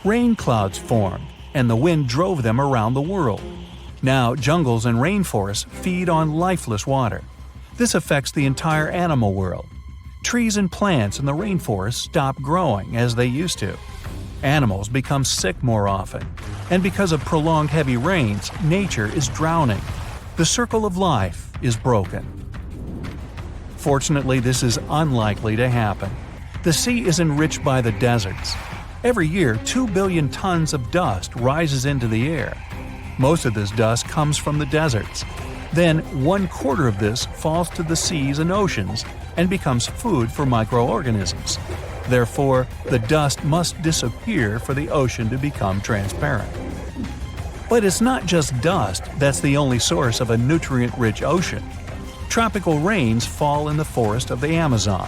Rain clouds formed, and the wind drove them around the world. Now, jungles and rainforests feed on lifeless water. This affects the entire animal world. Trees and plants in the rainforest stop growing as they used to. Animals become sick more often, and because of prolonged heavy rains, nature is drowning. The circle of life is broken. Fortunately, this is unlikely to happen. The sea is enriched by the deserts. Every year, 2 billion tons of dust rises into the air. Most of this dust comes from the deserts. Then, 1/4 of this falls to the seas and oceans and becomes food for microorganisms. Therefore, the dust must disappear for the ocean to become transparent. But it's not just dust that's the only source of a nutrient-rich ocean. Tropical rains fall in the forest of the Amazon.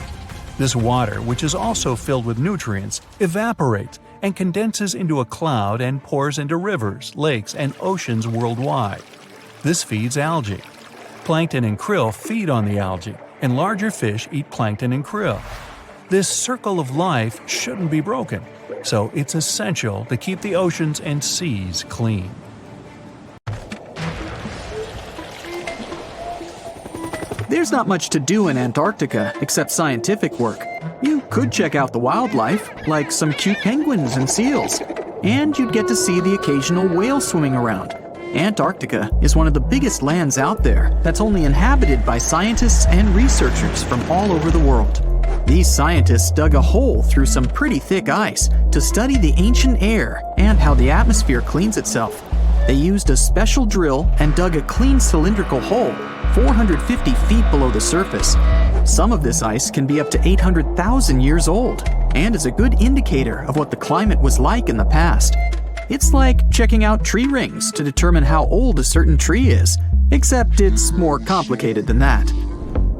This water, which is also filled with nutrients, evaporates and condenses into a cloud and pours into rivers, lakes, and oceans worldwide. This feeds algae. Plankton and krill feed on the algae, and larger fish eat plankton and krill. This circle of life shouldn't be broken, so it's essential to keep the oceans and seas clean. There's not much to do in Antarctica except scientific work. You could check out the wildlife, like some cute penguins and seals, and you'd get to see the occasional whale swimming around. Antarctica is one of the biggest lands out there that's only inhabited by scientists and researchers from all over the world. These scientists dug a hole through some pretty thick ice to study the ancient air and how the atmosphere cleans itself. They used a special drill and dug a clean cylindrical hole 450 feet below the surface. Some of this ice can be up to 800,000 years old and is a good indicator of what the climate was like in the past. It's like checking out tree rings to determine how old a certain tree is, except it's more complicated than that.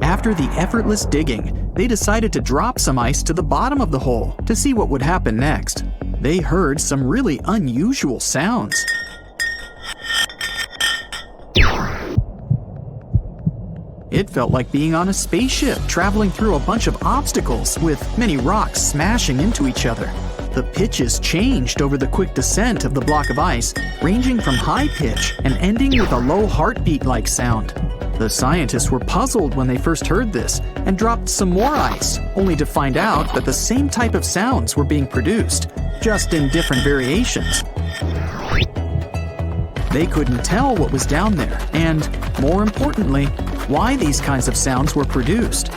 After the effortless digging, they decided to drop some ice to the bottom of the hole to see what would happen next. They heard some really unusual sounds. It felt like being on a spaceship traveling through a bunch of obstacles with many rocks smashing into each other. The pitches changed over the quick descent of the block of ice, ranging from high pitch and ending with a low heartbeat-like sound. The scientists were puzzled when they first heard this and dropped some more ice, only to find out that the same type of sounds were being produced, just in different variations. They couldn't tell what was down there, and, more importantly, why these kinds of sounds were produced.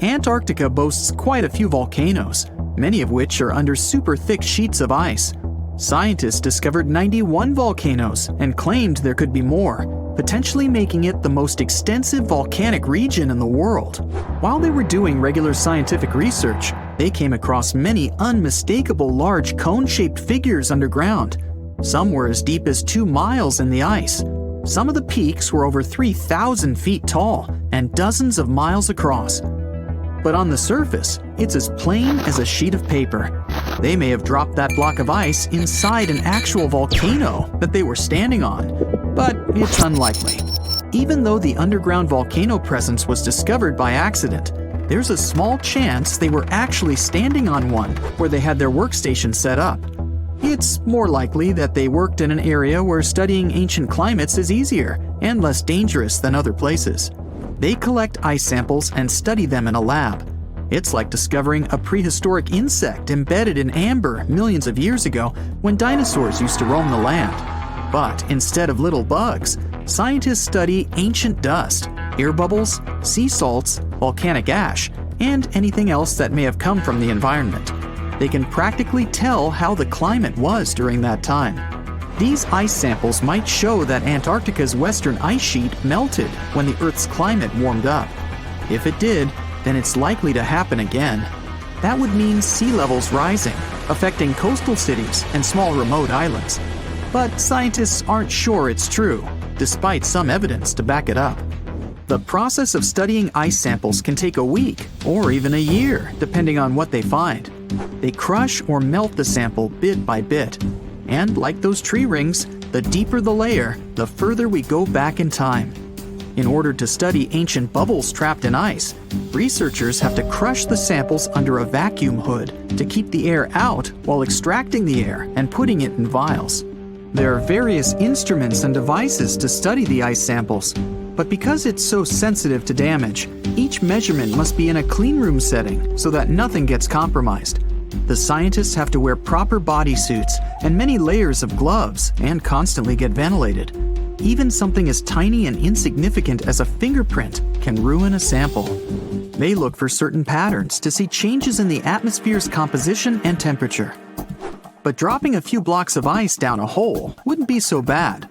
Antarctica boasts quite a few volcanoes, many of which are under super thick sheets of ice. Scientists discovered 91 volcanoes and claimed there could be more, potentially making it the most extensive volcanic region in the world. While they were doing regular scientific research, they came across many unmistakable large cone-shaped figures underground. Some were as deep as 2 miles in the ice. Some of the peaks were over 3,000 feet tall and dozens of miles across. But on the surface, it's as plain as a sheet of paper. They may have dropped that block of ice inside an actual volcano that they were standing on, but it's unlikely. Even though the underground volcano presence was discovered by accident, there's a small chance they were actually standing on one where they had their workstation set up. It's more likely that they worked in an area where studying ancient climates is easier and less dangerous than other places. They collect ice samples and study them in a lab. It's like discovering a prehistoric insect embedded in amber millions of years ago when dinosaurs used to roam the land. But instead of little bugs, scientists study ancient dust, air bubbles, sea salts, volcanic ash, and anything else that may have come from the environment. They can practically tell how the climate was during that time. These ice samples might show that Antarctica's western ice sheet melted when the Earth's climate warmed up. If it did, then it's likely to happen again. That would mean sea levels rising, affecting coastal cities and small remote islands. But scientists aren't sure it's true, despite some evidence to back it up. The process of studying ice samples can take a week or even a year, depending on what they find. They crush or melt the sample bit by bit. And like those tree rings, the deeper the layer, the further we go back in time. In order to study ancient bubbles trapped in ice, researchers have to crush the samples under a vacuum hood to keep the air out while extracting the air and putting it in vials. There are various instruments and devices to study the ice samples, but because it's so sensitive to damage, each measurement must be in a clean room setting so that nothing gets compromised. The scientists have to wear proper bodysuits and many layers of gloves and constantly get ventilated. Even something as tiny and insignificant as a fingerprint can ruin a sample. They look for certain patterns to see changes in the atmosphere's composition and temperature. But dropping a few blocks of ice down a hole wouldn't be so bad.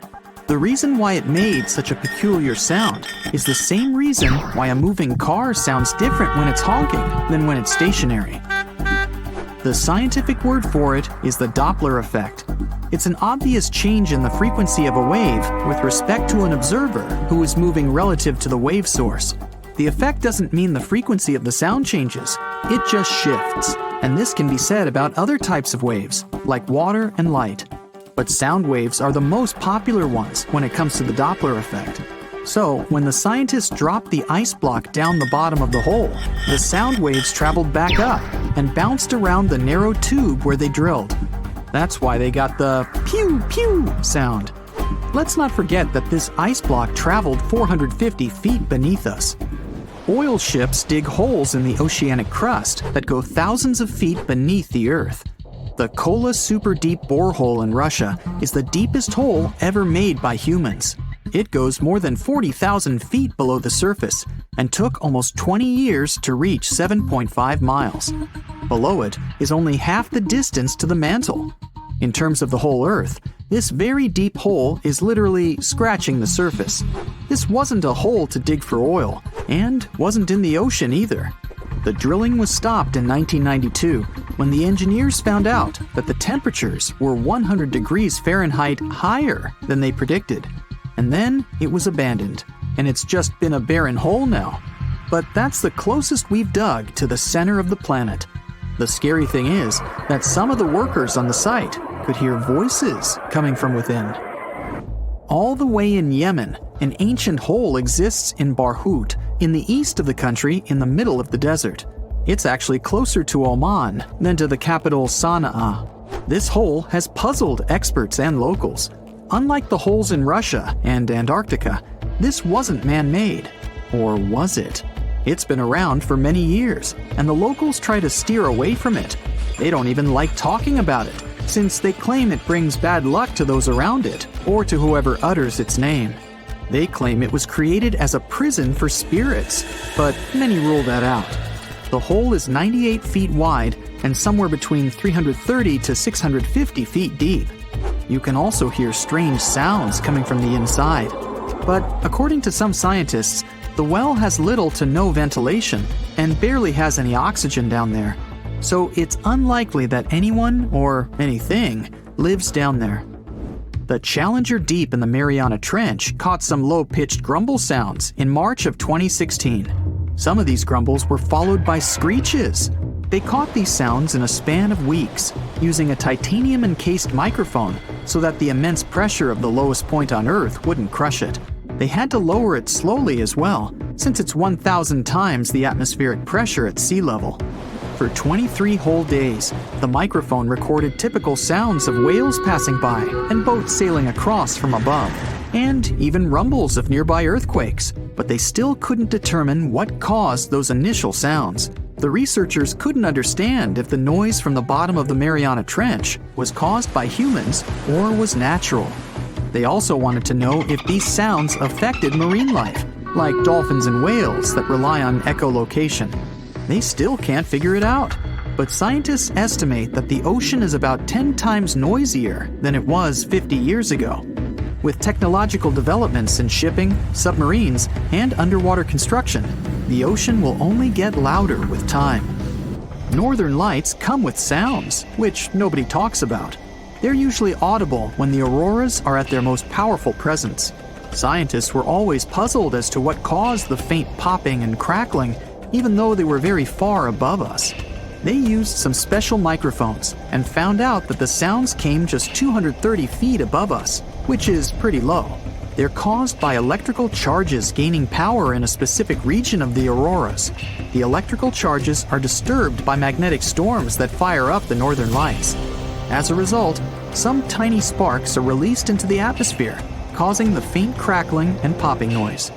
The reason why it made such a peculiar sound is the same reason why a moving car sounds different when it's honking than when it's stationary. The scientific word for it is the Doppler effect. It's an obvious change in the frequency of a wave with respect to an observer who is moving relative to the wave source. The effect doesn't mean the frequency of the sound changes, it just shifts. And this can be said about other types of waves, like water and light. But sound waves are the most popular ones when it comes to the Doppler effect. So, when the scientists dropped the ice block down the bottom of the hole, the sound waves traveled back up and bounced around the narrow tube where they drilled. That's why they got the pew pew sound. Let's not forget that this ice block traveled 450 feet beneath us. Oil ships dig holes in the oceanic crust that go thousands of feet beneath the Earth. The Kola Super Deep Borehole in Russia is the deepest hole ever made by humans. It goes more than 40,000 feet below the surface and took almost 20 years to reach 7.5 miles. Below it is only half the distance to the mantle. In terms of the whole Earth, this very deep hole is literally scratching the surface. This wasn't a hole to dig for oil, and wasn't in the ocean either. The drilling was stopped in 1992 when the engineers found out that the temperatures were 100 degrees Fahrenheit higher than they predicted. And then it was abandoned, and it's just been a barren hole now. But that's the closest we've dug to the center of the planet. The scary thing is that some of the workers on the site could hear voices coming from within. All the way in Yemen, an ancient hole exists in Barhout, in the east of the country in the middle of the desert. It's actually closer to Oman than to the capital Sana'a. This hole has puzzled experts and locals. Unlike the holes in Russia and Antarctica, this wasn't man-made. Or was it? It's been around for many years, and the locals try to steer away from it. They don't even like talking about it, since they claim it brings bad luck to those around it, or to whoever utters its name. They claim it was created as a prison for spirits, but many rule that out. The hole is 98 feet wide and somewhere between 330 to 650 feet deep. You can also hear strange sounds coming from the inside. But according to some scientists, the well has little to no ventilation and barely has any oxygen down there. So it's unlikely that anyone or anything lives down there. The Challenger Deep in the Mariana Trench caught some low-pitched grumble sounds in March of 2016. Some of these grumbles were followed by screeches. They caught these sounds in a span of weeks, using a titanium-encased microphone so that the immense pressure of the lowest point on Earth wouldn't crush it. They had to lower it slowly as well, since it's 1,000 times the atmospheric pressure at sea level. For 23 whole days, the microphone recorded typical sounds of whales passing by and boats sailing across from above, and even rumbles of nearby earthquakes, but they still couldn't determine what caused those initial sounds. The researchers couldn't understand if the noise from the bottom of the Mariana Trench was caused by humans or was natural. They also wanted to know if these sounds affected marine life, like dolphins and whales that rely on echolocation. They still can't figure it out, but scientists estimate that the ocean is about 10 times noisier than it was 50 years ago. With technological developments in shipping, submarines, and underwater construction, the ocean will only get louder with time. Northern lights come with sounds, which nobody talks about. They're usually audible when the auroras are at their most powerful presence. Scientists were always puzzled as to what caused the faint popping and crackling, even though they were very far above us. They used some special microphones and found out that the sounds came just 230 feet above us, which is pretty low. They're caused by electrical charges gaining power in a specific region of the auroras. The electrical charges are disturbed by magnetic storms that fire up the northern lights. As a result, some tiny sparks are released into the atmosphere, causing the faint crackling and popping noise.